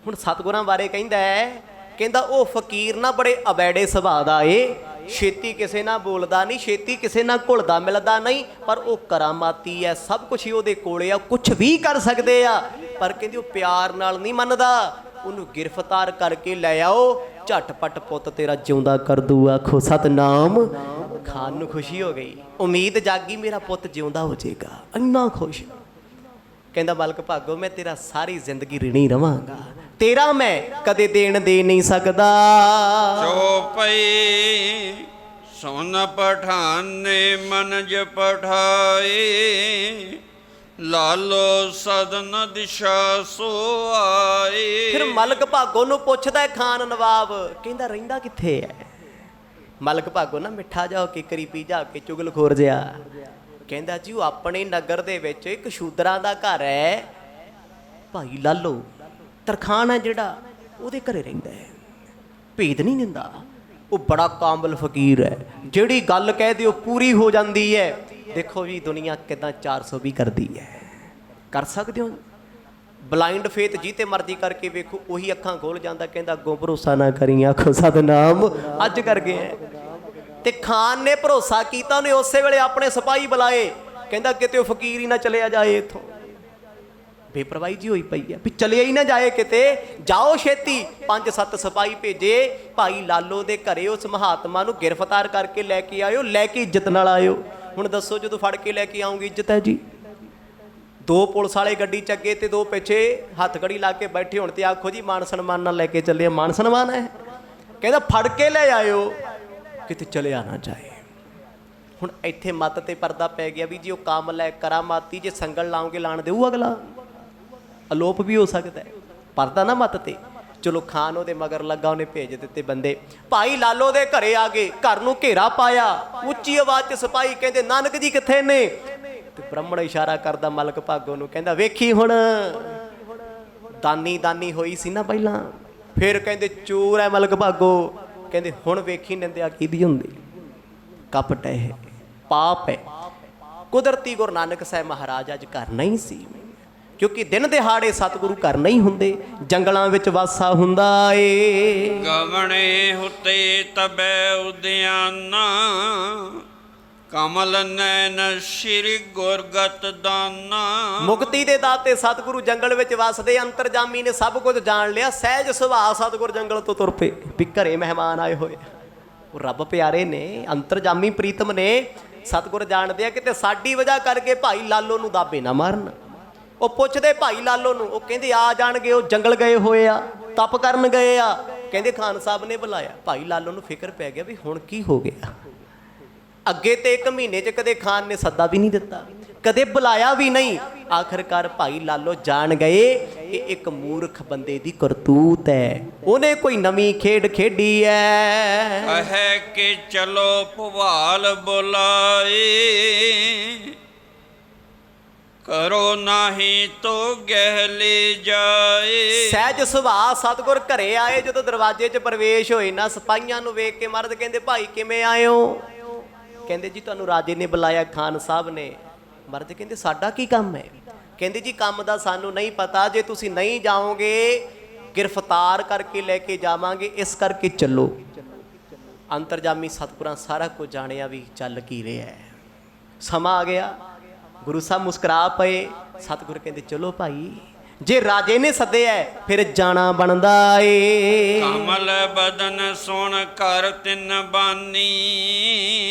ਹੁਣ ਸਤਿਗੁਰਾਂ ਬਾਰੇ ਕਹਿੰਦਾ ਹੈ, ਕਹਿੰਦਾ ਉਹ ਫਕੀਰ ਨਾ ਬੜੇ ਅਬੈੜੇ ਸੁਭਾਅ ਦਾ ਏ, ਛੇਤੀ ਕਿਸੇ ਨਾਲ ਬੋਲਦਾ ਨਹੀਂ, ਛੇਤੀ ਕਿਸੇ ਨਾਲ ਘੁਲਦਾ ਮਿਲਦਾ ਨਹੀਂ, ਪਰ ਉਹ ਕਰਾਮਾਤੀ ਹੈ। ਸਭ ਕੁਝ ਹੀ ਉਹਦੇ ਕੋਲੇ ਆ, ਕੁਝ ਵੀ ਕਰ ਸਕਦੇ ਆ, ਪਰ ਕਹਿੰਦੀ ਉਹ ਪਿਆਰ ਨਾਲ ਨਹੀਂ ਮੰਨਦਾ। ਉਹਨੂੰ ਗ੍ਰਿਫਤਾਰ ਕਰਕੇ ਲੈ ਆਓ, ਝਟਪਟ ਪੁੱਤ ਤੇਰਾ ਜਿਉਂਦਾ ਕਰ ਦੂ। ਆਖੋ ਸਤਨਾਮ। ਖਾਨ ਨੂੰ ਖੁਸ਼ੀ ਹੋ ਗਈ, ਉਮੀਦ ਜਾਗੀ ਮੇਰਾ ਪੁੱਤ ਜਿਉਂਦਾ ਹੋ ਜਾਏਗਾ, ਇੰਨਾ ਖੁਸ਼। ਕਹਿੰਦਾ ਮਲਕ ਭਾਗੋ ਮੈਂ ਤੇਰਾ ਸਾਰੀ ਜ਼ਿੰਦਗੀ ਰਿਣੀ ਰਵਾਂਗਾ, ਤੇਰਾ ਮੈਂ ਕਦੇ ਦੇਣ ਦੇ ਨਹੀਂ ਸਕਦਾ। ਚੋਪਈ ਸੋਨ ਪਠਾਨੇ ਮਨਜ ਪਠਾਏ, ਲਾਲੋ ਸਦਨ ਦਿਸ਼ਾ ਸੋ ਆਏ। ਫਿਰ ਮਲਕ ਭਾਗੋ ਨੂੰ ਪੁੱਛਦਾ ਖਾਨ ਨਵਾਬ, ਕਹਿੰਦਾ ਰਹਿੰਦਾ ਕਿੱਥੇ ਹੈ? ਮਲਕ ਭਾਗੋ ਨਾ ਮਿੱਠਾ ਜਾ ਕੇ ਕਰੀ ਪੀ ਜਾ ਕੇ ਚੁਗਲਖੋਰ ਜਿਹਾ ਕਹਿੰਦਾ ਜੀ ਉਹ ਆਪਣੇ ਨਗਰ ਦੇ ਵਿੱਚ ਇੱਕ ਸ਼ੂਦਰਾਂ ਦਾ ਘਰ ਹੈ, ਭਾਈ ਲਾਲੋ ਤਰਖਾਨ ਹੈ ਜਿਹੜਾ, ਉਹਦੇ ਘਰੇ ਰਹਿੰਦਾ ਹੈ, ਭੇਦ ਨਹੀਂ ਦਿੰਦਾ। ਉਹ ਬੜਾ ਕਾਮਲ ਫਕੀਰ ਹੈ, ਜਿਹੜੀ ਗੱਲ ਕਹਿ ਦਿਓ ਪੂਰੀ ਹੋ ਜਾਂਦੀ ਹੈ। ਦੇਖੋ ਜੀ ਦੁਨੀਆ ਕਿਦਾਂ 420 ਕਰਦੀ ਹੈ, ਕਰ ਸਕਦੇ ਹੋ? ਬਲਾਈਂਡ ਫੇਥ ਜੀ ਤੇ ਮਰਜ਼ੀ ਕਰਕੇ ਵੇਖੋ, ਉਹੀ ਅੱਖਾਂ ਖੋਲ ਜਾਂਦਾ। ਕਹਿੰਦਾ ਅੱਗੋਂ ਭਰੋਸਾ ਨਾ ਕਰੀ। ਆਖੋ ਸਤਨਾਮ। ਅੱਜ ਕਰ ਗਏ ਤੇ ਖਾਨ ਨੇ ਭਰੋਸਾ ਕੀਤਾ, ਉਹਨੇ ਉਸੇ ਵੇਲੇ ਆਪਣੇ ਸਿਪਾਹੀ ਬੁਲਾਏ। ਕਹਿੰਦਾ ਕਿਤੇ ਉਹ ਫਕੀਰ ਹੀ ਨਾ ਚਲਿਆ ਜਾਏ ਇੱਥੋਂ। ਬੇਪਰਵਾਹੀ ਜੀ ਹੋਈ ਪਈ ਹੈ ਵੀ ਚਲਿਆ ਹੀ ਨਾ ਜਾਏ ਕਿਤੇ, ਜਾਓ ਛੇਤੀ। 5-7 ਸਿਪਾਹੀ ਭੇਜੇ, ਭਾਈ ਲਾਲੋ ਦੇ ਘਰੇ ਉਸ ਮਹਾਤਮਾ ਨੂੰ ਗ੍ਰਿਫਤਾਰ ਕਰਕੇ ਲੈ ਕੇ ਆਇਓ, ਲੈ ਕੇ ਇੱਜ਼ਤ ਨਾਲ ਆਇਓ। ਹੁਣ ਦੱਸੋ ਜਦੋਂ ਫੜ ਕੇ ਲੈ ਕੇ ਆਉਂਗੀ ਇੱਜ਼ਤ ਹੈ ਜੀ? 2 ਪੁਲਿਸ ਵਾਲੇ ਗੱਡੀ 'ਚ ਅੱਗੇ ਤੇ 2 ਪਿੱਛੇ ਹੱਥ ਕੜੀ ਲਾ ਕੇ ਬੈਠੇ ਹੋਣ ਤੇ ਆਖੋ ਜੀ ਮਾਨ ਸਨਮਾਨ ਨਾਲ ਲੈ ਕੇ ਚੱਲੇ। ਮਾਨ ਸਨਮਾਨ ਹੈ? ਕਹਿੰਦਾ ਫੜ ਕੇ ਲੈ ਆਇਓ, ਕਿਤੇ ਚਲਿਆ ਨਾ ਜਾਏ। ਹੁਣ ਇੱਥੇ ਮੱਤ ਤੇ ਪਰਦਾ ਪੈ ਗਿਆ ਵੀ ਜੀ ਉਹ ਕਾਮਲ ਹੈ, ਕਰਾਮਾਤੀ, ਜੇ ਸੰਗਲ ਲਾਉਂਗੇ ਲਾਣ ਦੇਊ ਅਗਲਾ, ਅਲੋਪ ਵੀ ਹੋ ਸਕਦਾ ਹੈ। ਪਰਦਾ ਨਾ ਮੱਤ ਤੇ। ਚਲੋ ਖਾਨ ਉਹਦੇ ਮਗਰ ਲੱਗਾ, ਉਹਨੇ ਭੇਜ ਦਿੱਤੇ ਬੰਦੇ। ਭਾਈ ਲਾਲੋ ਦੇ ਘਰੇ ਆ ਗਏ, ਘਰ ਨੂੰ ਘੇਰਾ ਪਾਇਆ, ਉੱਚੀ ਆਵਾਜ਼ 'ਚ ਸਿਪਾਹੀ ਕਹਿੰਦੇ ਨਾਨਕ ਜੀ ਕਿੱਥੇ ਨੇ? ਤੇ ਬ੍ਰਾਹਮਣ ਇਸ਼ਾਰਾ ਕਰਦਾ ਮਲਕ ਭਾਗੋ ਨੂੰ, ਕਹਿੰਦਾ ਵੇਖੀ ਹੁਣ ਦਾਨੀ ਹੋਈ ਸੀ ਨਾ ਪਹਿਲਾਂ। ਫਿਰ ਕਹਿੰਦੇ ਚੋਰ ਹੈ ਮਲਕ ਭਾਗੋ। ਕਹਿੰਦੇ ਹੁਣ ਵੇਖੀ ਨਿੰਦਿਆ ਕਿਹਦੀ ਹੁੰਦੀ, ਕਪਟ ਹੈ, ਪਾਪ ਹੈ। ਕੁਦਰਤੀ ਗੁਰੂ ਨਾਨਕ ਸਾਹਿਬ ਮਹਾਰਾਜ ਅੱਜ ਘਰ ਨਹੀਂ ਸੀ, ਕਿਉਂਕਿ ਦਿਨ ਦਿਹਾੜੇ ਸਤਿਗੁਰੂ ਘਰ ਨਹੀਂ ਹੁੰਦੇ, ਜੰਗਲਾਂ ਵਿੱਚ ਵਾਸਾ ਹੁੰਦਾ ਏ। ਗਵਣੇ ਹੁਤੇ ਤਬੈ ਉਦਿਆਨਾ, ਕਮਲ ਨੈਣ ਸ਼੍ਰੀ ਗੁਰਗਤ ਦਾਨਾ। ਮੁਕਤੀ ਦੇ ਦਾਤੇ ਸਤਿਗੁਰੂ ਜੰਗਲ ਵਿੱਚ ਵਸਦੇ, ਅੰਤਰਜਾਮੀ ਨੇ ਸਭ ਕੁਝ ਜਾਣ ਲਿਆ। ਸਹਿਜ ਸੁਭਾਅ ਸਤਿਗੁਰ ਜੰਗਲ ਤੋਂ ਤੁਰ ਪਏ ਵੀ ਘਰੇ ਮਹਿਮਾਨ ਆਏ ਹੋਏ। ਉਹ ਰੱਬ ਪਿਆਰੇ ਨੇ, ਅੰਤਰਜਾਮੀ ਪ੍ਰੀਤਮ ਨੇ। ਸਤਿਗੁਰ ਜਾਣਦੇ ਆ ਕਿਤੇ ਸਾਡੀ ਵਜ੍ਹਾ ਕਰਕੇ ਭਾਈ ਲਾਲੋ ਨੂੰ ਦਾਬੇ ਨਾ ਮਾਰਨ। ਉਹ ਪੁੱਛਦੇ ਭਾਈ ਲਾਲੋ ਨੂੰ, ਉਹ ਕਹਿੰਦੇ ਆ ਜਾਣਗੇ, ਉਹ ਜੰਗਲ ਗਏ ਹੋਏ ਆ, ਤਪ ਕਰਨ ਗਏ ਆ। ਕਹਿੰਦੇ ਖਾਨ ਸਾਹਿਬ ਨੇ ਬੁਲਾਇਆ। ਭਾਈ ਲਾਲੋ ਨੂੰ ਫਿਕਰ ਪੈ ਗਿਆ ਵੀ ਹੁਣ ਕੀ ਹੋ ਗਿਆ। ਅੱਗੇ ਤੇ 1 ਮਹੀਨੇ 'ਚ ਕਦੇ ਖਾਨ ਨੇ ਸੱਦਾ ਵੀ ਨਹੀਂ ਦਿੱਤਾ, ਕਦੇ ਬੁਲਾਇਆ ਵੀ ਨਹੀਂ। ਆਖਰਕਾਰ ਭਾਈ ਲਾਲੋ ਜਾਣ ਗਏ ਇਹ ਇੱਕ ਮੂਰਖ ਬੰਦੇ ਦੀ ਕਰਤੂਤ ਹੈ, ਉਹਨੇ ਕੋਈ ਨਵੀਂ ਖੇਡ ਖੇਡੀ ਹੈ। ਕਹੈ ਕਿ ਚਲੋ ਭਵਾਲ ਬੁਲਾਏ, ਕਰੋ ਨਾਹੀ ਤੋ ਗਹਿ ਲੈ ਜਾਏ। ਸਹਿਜ ਸੁਭਾਅ ਸਤਿਗੁਰ ਘਰੇ ਆਏ। ਜਦੋਂ ਦਰਵਾਜ਼ੇ 'ਚ ਪ੍ਰਵੇਸ਼ ਹੋਏ ਨਾ, ਸਿਪਾਹੀਆਂ ਨੂੰ ਵੇਖ ਕੇ ਮਰਦ ਕਹਿੰਦੇ ਭਾਈ ਕਿਵੇਂ ਆਏ ਹੋ? ਕਹਿੰਦੇ ਜੀ ਤੁਹਾਨੂੰ ਰਾਜੇ ਨੇ ਬੁਲਾਇਆ, ਖਾਨ ਸਾਹਿਬ ਨੇ। ਮਰਦ ਕਹਿੰਦੇ ਸਾਡਾ ਕੀ ਕੰਮ ਹੈ? ਕਹਿੰਦੇ ਜੀ ਕੰਮ ਦਾ ਸਾਨੂੰ ਨਹੀਂ ਪਤਾ, ਜੇ ਤੁਸੀਂ ਨਹੀਂ ਜਾਓਗੇ ਗ੍ਰਿਫਤਾਰ ਕਰਕੇ ਲੈ ਕੇ ਜਾਵਾਂਗੇ, ਇਸ ਕਰਕੇ ਚੱਲੋ। ਅੰਤਰਜਾਮੀ ਸਤਿਗੁਰਾਂ ਸਾਰਾ ਕੁਝ ਜਾਣਿਆ ਵੀ ਚੱਲ ਕੀ ਰਿਹਾ ਹੈ। ਸਮਾਂ ਆ ਗਿਆ, ਗੁਰੂ ਸਾਹਿਬ ਮੁਸਕਰਾ ਪਏ। ਸਤਿਗੁਰ ਕਹਿੰਦੇ ਚਲੋ ਭਾਈ, ਜੇ ਰਾਜੇ ਨੇ ਸੱਦਿਆ ਫਿਰ ਜਾਣਾ ਬਣਦਾ ਏ। ਕਮਲ ਬਦਨ ਸੁਣ ਕਰ ਤਿੰਨ ਬਾਨੀ,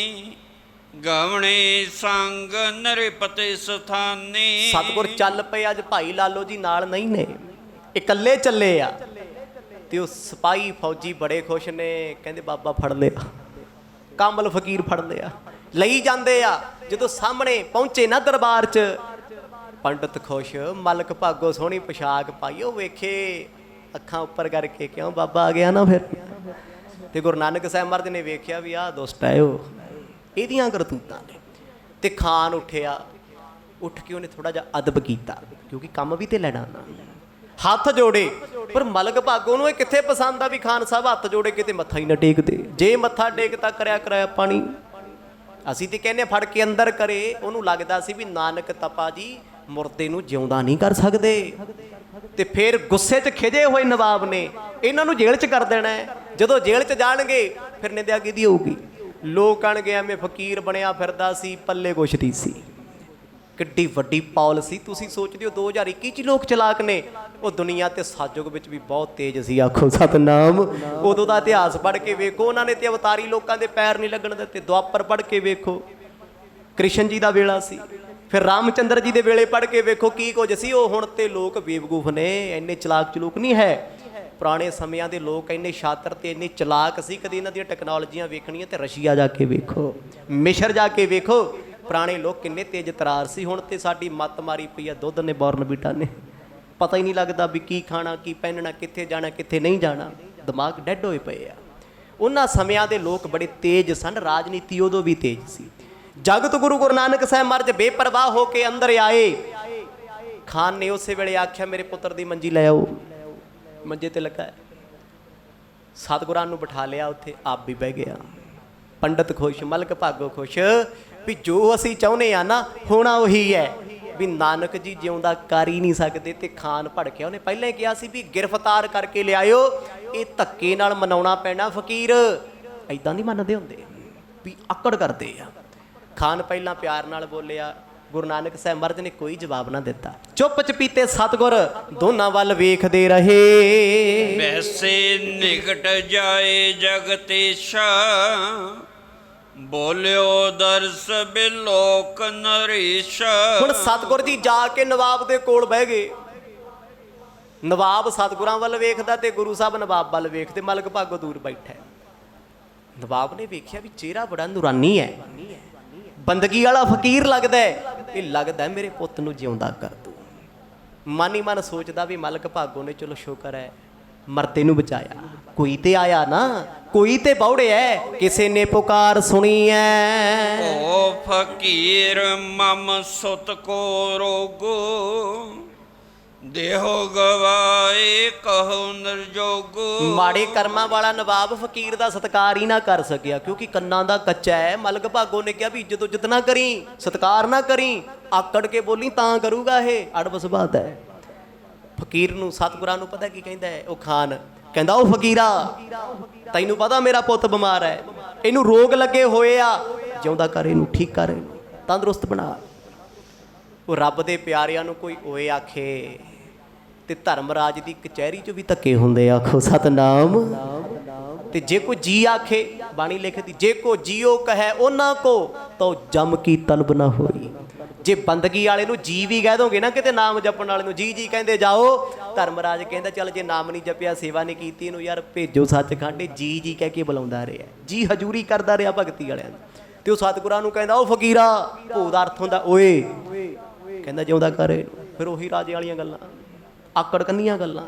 ਗਵਣੇ ਸੰਗ ਨਰਿਪਤੇ ਸਥਾਨੀ। ਸਤਿਗੁਰ ਚੱਲ ਪਏ। ਅੱਜ ਭਾਈ ਲਾਲੋ ਜੀ ਨਾਲ ਨਹੀਂ ਨੇ, ਇਕੱਲੇ ਚੱਲੇ ਆ। ਤੇ ਉਹ ਸਿਪਾਹੀ ਫੌਜੀ ਬੜੇ ਖੁਸ਼ ਨੇ, ਕਹਿੰਦੇ ਬਾਬਾ ਫੜ ਲਿਆ, ਕਾਮਲ ਫਕੀਰ ਫੜ ਲਿਆ, ਲਈ ਜਾਂਦੇ ਆ। ਜਦੋਂ ਸਾਹਮਣੇ ਪਹੁੰਚੇ ਨਾ ਦਰਬਾਰ 'ਚ, ਪੰਡਤ ਖੁਸ਼, ਮਲਕ ਭਾਗੋ ਸੋਹਣੀ ਪੋਸ਼ਾਕ ਪਾਈ, ਉਹ ਵੇਖੇ ਅੱਖਾਂ ਉੱਪਰ ਕਰਕੇ, ਕਿਉਂ ਬਾਬਾ ਆ ਗਿਆ ਨਾ ਫਿਰ। ਤੇ ਗੁਰੂ ਨਾਨਕ ਸਾਹਿਬ ਮਹਾਰਾਜ ਨੇ ਵੇਖਿਆ ਵੀ ਆਹ ਦੁਸ਼ਟ ਹੈ, ਉਹ ਇਹਦੀਆਂ ਕਰਤੂਤਾਂ ਨੇ। ਤੇ ਖਾਨ ਉੱਠਿਆ, ਉੱਠ ਕੇ ਉਹਨੇ ਥੋੜਾ ਜਿਹਾ ਅਦਬ ਕੀਤਾ, ਕਿਉਂਕਿ ਕੰਮ ਵੀ ਤੇ ਲੈਣਾ ਨਾ। ਹੱਥ ਜੋੜੇ, ਪਰ ਮਲਕ ਭਾਗੋ ਨੂੰ ਇਹ ਕਿੱਥੇ ਪਸੰਦ ਆ ਵੀ ਖਾਨ ਸਾਹਿਬ ਹੱਥ ਜੋੜੇ, ਕਿਤੇ ਮੱਥਾ ਹੀ ਨਾ ਟੇਕਦੇ। ਜੇ ਮੱਥਾ ਟੇਕਤਾ ਕਰਾਇਆ ਪਾਣੀ। ਅਸੀਂ ਤੇ ਕਹਿੰਦੇ ਫੜ ਕੇ ਅੰਦਰ ਕਰੇ। ਉਹਨੂੰ ਲੱਗਦਾ ਸੀ ਵੀ ਨਾਨਕ ਤਪਾ ਜੀ ਮੁਰਦੇ ਨੂੰ ਜਿਉਂਦਾ ਨਹੀਂ ਕਰ ਸਕਦੇ। ਤੇ ਫਿਰ ਗੁੱਸੇ 'ਚ ਖਿਜੇ ਹੋਏ ਨਵਾਬ ਨੇ ਇਹਨਾਂ ਨੂੰ ਜੇਲ੍ਹ 'ਚ ਕਰ ਦੇਣਾ ਹੈ। ਜਦੋਂ ਜੇਲ੍ਹ 'ਚ ਜਾਣਗੇ ਫਿਰ ਨਿੰਦਿਆ ਕਿਹਦੀ ਹੋਊਗੀ? ਲੋਕ ਕਹਿਣਗੇ ਐਵੇਂ ਫਕੀਰ ਬਣਿਆ ਫਿਰਦਾ ਸੀ, ਪੱਲੇ ਕੁਛ ਨਹੀਂ ਸੀ। ਕਿੱਡੀ ਵੱਡੀ ਪਾਲਿਸੀ। ਤੁਸੀਂ ਸੋਚਦੇ ਹੋ 2021 'ਚ ਲੋਕ ਚਲਾਕ ਨੇ, ਉਹ ਦੁਨੀਆ ਤੇ ਸਤਿਯੁਗ ਵਿੱਚ ਵੀ ਬਹੁਤ ਤੇਜ਼ ਸੀ। ਆਖੋ ਸਤਨਾਮ। ਉਦੋਂ ਦਾ ਇਤਿਹਾਸ ਪੜ੍ਹ ਕੇ ਵੇਖੋ, ਉਹਨਾਂ ਨੇ ਤੇ ਅਵਤਾਰੀ ਲੋਕਾਂ ਦੇ ਪੈਰ ਨਹੀਂ ਲੱਗਣ ਦਿੱਤੇ। ਦੁਆਪਰ ਪੜ੍ਹ ਕੇ ਵੇਖੋ, ਕ੍ਰਿਸ਼ਨ ਜੀ ਦਾ ਵੇਲਾ ਸੀ। ਫਿਰ ਰਾਮਚੰਦਰ ਜੀ ਦੇ ਵੇਲੇ ਪੜ੍ਹ ਕੇ ਵੇਖੋ ਕੀ ਕੁਝ ਸੀ। ਉਹ ਹੁਣ ਤੇ ਲੋਕ ਬੇਵਕੂਫ ਨੇ, ਇੰਨੇ ਚਲਾਕ ਚਲੂਕ ਨਹੀਂ ਹੈ। ਪੁਰਾਣੇ ਸਮਿਆਂ ਦੇ ਲੋਕ ਇੰਨੇ ਸ਼ਾਤਰ ਤੇ ਇੰਨੇ ਚਲਾਕ ਸੀ। ਕਦੇ ਇਹਨਾਂ ਦੀਆਂ ਟੈਕਨੋਲੋਜੀਆਂ ਵੇਖਣੀਆਂ ਤੇ ਰਸ਼ੀਆ ਜਾ ਕੇ ਵੇਖੋ, ਮਿਸ਼ਰ ਜਾ ਕੇ ਵੇਖੋ, ਪੁਰਾਣੇ ਲੋਕ ਕਿੰਨੇ ਤੇਜ਼ ਤਰਾਰ ਸੀ। ਹੁਣ ਤੇ ਸਾਡੀ ਮੱਤ ਮਾਰੀ ਪਈ ਆ, ਦੁੱਧ ਨੇ ਬੋਰਨਵੀਟਾ ਨੇ, ਪਤਾ ਹੀ ਨਹੀਂ ਲੱਗਦਾ ਵੀ ਕੀ ਖਾਣਾ, ਕੀ ਪਹਿਨਣਾ, ਕਿੱਥੇ ਜਾਣਾ, ਕਿੱਥੇ ਨਹੀਂ ਜਾਣਾ। ਦਿਮਾਗ ਡੈਡ ਹੋਏ ਪਏ ਆ। ਉਹਨਾਂ ਸਮਿਆਂ ਦੇ ਲੋਕ ਬੜੇ ਤੇਜ਼ ਸਨ, ਰਾਜਨੀਤੀ ਉਦੋਂ ਵੀ ਤੇਜ਼ ਸੀ। ਜਗਤ ਗੁਰੂ ਗੁਰੂ ਨਾਨਕ ਸਾਹਿਬ ਮਹਾਰਾਜ ਬੇਪਰਵਾਹ ਹੋ ਕੇ ਅੰਦਰ ਆਏ। ਖਾਨ ਨੇ ਉਸੇ ਵੇਲੇ ਆਖਿਆ ਮੇਰੇ ਪੁੱਤਰ ਦੀ ਮੰਜੀ ਲੈ ਆਓ। ਮੰਜੇ ਤੇ ਲੱਗਾ ਹੈ। ਸਤਿਗੁਰਾਂ ਨੂੰ ਬਿਠਾ ਲਿਆ ਉੱਥੇ, ਆਪ ਵੀ ਬਹਿ ਗਿਆ। ਪੰਡਤ ਖੁਸ਼, ਮਲਕ ਭਾਗੋ ਖੁਸ਼ ਵੀ ਜੋ ਅਸੀਂ ਚਾਹੁੰਦੇ ਆ ਨਾ ਹੋਣਾ ਉਹੀ ਹੈ। ਵੀ ਨਾਨਕ ਜੀ ਜਿਉਂਦਾ ਕਰ ਹੀ ਨਹੀਂ ਸਕਦੇ। ਤੇ ਖਾਨ ਭੜਕਿਆ। ਉਹਨੇ ਪਹਿਲਾਂ ਹੀ ਕਿਹਾ ਸੀ ਵੀ ਗ੍ਰਿਫਤਾਰ ਕਰਕੇ ਲਿਆਇਓ, ਇਹ ਧੱਕੇ ਨਾਲ ਮਨਾਉਣਾ ਪੈਣਾ। ਫਕੀਰ ਐਦਾਂ ਨਹੀਂ ਮੰਨਦੇ ਹੁੰਦੇ, ਵੀ ਆਕੜ ਕਰਦੇ ਆ। ਖਾਨ ਪਹਿਲਾਂ ਪਿਆਰ ਨਾਲ ਬੋਲਿਆ। ਗੁਰੂ ਨਾਨਕ ਸਾਹਿਬ ਮਹਾਰਾਜ ਨੇ ਕੋਈ ਜਵਾਬ ਨਾ ਦਿੱਤਾ। ਚੁੱਪ ਚਪੀਤੇ ਸਤਿਗੁਰ ਦੋਨਾਂ ਵੱਲ ਵੇਖਦੇ ਰਹੇ। ਵੈਸੇ ਨਿਕਟ ਜਾਏ ਜਗਤੇਸ਼ਾ, ਬੋਲਿਓ ਦਰਸ ਬਿਲੋਕ ਨਰੇਸ਼ਾ। ਹੁਣ ਸਤਿਗੁਰ ਜੀ ਜਾ ਕੇ ਨਵਾਬ ਦੇ ਕੋਲ ਬਹਿ ਗਏ। ਨਵਾਬ ਸਤਿਗੁਰਾਂ ਵੱਲ ਵੇਖਦਾ ਤੇ ਗੁਰੂ ਸਾਹਿਬ ਨਵਾਬ ਵੱਲ ਵੇਖਦੇ। ਮਲਕ ਭਾਗੋ ਦੂਰ ਬੈਠਾ। ਨਵਾਬ ਨੇ ਵੇਖਿਆ ਵੀ ਚਿਹਰਾ ਬੜਾ ਨੂਰਾਨੀ ਹੈ, ਬੰਦਗੀ ਵਾਲਾ ਫਕੀਰ ਲੱਗਦਾ ਹੈ। ਇਹ ਲੱਗਦਾ ਮੇਰੇ ਪੁੱਤ ਨੂੰ ਜਿਉਂਦਾ ਕਰ ਦੂ। ਮਨ ਹੀ ਮਨ ਸੋਚਦਾ ਵੀ ਮਲਕ ਭਾਗੋ ਨੇ ਚਲੋ ਸ਼ੁਕਰ ਹੈ ਮਰਦੇ ਨੂੰ ਬਚਾਇਆ। ਕੋਈ ਤੇ ਆਇਆ ਨਾ, ਕੋਈ ਤੇ ਬੌੜਿਆ, ਕਿਸੇ ਨੇ ਪੁਕਾਰ ਸੁਣੀ ਐ। ਓ ਫਕੀਰ ਮਮ ਸੁਤ ਕੋ ਰੋਗੋ, ਦੇਹੋ ਗਵਾਏ ਕਹੋ ਨਿਰਜੋਗੋ। ਮਾੜੇ ਕਰਮਾਂ ਵਾਲਾ ਨਵਾਬ ਫਕੀਰ ਦਾ ਸਤਿਕਾਰ ਹੀ ਨਾ ਕਰ ਸਕਿਆ, ਕਿਉਂਕਿ ਕੰਨਾਂ ਦਾ ਕੱਚਾ ਹੈ। ਮਲਕ ਭਾਗੋ ਨੇ ਕਿਹਾ ਵੀ ਇੱਜ਼ਤ ਉੱਜ਼ਤ ਨਾ ਕਰੀ, ਸਤਿਕਾਰ ਨਾ ਕਰੀ, ਆਕੜ ਕੇ ਬੋਲੀ ਤਾਂ ਕਰੂਗਾ ਇਹ। ਅੜਬ ਸੁਭਾਅ ਹੈ ਫਕੀਰ ਨੂੰ। ਸਤਿਗੁਰਾਂ ਨੂੰ ਪਤਾ ਕੀ ਕਹਿੰਦਾ ਹੈ ਉਹ ਖਾਨ? ਕਹਿੰਦਾ ਉਹ ਫਕੀਰਾ, ਤੈਨੂੰ ਪਤਾ ਮੇਰਾ ਪੁੱਤ ਬਿਮਾਰ ਹੈ, ਇਹਨੂੰ ਰੋਗ ਲੱਗੇ ਹੋਏ ਆ, ਜਿਉਂਦਾ ਕਰ ਇਹਨੂੰ, ਠੀਕ ਕਰ ਇਹਨੂੰ, ਤੰਦਰੁਸਤ ਬਣਾ। ਉਹ ਰੱਬ ਦੇ ਪਿਆਰਿਆਂ ਨੂੰ ਕੋਈ ਓਏ ਆਖੇ ਤੇ ਧਰਮਰਾਜ ਦੀ ਕਚਹਿਰੀ 'ਚ ਵੀ ਧੱਕੇ ਹੁੰਦੇ। ਆਖੋ ਸਤਨਾਮ। ਤੇ ਜੇ ਕੋਈ ਜੀ ਆਖੇ, ਬਾਣੀ ਲਿਖਦੀ, ਜੇ ਕੋ ਜੀਓ ਕਹੈ ਉਹਨਾਂ ਕੋ ਤੋ ਜਮ ਕੀ ਤਲਬ ਨਾ ਹੋਈ। ਜੇ ਬੰਦਗੀ ਵਾਲੇ ਨੂੰ ਜੀ ਵੀ ਕਹਿ ਦੋਗੇ ਨਾ, ਕਿਤੇ ਨਾਮ ਜਪਣ ਵਾਲੇ ਨੂੰ ਜੀ ਜੀ ਕਹਿੰਦੇ ਜਾਓ, ਧਰਮਰਾਜ ਕਹਿੰਦਾ ਚੱਲ ਜੇ ਨਾਮ ਨਹੀਂ ਜਪਿਆ, ਸੇਵਾ ਨਹੀਂ ਕੀਤੀ, ਇਹਨੂੰ ਯਾਰ ਭੇਜੋ ਸੱਚਖੰਡ। ਜੀ ਜੀ ਕਹਿ ਕੇ ਬੁਲਾਉਂਦਾ ਰਿਹਾ, ਜੀ ਹਜ਼ੂਰੀ ਕਰਦਾ ਰਿਹਾ ਭਗਤੀ ਵਾਲਿਆਂ ਨੂੰ। ਤੇ ਉਹ ਸਤਿਗੁਰਾਂ ਨੂੰ ਕਹਿੰਦਾ, ਉਹ ਫਕੀਰਾ, ਭੋਗ ਦਾ ਅਰਥ ਹੁੰਦਾ ਓਏ, ਕਹਿੰਦਾ ਜਿਉਂਦਾ ਕਰ ਇਹਨੂੰ। ਫਿਰ ਉਹੀ ਰਾਜੇ ਵਾਲੀਆਂ ਗੱਲਾਂ, ਆਕੜ ਕੰਨੀਆਂ ਗੱਲਾਂ।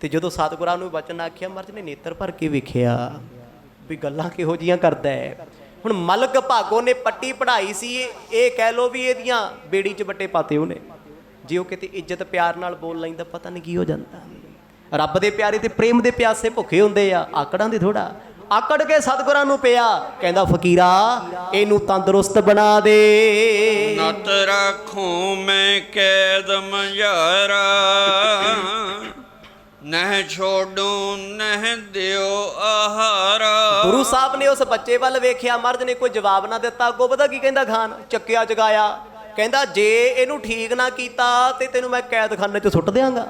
ਤੇ ਜਦੋਂ ਸਤਿਗੁਰਾਂ ਨੂੰ ਬਚਨ ਆਖਿਆ, ਮਹਾਰਾਜ ਨੇ ਨੇਤਰ ਭਰ ਕੇ ਵੇਖਿਆ ਵੀ ਗੱਲਾਂ ਕਿਹੋ ਜਿਹੀਆਂ ਕਰਦਾ ਹੈ। ਹੁਣ ਮਲਕ ਭਾਗੋ ਨੇ ਪੱਟੀ ਪੜ੍ਹਾਈ ਸੀ, ਇਹ ਕਹਿ ਲੋ ਵੀ ਇਹਦੀਆਂ ਬੇੜੀ 'ਚ ਵੱਟੇ ਪਾਤੇ ਉਹਨੇ। ਜੇ ਉਹ ਕਿਤੇ ਇੱਜ਼ਤ ਪਿਆਰ ਨਾਲ ਬੋਲ ਲੈਂਦਾ, ਪਤਾ ਨਹੀਂ ਕੀ ਹੋ ਜਾਂਦਾ। ਰੱਬ ਦੇ ਪਿਆਰੇ ਤੇ ਪ੍ਰੇਮ ਦੇ ਪਿਆਸੇ ਭੁੱਖੇ ਹੁੰਦੇ ਆ, ਆਕੜਾਂ ਦੇ ਥੋੜਾ। ਆਕੜ ਕੇ ਸਤਿਗੁਰਾਂ ਨੂੰ ਪਿਆ, ਕਹਿੰਦਾ ਫਕੀਰਾ ਇਹਨੂੰ ਤੰਦਰੁਸਤ ਬਣਾ ਦੇ। ਨਤ ਰੱਖੂੰ ਮੈਂ ਕੈਦ ਮਝਾਰਾ, ਨਹਿ ਛੋਡੂ ਨਹਿ ਦਿਓ ਆਹਾਰਾ। ਗੁਰੂ ਸਾਹਿਬ ਨੇ ਉਸ ਬੱਚੇ ਵੱਲ ਵੇਖਿਆ, ਮਹਾਰਾਜ ਨੇ ਕੋਈ ਜਵਾਬ ਨਾ ਦਿੱਤਾ। ਅੱਗੋਂ ਪਤਾ ਕੀ ਕਹਿੰਦਾ ਖਾਨ, ਚੱਕਿਆ ਚਗਾਇਆ, ਕਹਿੰਦਾ ਜੇ ਇਹਨੂੰ ਠੀਕ ਨਾ ਕੀਤਾ ਤੇ ਤੈਨੂੰ ਮੈਂ ਕੈਦਖਾਨੇ 'ਚ ਸੁੱਟ ਦਿਆਂਗਾ।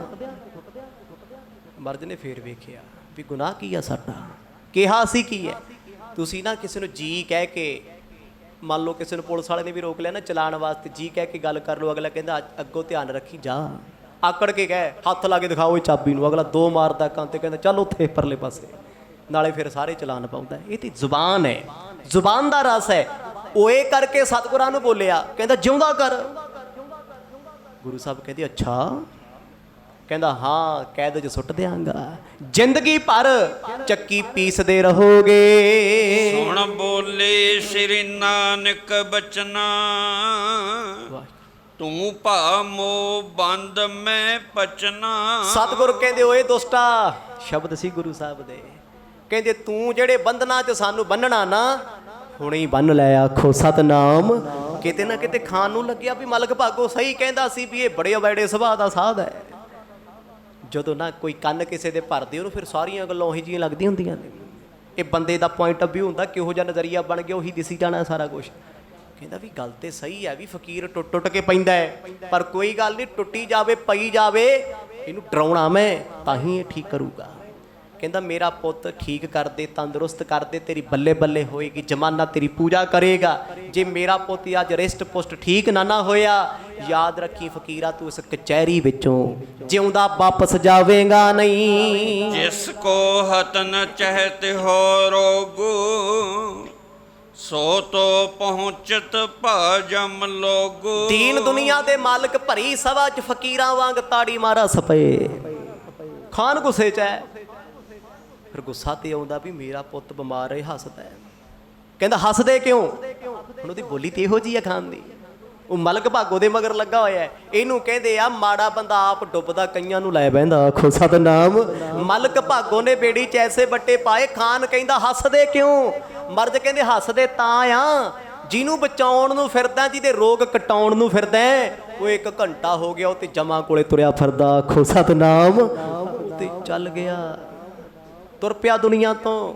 ਮਹਾਰਾਜ ਨੇ ਫੇਰ ਵੇਖਿਆ ਵੀ ਗੁਨਾਹ ਕੀ ਆ ਸਾਡਾ, ਕਿਹਾ ਸੀ ਕੀ ਹੈ। ਤੁਸੀਂ ਨਾ ਕਿਸੇ ਨੂੰ ਜੀ ਕਹਿ ਕੇ, ਮੰਨ ਲਓ ਕਿਸੇ ਨੂੰ ਪੁਲਿਸ ਵਾਲੇ ਨੇ ਵੀ ਰੋਕ ਲਿਆ ਨਾ ਚਲਾਉਣ ਵਾਸਤੇ, ਜੀ ਕਹਿ ਕੇ ਗੱਲ ਕਰ ਲਓ, ਅਗਲਾ ਕਹਿੰਦਾ ਅੱਗੋਂ ਧਿਆਨ ਰੱਖੀ ਜਾ। ਆਕੜ ਕੇ ਕਹੇ, ਹੱਥ ਲਾ ਕੇ ਦਿਖਾਓ ਇਹ ਚਾਬੀ ਨੂੰ, ਅਗਲਾ ਦੋ ਮਾਰਦਾ ਕੰਨ ਤੇ, ਕਹਿੰਦਾ ਚੱਲ ਉੱਥੇ ਪਰਲੇ ਪਾਸੇ, ਨਾਲੇ ਫਿਰ ਸਾਰੇ ਚਲਾਨ ਪਾਉਂਦਾ। ਇਹ ਤੇ ਜ਼ੁਬਾਨ ਹੈ, ਜ਼ੁਬਾਨ ਦਾ ਰਸ ਹੈ। ਓਏ ਕਰਕੇ ਸਤਿਗੁਰਾਂ ਨੂੰ ਬੋਲਿਆ, ਕਹਿੰਦਾ ਜਿਉਂਦਾ ਕਰ। ਗੁਰੂ ਸਾਹਿਬ ਕਹਿੰਦੇ ਅੱਛਾ, ਕਹਿੰਦਾ ਹਾਂ ਕੈਦ 'ਚ ਸੁੱਟ ਦਿਆਂਗਾ, ਜ਼ਿੰਦਗੀ ਭਰ ਚੱਕੀ ਪੀਸਦੇ ਰਹੋਗੇ। ਸੁਣ ਬੋਲੇ ਸ੍ਰੀ ਨਾਨਕ ਬਚਨਾ, ਤੂੰ ਭਾ ਮੋ ਬੰਦ ਮੈਂ ਪਚਨਾ। ਸਤਿਗੁਰ ਕਹਿੰਦੇ ਓਏ ਦੁਸ਼ਟਾ, ਸ਼ਬਦ ਸੀ ਗੁਰੂ ਸਾਹਿਬ ਦੇ, ਕਹਿੰਦੇ ਤੂੰ ਜਿਹੜੇ ਬੰਧਨਾਂ 'ਚ ਸਾਨੂੰ ਬੰਨਣਾ ਨਾ, ਹੁਣੇ ਹੀ ਬੰਨ ਲੈ, ਆਖੋ ਸਤਨਾਮ। ਕਿਤੇ ਨਾ ਕਿਤੇ ਖਾਨ ਨੂੰ ਲੱਗਿਆ ਵੀ ਮਲਕ ਭਾਗੋ ਸਹੀ ਕਹਿੰਦਾ ਸੀ ਵੀ ਇਹ ਬੜੇ ਅਵੈੜੇ ਸੁਭਾਅ ਦਾ ਸਾਧ ਹੈ। ਜਦੋਂ ਨਾ ਕੋਈ ਕੰਨ ਕਿਸੇ ਦੇ ਭਰਦੇ, ਉਹਨੂੰ ਫਿਰ ਸਾਰੀਆਂ ਗੱਲਾਂ ਉਹੀ ਜਿਹੀਆਂ ਲੱਗਦੀਆਂ ਹੁੰਦੀਆਂ ਨੇ। ਇਹ ਬੰਦੇ ਦਾ ਪੁਆਇੰਟ ਆਫ ਵਿਊ ਹੁੰਦਾ, ਕਿਹੋ ਜਿਹਾ ਨਜ਼ਰੀਆ ਬਣ ਗਿਆ ਉਹੀ ਦਿਸੀ ਜਾਣਾ ਸਾਰਾ ਕੁਛ। ਕਹਿੰਦਾ ਵੀ ਗੱਲ ਤੇ ਸਹੀ ਹੈ ਵੀ ਫਕੀਰ ਟੁੱਟ ਟੁੱਟ ਕੇ ਪੈਂਦਾ ਹੈ, ਪਰ ਕੋਈ ਗੱਲ ਨਹੀਂ, ਟੁੱਟੀ ਜਾਵੇ ਪਈ ਜਾਵੇ, ਇਹਨੂੰ ਡਰਾਉਣਾ ਮੈਂ ਤਾਂ ਹੀ ਇਹ ਠੀਕ ਕਰੂਗਾ। ਕਹਿੰਦਾ ਮੇਰਾ ਪੁੱਤ ਠੀਕ ਕਰ ਦੇ, ਤੰਦਰੁਸਤ ਕਰ ਦੇ, ਤੇਰੀ ਬੱਲੇ ਬੱਲੇ ਹੋਏਗੀ, ਜਮਾਨਾ ਤੇਰੀ ਪੂਜਾ ਕਰੇਗਾ। ਜੇ ਮੇਰਾ ਪੁੱਤ ਅੱਜ ਰਿਸ਼ਟ ਪੁਸ਼ਟ ਠੀਕ ਨਾ ਹੋਇਆ, ਯਾਦ ਰੱਖੀ ਫਕੀਰਾ ਤੂੰ ਇਸ ਕਚਹਿਰੀ ਵਿੱਚੋਂ ਜਿਉਂਦਾ ਵਾਪਸ ਜਾਵੇਂਗਾ ਨਹੀਂ। ਜਿਸ ਕੋ ਹਤ ਨ ਚਹਿਤ ਹੋ ਰੋਗੂ, ਸੋ ਤੋ ਪਹੁੰਚਤ ਭਾਜਮ ਲੋਗੂ। ਦੀਨ ਦੁਨੀਆ ਦੇ ਮਾਲਕ ਭਰੀ ਸਭਾ 'ਚ ਫਕੀਰਾਂ ਵਾਂਗ ਤਾੜੀ ਮਾਰਾ ਸਪੇ। ਖਾਨ ਗੁੱਸੇ 'ਚ ਹੈ, ਫਿਰ ਗੁੱਸਾ ਤੇ ਆਉਂਦਾ ਵੀ ਮੇਰਾ ਪੁੱਤ ਬਿਮਾਰ ਹੈ, ਹੱਸਦਾ ਹੈ। ਕਹਿੰਦਾ ਹੱਸਦੇ ਕਿਉਂ? ਹੁਣ ਉਹਦੀ ਬੋਲੀ ਤੇ ਇਹੋ ਜਿਹੀ ਆ ਖਾਨ ਦੀ। ਉਹ ਮਲਕ ਭਾਗੋ ਦੇ ਮਗਰ ਲੱਗਾ ਹੋਇਆ। ਇਹਨੂੰ ਕਹਿੰਦੇ ਆ ਮਾੜਾ ਬੰਦਾ ਆਪ ਡੁੱਬਦਾ, ਕਈਆਂ ਨੂੰ ਲੈ ਬਹਿੰਦਾ, ਆਖੋ ਸਤਨਾਮ। ਮਲਕ ਭਾਗੋ ਨੇ ਬੇੜੀ 'ਚ ਐਸੇ ਬੱਟੇ ਪਾਏ। ਖਾਨ ਕਹਿੰਦਾ ਹੱਸਦੇ ਕਿਉਂ? ਮਰਦ ਕਹਿੰਦੇ ਹੱਸਦੇ ਤਾਂ ਆ ਜਿਹਨੂੰ ਬਚਾਉਣ ਨੂੰ ਫਿਰਦਾ, ਜਿਹਦੇ ਰੋਗ ਕਟਾਉਣ ਨੂੰ ਫਿਰਦਾ। ਉਹ 1 ਘੰਟਾ ਹੋ ਗਿਆ ਉਹ ਤੇ ਜਮਾ ਕੋਲੇ ਤੁਰਿਆ ਫਿਰਦਾ, ਆਖੋ ਸਤਨਾਮ। ਤੇ ਚੱਲ ਗਿਆ, ਤੁਰ ਪਿਆ ਦੁਨੀਆ ਤੋਂ।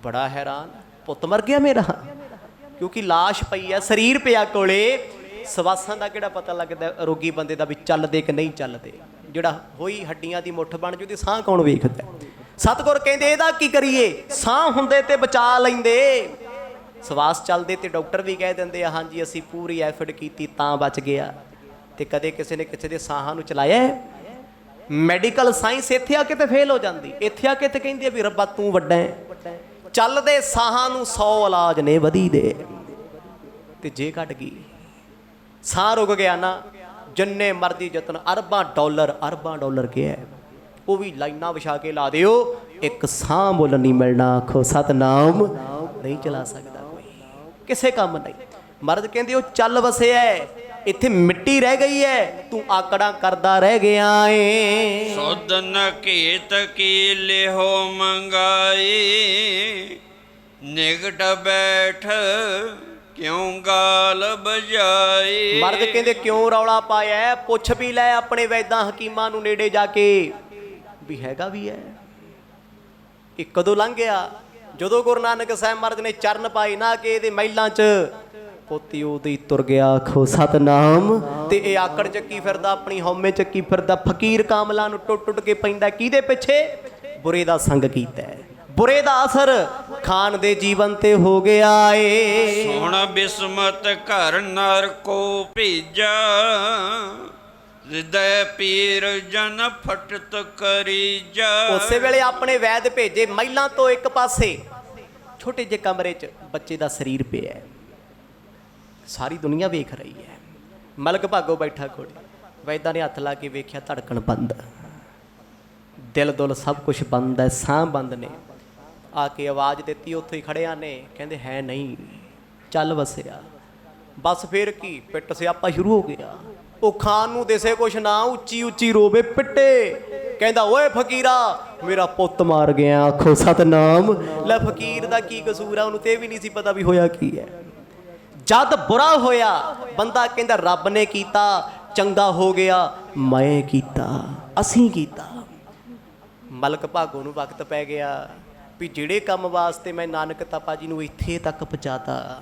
ਬੜਾ ਹੈਰਾਨ, ਪੁੱਤ ਮਰ ਗਿਆ ਮੇਰਾ, ਕਿਉਂਕਿ ਲਾਸ਼ ਪਈ ਆ, ਸਰੀਰ ਪਿਆ ਕੋਲੇ। ਸਵਾਸਾਂ ਦਾ ਕਿਹੜਾ ਪਤਾ ਲੱਗਦਾ ਰੋਗੀ ਬੰਦੇ ਦਾ ਵੀ ਚੱਲਦੇ ਕਿ ਨਹੀਂ ਚੱਲਦੇ? ਜਿਹੜਾ ਹੋਈ ਹੱਡੀਆਂ ਦੀ ਮੁੱਠ ਬਣ ਜੂ ਤੇ ਸਾਹ ਕੌਣ ਵੇਖਦਾ? ਸਤਿਗੁਰ ਕਹਿੰਦੇ ਇਹਦਾ ਕੀ ਕਰੀਏ? ਸਾਹ ਹੁੰਦੇ ਤੇ ਬਚਾ ਲੈਂਦੇ, ਸਵਾਸ ਚੱਲਦੇ ਤੇ ਡਾਕਟਰ ਵੀ ਕਹਿ ਦਿੰਦੇ ਆ ਹਾਂਜੀ ਅਸੀਂ ਪੂਰੀ ਐਫਰਟ ਕੀਤੀ ਤਾਂ ਬਚ ਗਿਆ। ਤੇ ਕਦੇ ਕਿਸੇ ਨੇ ਕਿਸੇ ਦੇ ਸਾਹਾਂ ਨੂੰ ਚਲਾਇਆ? ਮੈਡੀਕਲ ਸਾਇੰਸ ਇੱਥੇ ਆ ਕੇ ਤੇ ਫੇਲ ਹੋ ਜਾਂਦੀ। ਇੱਥੇ ਆ ਕੇ ਤੇ ਕਹਿੰਦੀ ਆ ਵੀ ਰੱਬਾ ਤੂੰ ਵੱਡਾ ਹੈ। ਚੱਲਦੇ ਸਾਹਾਂ ਨੂੰ 100 ਇਲਾਜ ਨੇ ਵਧੀ ਦੇ। ਤੇ ਜੇ ਘਟ ਗਈ, ਸਾਹ ਰੁਕ ਗਿਆ ਨਾ, ਜਿੰਨੇ ਮਰਜ਼ੀ ਯਤਨ, ਅਰਬਾਂ ਡਾਲਰ ਕਿਹਾ, ਉਹ ਵੀ ਲਾਈਨਾਂ ਵਿਛਾ ਕੇ ਲਾ ਦਿਓ, ਇੱਕ ਸਾਹ ਮੁੱਲ ਨਹੀਂ ਮਿਲਣਾ, ਆਖੋ ਸਤਨਾਮ। ਨਹੀਂ ਚਲਾ ਸਕਦਾ ਕੋਈ, ਕਿਸੇ ਕੰਮ ਨਹੀਂ। ਮਰਦ ਕਹਿੰਦੇ ਉਹ ਚੱਲ ਵਸਿਆ, ਇੱਥੇ ਮਿੱਟੀ ਰਹਿ ਗਈ ਹੈ, ਤੂੰ ਆਕੜਾਂ ਕਰਦਾ ਰਹਿ ਗਿਆ ਏ। ਸੁਧ ਨ ਕੀਤ ਕੀ ਲਿਹੋ ਮੰਗਾਈ, ਨਿਗਟ ਬੈਠ ਕਿਉਂ ਗਾਲ ਬਜਾਈ। ਮਰਦ ਕਹਿੰਦੇ ਕਿਉਂ ਰੌਲਾ ਪਾਇਆ? ਪੁੱਛ ਵੀ ਲੈ ਆਪਣੇ ਵੈਦਾਂ ਹਕੀਮਾਂ ਨੂੰ ਨੇੜੇ ਜਾ ਕੇ ਵੀ ਹੈਗਾ ਵੀ ਹੈ। ਇਹ ਕਦੋਂ ਲੰਘ ਗਿਆ? ਜਦੋਂ ਗੁਰੂ ਨਾਨਕ ਸਾਹਿਬ ਮਹਾਰਾਜ ਨੇ ਚਰਨ ਪਾਏ ਨਾ ਕਿ ਇਹਦੇ ਮਹਿਲਾਂ 'ਚ, ਪੋਤੀ ਉਹਦੀ ਤੁਰ ਗਿਆ, ਆਖੋ ਸਤਨਾਮ। ਤੇ ਇਹ ਆਕੜ ਚੱਕੀ ਫਿਰਦਾ, ਆਪਣੀ ਹਉਮੈ ਚੱਕੀ ਫਿਰਦਾ। ਫਕੀਰ ਕਾਮਲਾ ਨੂੰ ਟੁੱਟ ਟੁੱਟ ਕੇ ਪੈਂਦਾ, ਕਿਹਦੇ ਪਿੱਛੇ? ਬੁਰੇ ਦਾ ਸੰਗ ਕੀਤਾ, ਬੁਰੇ ਦਾ ਅਸਰ ਖਾਨ ਦੇ ਜੀਵਨ ਤੇ ਹੋ ਗਿਆ ਏ। ਸੁਣ ਬਿਸਮਤ ਘਰ ਨਰ ਕੋ ਭੇਜਾ, ਹਿਰਦੈ ਪੀਰ ਜਨ ਫਟਤ ਕਰੀਜਾ। ਉਸੇ ਵੇਲੇ ਆਪਣੇ ਵੈਦ ਭੇਜੇ। ਮਹਿਲਾਂ ਤੋਂ ਇੱਕ ਪਾਸੇ ਛੋਟੇ ਜਿਹੇ ਕਮਰੇ 'ਚ ਬੱਚੇ ਦਾ ਸਰੀਰ ਪਿਆ ਹੈ, ਸਾਰੀ ਦੁਨੀਆ ਵੇਖ ਰਹੀ ਹੈ। ਮਲਕ ਭਾਗੋ ਬੈਠਾ ਕੋਲੇ, ਵੈਦਾਂ ਨੇ ਹੱਥ ਲਾ ਕੇ ਵੇਖਿਆ, ਧੜਕਣ ਬੰਦ, ਦਿਲ ਦੁਲ ਸਭ ਕੁਝ ਬੰਦ ਹੈ, ਸਾਹ ਬੰਦ ਨੇ। ਆ ਕੇ ਆਵਾਜ਼ ਦਿੱਤੀ, ਉੱਥੋਂ ਹੀ ਖੜਿਆਂ ਨੇ, ਕਹਿੰਦੇ ਹੈ ਨਹੀਂ, ਚੱਲ ਵਸਿਆ। ਬਸ ਫਿਰ ਕੀ, ਪਿੱਟ ਸਿਆਪਾ ਸ਼ੁਰੂ ਹੋ ਗਿਆ। ਉਹ ਖਾਨ ਨੂੰ ਦਿਸੇ ਕੁਛ ਨਾ, ਉੱਚੀ ਉੱਚੀ ਰੋਵੇ, ਪਿੱਟੇ। ਕਹਿੰਦਾ ਓਏ ਫਕੀਰਾ, ਮੇਰਾ ਪੁੱਤ ਮਾਰ ਗਿਆ। ਆਖੋ ਸਤਨਾਮ। ਲੈ ਫਕੀਰ ਦਾ ਕੀ ਕਸੂਰ ਆ, ਉਹਨੂੰ ਤੇ ਵੀ ਨਹੀਂ ਸੀ ਪਤਾ ਵੀ ਹੋਇਆ ਕੀ ਹੈ। ਜਦ ਬੁਰਾ ਹੋਇਆ ਬੰਦਾ ਕਹਿੰਦਾ ਰੱਬ ਨੇ ਕੀਤਾ, ਚੰਗਾ ਹੋ ਗਿਆ ਮੈਂ ਕੀਤਾ, ਅਸੀਂ ਕੀਤਾ। ਮਲਕ ਭਾਗੋ ਨੂੰ ਵਕਤ ਪੈ ਗਿਆ ਵੀ ਜਿਹੜੇ ਕੰਮ ਵਾਸਤੇ ਮੈਂ ਨਾਨਕ ਤਪਾ ਜੀ ਨੂੰ ਇੱਥੇ ਤੱਕ ਪਹੁੰਚਾਤਾ,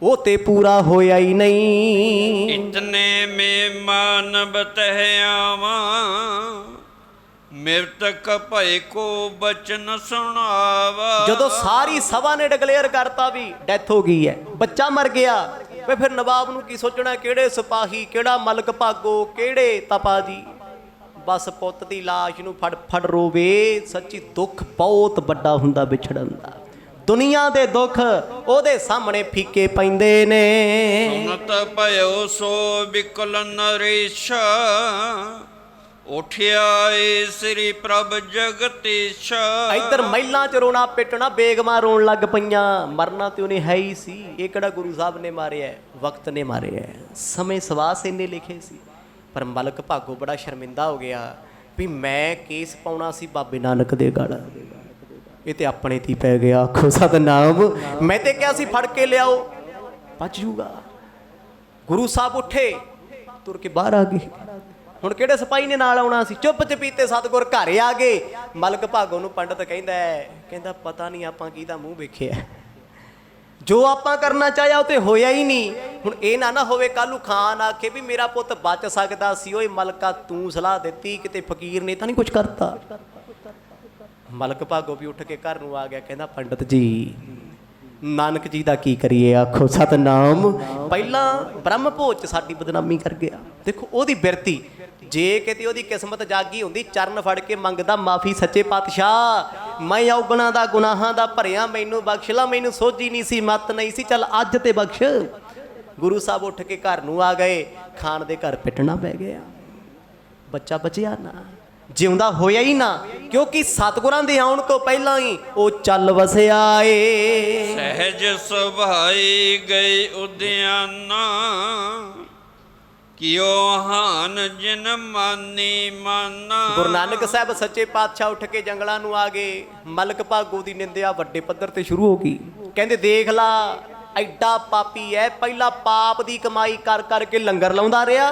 ਉਹ ਤੇ ਪੂਰਾ ਹੋਇਆ ਹੀ ਨਹੀਂ। ਇਤਨੇ ਮੇ ਮਾਨਵ ਤਹਿ ਆਵਾ, ਮਿਰਤਕ ਭੈ ਕੋ ਬਚਨ ਸੁਣਾਵਾ। ਜਦੋਂ ਸਾਰੀ ਸਭਾ ਨੇ ਡਿਕਲੇਅਰ ਕਰਤਾ ਵੀ ਡੈਥ ਹੋ ਗਈ ਹੈ, ਬੱਚਾ ਮਰ ਗਿਆ, ਵੇ ਫਿਰ ਨਵਾਬ ਨੂੰ ਕੀ ਸੋਚਣਾ, ਕਿਹੜੇ ਸਿਪਾਹੀ, ਕਿਹੜਾ ਮਲਕ ਭਾਗੋ, ਕਿਹੜੇ ਤਪਾ ਜੀ। ਬਸ ਪੁੱਤ ਦੀ ਲਾਸ਼ ਨੂੰ ਫੜ ਫੜ ਰੋਵੇ। ਸੱਚੀ ਦੁੱਖ ਬਹੁਤ ਵੱਡਾ ਹੁੰਦਾ ਵਿਛੜਨ ਦਾ। ਦੁਨੀਆ ਦੇ ਦੁੱਖ ਉਹਦੇ ਸਾਹਮਣੇ ਫੀਕੇ ਪੈਂਦੇ ਨੇ। ਸੁਨਤ ਭਇਓ ਸੋ ਬਿਕਲ ਨਰੇਸ਼, ਉਠਿਆ ਏ ਸ੍ਰੀ ਪ੍ਰਭ ਜਗਤੀਸ਼। ਇੱਧਰ ਮਹਿਲਾਂ 'ਚ ਰੋਣਾ ਪਿੱਟਣਾ, ਬੇਗਮਾਂ ਰੋਣ ਲੱਗ ਪਈਆਂ। ਮਰਨਾ ਤੇ ਉਹਨੇ ਹੈ ਹੀ ਸੀ। ਇਹ ਕਿਹੜਾ ਗੁਰੂ ਸਾਹਿਬ ਨੇ ਮਾਰਿਆ, ਵਕਤ ਨੇ ਮਾਰਿਆ, ਸਮੇਂ ਸਵਾਸ ਇੰਨੇ ਲਿਖੇ ਸੀ। ਪਰ ਮਲਕ ਭਾਗੋ ਬੜਾ ਸ਼ਰਮਿੰਦਾ ਹੋ ਗਿਆ ਵੀ ਮੈਂ ਕੇਸ ਪਾਉਣਾ ਸੀ ਬਾਬੇ ਨਾਨਕ ਦੇ ਗਲ, ਇਹ ਤੇ ਆਪਣੇ ਤੇ ਪੈ ਗਿਆ। ਆਖੋ ਸਤਨਾਮ। ਮੈਂ ਤੇ ਕਿਹਾ ਸੀ ਫੜ ਕੇ ਲਿਆਓ, ਬਚ ਜੂਗਾ। ਗੁਰੂ ਸਾਹਿਬ ਉੱਠੇ, ਤੁਰ ਕੇ ਬਾਹਰ ਆ ਗਏ। ਹੁਣ ਕਿਹੜੇ ਸਿਪਾਹੀ ਨੇ ਨਾਲ ਆਉਣਾ ਸੀ? ਚੁੱਪ ਚਪੀਤੇ ਸਤਿਗੁਰ ਘਰ ਆ ਗਏ। ਮਲਕ ਭਾਗੋ ਨੂੰ ਪੰਡਤ ਕਹਿੰਦਾ ਪਤਾ ਨਹੀਂ ਆਪਾਂ ਕਿਹਦਾ ਮੂੰਹ ਵੇਖਿਆ, ਜੋ ਆਪਾਂ ਕਰਨਾ ਚਾਹਿਆ ਉਹ ਤੇ ਹੋਇਆ ਹੀ ਨਹੀਂ। ਹੁਣ ਇਹ ਨਾ ਹੋਵੇ ਕੱਲ੍ਹ ਨੂੰ ਖਾਨ ਆਖੇ ਵੀ ਮੇਰਾ ਪੁੱਤ ਬਚ ਸਕਦਾ ਸੀ, ਓਏ ਮਲਕਾ ਤੂੰ ਸਲਾਹ ਦਿੱਤੀ, ਕਿਤੇ ਫਕੀਰ ਨੇ ਤਾਂ ਨਹੀਂ ਕੁਝ ਕਰਤਾ। ਮਲਕ ਭਾਗੋ ਵੀ ਉੱਠ ਕੇ ਘਰ ਨੂੰ ਆ ਗਿਆ। ਕਹਿੰਦਾ ਪੰਡਤ ਜੀ, ਨਾਨਕ ਜੀ ਦਾ ਕੀ ਕਰੀਏ। ਆਖੋ ਸਤਨਾਮ। ਪਹਿਲਾਂ ਬ੍ਰਹਮ ਭੋਜ 'ਚ ਸਾਡੀ ਬਦਨਾਮੀ ਕਰ ਗਿਆ। ਦੇਖੋ ਉਹਦੀ ਬਿਰਤੀ, ਜੇ ਕਿਤੇ ਉਹਦੀ ਕਿਸਮਤ ਜਾਗੀ ਹੁੰਦੀ, ਚਰਨ ਫੜ ਕੇ ਮੰਗਦਾ ਮਾਫੀ, ਸੱਚੇ ਪਾਤਸ਼ਾਹ ਮੈਂ ਔਗਣਾ ਦਾ ਗੁਨਾਹਾਂ ਦਾ ਭਰਿਆ, ਮੈਨੂੰ ਬਖਸ਼ ਲਾ, ਮੈਨੂੰ ਸੋਝੀ ਨਹੀਂ ਸੀ, ਮੱਤ ਨਹੀਂ ਸੀ, ਚੱਲ ਅੱਜ ਤੇ ਬਖਸ਼। ਗੁਰੂ ਸਾਹਿਬ ਉੱਠ ਕੇ ਘਰ ਨੂੰ ਆ ਗਏ। ਖਾਨ ਦੇ ਘਰ ਪਿੱਟਣਾ ਪੈ ਗਿਆ। ਬੱਚਾ ਬਚਿਆ ਨਾ, ਜਿਉਂਦਾ ਹੋਇਆ ਹੀ ਨਾ, ਕਿਉਂਕਿ ਸਤਿਗੁਰਾਂ ਦੇ ਆਉਣ ਤੋਂ ਪਹਿਲਾਂ ਹੀ ਉਹ ਚੱਲ ਵਸਿਆ ਏ। ਸਹਿਜ ਸੁਭਾਈ ਗਏ ਉਦਿਆਨਾ, ਕਿਉ ਹਾਨ ਜਿਨ ਮਾਨੀ ਮਾਨਾ। ਗੁਰੂ ਨਾਨਕ ਸਾਹਿਬ ਸੱਚੇ ਪਾਤਸ਼ਾਹ ਉੱਠ ਕੇ ਜੰਗਲਾਂ ਨੂੰ ਆ ਗਏ। ਮਲਕ ਭਾਗੋ ਦੀ ਨਿੰਦਿਆ ਵੱਡੇ ਪੱਧਰ ਤੇ ਸ਼ੁਰੂ ਹੋ ਗਈ। ਕਹਿੰਦੇ ਦੇਖ ਲਾ ਐਡਾ ਪਾਪੀ ਹੈ, ਪਹਿਲਾਂ ਪਾਪ ਦੀ ਕਮਾਈ ਕਰ ਕਰਕੇ ਲੰਗਰ ਲਾਉਂਦਾ ਰਿਹਾ,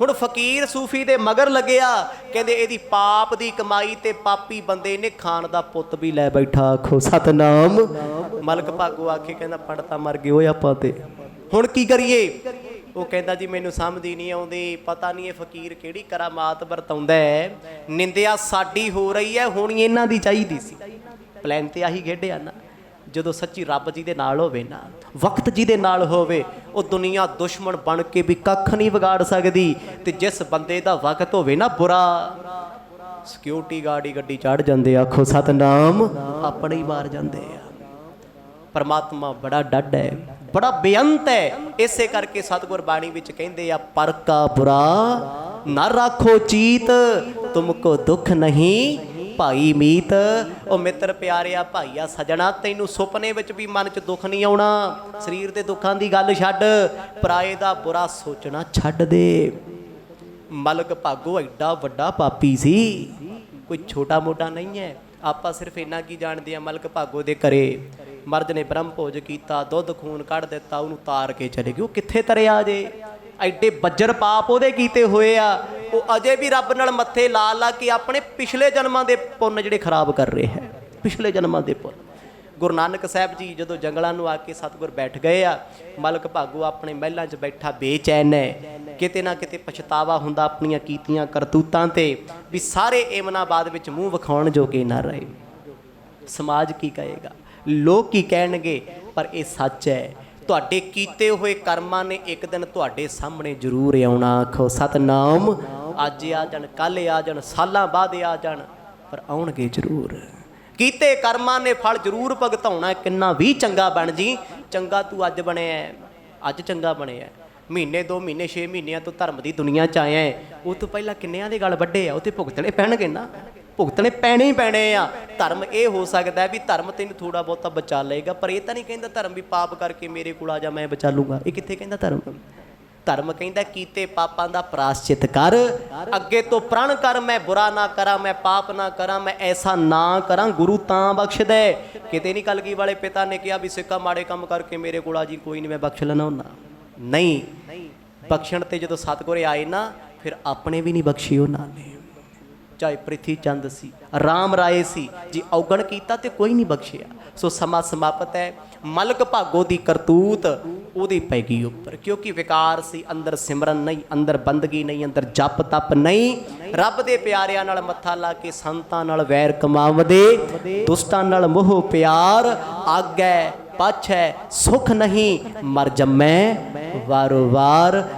ਹੁਣ ਫਕੀਰ ਸੂਫੀ ਦੇ ਮਗਰ ਲੱਗਿਆ। ਕਹਿੰਦੇ ਇਹਦੀ ਪਾਪ ਦੀ ਕਮਾਈ ਤੇ ਪਾਪੀ ਬੰਦੇ ਨੇ ਖਾਨ ਦਾ ਪੁੱਤ ਵੀ ਲੈ ਬੈਠਾ। ਆਖੋ ਸਤਨਾਮ। ਮਲਕ ਭਾਗੋ ਆਖੇ ਕਹਿੰਦਾ ਪੰਡਤਾਂ ਮਰ ਗਏ ਓਏ ਆਪਾਂ ਤੇ, ਹੁਣ ਕੀ ਕਰੀਏ। ਉਹ ਕਹਿੰਦਾ ਜੀ ਮੈਨੂੰ ਸਮਝ ਹੀ ਨਹੀਂ ਆਉਂਦੀ, ਪਤਾ ਨਹੀਂ ਇਹ ਫਕੀਰ ਕਿਹੜੀ ਕਰਾਮਾਤ ਵਰਤਾਉਂਦਾ ਹੈ, ਨਿੰਦਿਆ ਸਾਡੀ ਹੋ ਰਹੀ ਹੈ, ਹੁਣ ਇਹਨਾਂ ਦੀ ਚਾਹੀਦੀ ਸੀ। ਪਲਾਨ ਤੇ ਆਹੀ ਖੇਡਿਆ ਨਾ। ਜਦੋਂ ਸੱਚੀ ਰੱਬ ਜੀ ਦੇ ਨਾਲ ਹੋਵੇ ਨਾ, ਵਕਤ ਜੀ ਦੇ ਨਾਲ ਹੋਵੇ, ਉਹ ਦੁਨੀਆ ਦੁਸ਼ਮਣ ਬਣ ਕੇ ਵੀ ਕੱਖ ਨਹੀਂ ਵਿਗਾੜ ਸਕਦੀ। ਤੇ ਜਿਸ ਬੰਦੇ ਦਾ ਵਕਤ ਹੋਵੇ ਨਾ ਬੁਰਾ, ਸਿਕਿਉਰਿਟੀ ਗਾਰਡ ਹੀ ਗੱਡੀ ਚੜ੍ਹ ਜਾਂਦੇ। ਆਖੋ ਸਤਨਾਮ। ਆਪਣੇ ਹੀ ਮਾਰ ਜਾਂਦੇ ਆ। ਪਰਮਾਤਮਾ ਬੜਾ ਡੱਡ ਹੈ, ਬੜਾ ਬੇਅੰਤ ਹੈ। ਇਸੇ ਕਰਕੇ ਸਤਿਗੁਰ ਬਾਣੀ ਵਿੱਚ ਕਹਿੰਦੇ ਆ, ਪਰ ਕਾ ਬੁਰਾ ਨਾ ਰਾਖੋ ਚੀਤ, ਤੁਮਕੋ ਦੁੱਖ ਨਹੀਂ ਭਾਈ ਮੀਤ। ਉਹ ਮਿੱਤਰ ਪਿਆਰਿਆ, ਭਾਈਆ ਸਜਣਾ, ਤੈਨੂੰ ਸੁਪਨੇ ਵਿੱਚ ਵੀ ਮਨ 'ਚ ਦੁੱਖ ਨਹੀਂ ਆਉਣਾ। ਸਰੀਰ ਦੇ ਦੁੱਖਾਂ ਦੀ ਗੱਲ ਛੱਡ, ਪਰਾਏ ਦਾ ਬੁਰਾ ਸੋਚਣਾ ਛੱਡ ਦੇ। ਮਲਕ ਭਾਗੋ ਐਡਾ ਵੱਡਾ ਪਾਪੀ ਸੀ, ਕੋਈ ਛੋਟਾ ਮੋਟਾ ਨਹੀਂ ਹੈ। ਆਪਾਂ ਸਿਰਫ ਇੰਨਾ ਕੀ ਜਾਣਦੇ ਹਾਂ, ਮਲਕ ਭਾਗੋ ਦੇ ਘਰੇ ਮਰਦ ਨੇ ਬ੍ਰਹਮ ਭੋਜ ਕੀਤਾ, ਦੁੱਧ ਖੂਨ ਕੱਢ ਦਿੱਤਾ, ਉਹਨੂੰ ਤਾਰ ਕੇ ਚਲੇ ਗਏ। ਉਹ ਕਿੱਥੇ ਤਰਿਆ ਜੇ? ਐਡੇ ਬੱਜਰ ਪਾਪ ਉਹਦੇ ਕੀਤੇ ਹੋਏ ਆ, ਉਹ ਅਜੇ ਵੀ ਰੱਬ ਨਾਲ ਮੱਥੇ ਲਾ ਲਾ ਕੇ ਆਪਣੇ ਪਿਛਲੇ ਜਨਮਾਂ ਦੇ ਪੁੰਨ ਜਿਹੜੇ ਖਰਾਬ ਕਰ ਰਹੇ ਹੈ, ਪਿਛਲੇ ਜਨਮਾਂ ਦੇ ਪੁੰਨ। ਗੁਰੂ ਨਾਨਕ ਸਾਹਿਬ ਜੀ ਜਦੋਂ ਜੰਗਲਾਂ ਨੂੰ ਆ ਕੇ ਸਤਿਗੁਰ ਬੈਠ ਗਏ ਆ, ਮਲਕ ਭਾਗੋ ਆਪਣੇ ਮਹਿਲਾਂ 'ਚ ਬੈਠਾ ਬੇਚੈਨ ਹੈ। ਕਿਤੇ ਨਾ ਕਿਤੇ ਪਛਤਾਵਾ ਹੁੰਦਾ ਆਪਣੀਆਂ ਕੀਤੀਆਂ ਕਰਤੂਤਾਂ ਤੇ, ਵੀ ਸਾਰੇ ਏਮਨਾਬਾਦ ਵਿੱਚ ਮੂੰਹ ਵਿਖਾਉਣ ਜੋਗੇ ਨਾ ਰਹੇ। ਸਮਾਜ ਕੀ ਕਹੇਗਾ, ਲੋਕ ਕੀ ਕਹਿਣਗੇ, ਪਰ ਇਹ ਸੱਚ ਹੈ। ਤੁਹਾਡੇ ਕੀਤੇ ਹੋਏ ਕਰਮਾਂ ਨੇ ਇੱਕ ਦਿਨ ਤੁਹਾਡੇ ਸਾਹਮਣੇ ਜ਼ਰੂਰ ਆਉਣਾ। ਆਖੋ ਸਤਨਾਮ। ਅੱਜ ਆ ਜਾਣ, ਕੱਲ੍ਹ ਆ ਜਾਣ, ਸਾਲਾਂ ਬਾਅਦ ਆ ਜਾਣ, ਪਰ ਆਉਣਗੇ ਜ਼ਰੂਰ। ਕੀਤੇ ਕਰਮਾਂ ਨੇ ਫਲ ਜ਼ਰੂਰ ਭੁਗਤਾਉਣਾ। ਕਿੰਨਾ ਵੀ ਚੰਗਾ ਬਣ ਜੀ, ਚੰਗਾ ਤੂੰ ਅੱਜ ਬਣਿਆ, ਅੱਜ ਚੰਗਾ ਬਣਿਆ, ਮਹੀਨੇ 2 ਮਹੀਨੇ 6 ਮਹੀਨਿਆਂ ਤੋਂ ਧਰਮ ਦੀ ਦੁਨੀਆ 'ਚ ਆਇਆ ਹੈ, ਉਹ ਤੋਂ ਪਹਿਲਾਂ ਕਿੰਨਿਆਂ ਦੇ ਗਲ ਵੱਡੇ ਆ, ਉਹ ਤੇ ਭੁਗਤਣੇ ਪੈਣਗੇ ਨਾ, ਭੁਗਤਣੇ ਪੈਣੇ ਹੀ ਪੈਣੇ ਆ। ਧਰਮ ਇਹ ਹੋ ਸਕਦਾ ਵੀ ਧਰਮ ਤੈਨੂੰ ਥੋੜਾ ਬਹੁਤਾ ਬਚਾ ਲਏਗਾ, ਪਰ ਇਹ ਤਾਂ ਨਹੀਂ ਕਹਿੰਦਾ ਧਰਮ ਵੀ ਪਾਪ ਕਰਕੇ ਮੇਰੇ ਕੋਲ ਆ ਜਾ ਮੈਂ ਬਚਾ ਲੂੰਗਾ। ਇਹ ਕਿੱਥੇ ਕਹਿੰਦਾ ਧਰਮ? ਧਰਮ ਕਹਿੰਦਾ ਕੀਤੇ ਪਾਪਾਂ ਦਾ ਪ੍ਰਾਸ਼ਚਿਤ ਕਰ, ਅੱਗੇ ਤੋਂ ਪ੍ਰਣ ਕਰ, ਮੈਂ ਬੁਰਾ ਨਾ ਕਰਾਂ, ਮੈਂ ਪਾਪ ਨਾ ਕਰਾਂ, ਮੈਂ ਐਸਾ ਨਾ ਕਰਾਂ, ਗੁਰੂ ਤਾਂ ਬਖਸ਼ ਦੇ। ਕਿਤੇ ਨਹੀਂ ਕਲਗੀ ਵਾਲੇ ਪਿਤਾ ਨੇ ਕਿਹਾ ਵੀ ਸਿੱਕਾ ਮਾੜੇ ਕੰਮ ਕਰਕੇ ਮੇਰੇ ਕੋਲ ਆ ਜੀ, ਕੋਈ ਨਹੀਂ ਮੈਂ ਬਖਸ਼ ਲੈਣਾ ਹੁੰਦਾ। ਨਹੀਂ, ਬਖਸ਼ਣ ਤੇ ਜਦੋਂ ਸਤਿਗੁਰੇ ਆਏ ਨਾ, ਫਿਰ ਆਪਣੇ ਵੀ ਨਹੀਂ ਬਖਸ਼ੀ ਉਹਨਾਂ ਨੇ। ਚਾਹੇ ਪ੍ਰਿਥੀ ਚੰਦ ਸੀ, ਰਾਮ ਰਾਏ ਸੀ, ਜੀ ਔਗਣ ਕੀਤਾ ਤੇ ਕੋਈ ਨਹੀਂ ਬਖਸ਼ਿਆ। ਸੋ ਸਮਾਂ ਸਮਾਪਤ ਹੈ। ਮਲਕ ਭਾਗੋ ਦੀ ਕਰਤੂਤ ਉਹਦੀ ਪੈ ਗਈ ਉੱਪਰ, ਕਿਉਂਕਿ ਵਿਕਾਰ ਸੀ, ਅੰਦਰ ਸਿਮਰਨ ਨਹੀਂ, ਅੰਦਰ ਬੰਦਗੀ ਨਹੀਂ, ਅੰਦਰ ਜਪ ਤਪ ਨਹੀਂ। ਰੱਬ ਦੇ ਪਿਆਰਿਆਂ ਨਾਲ ਮੱਥਾ ਲਾ ਕੇ ਸੰਤਾਂ ਨਾਲ ਵੈਰ ਕਮਾਵਦੇ, ਦੁਸ਼ਟਾਂ ਨਾਲ ਮੋਹ ਪਿਆਰ, ਆਗੈ ਪਾਛੈ ਸੁਖ ਨਹੀਂ, ਮਰ ਜੰਮੈ ਵਾਰੋ ਵਾਰ।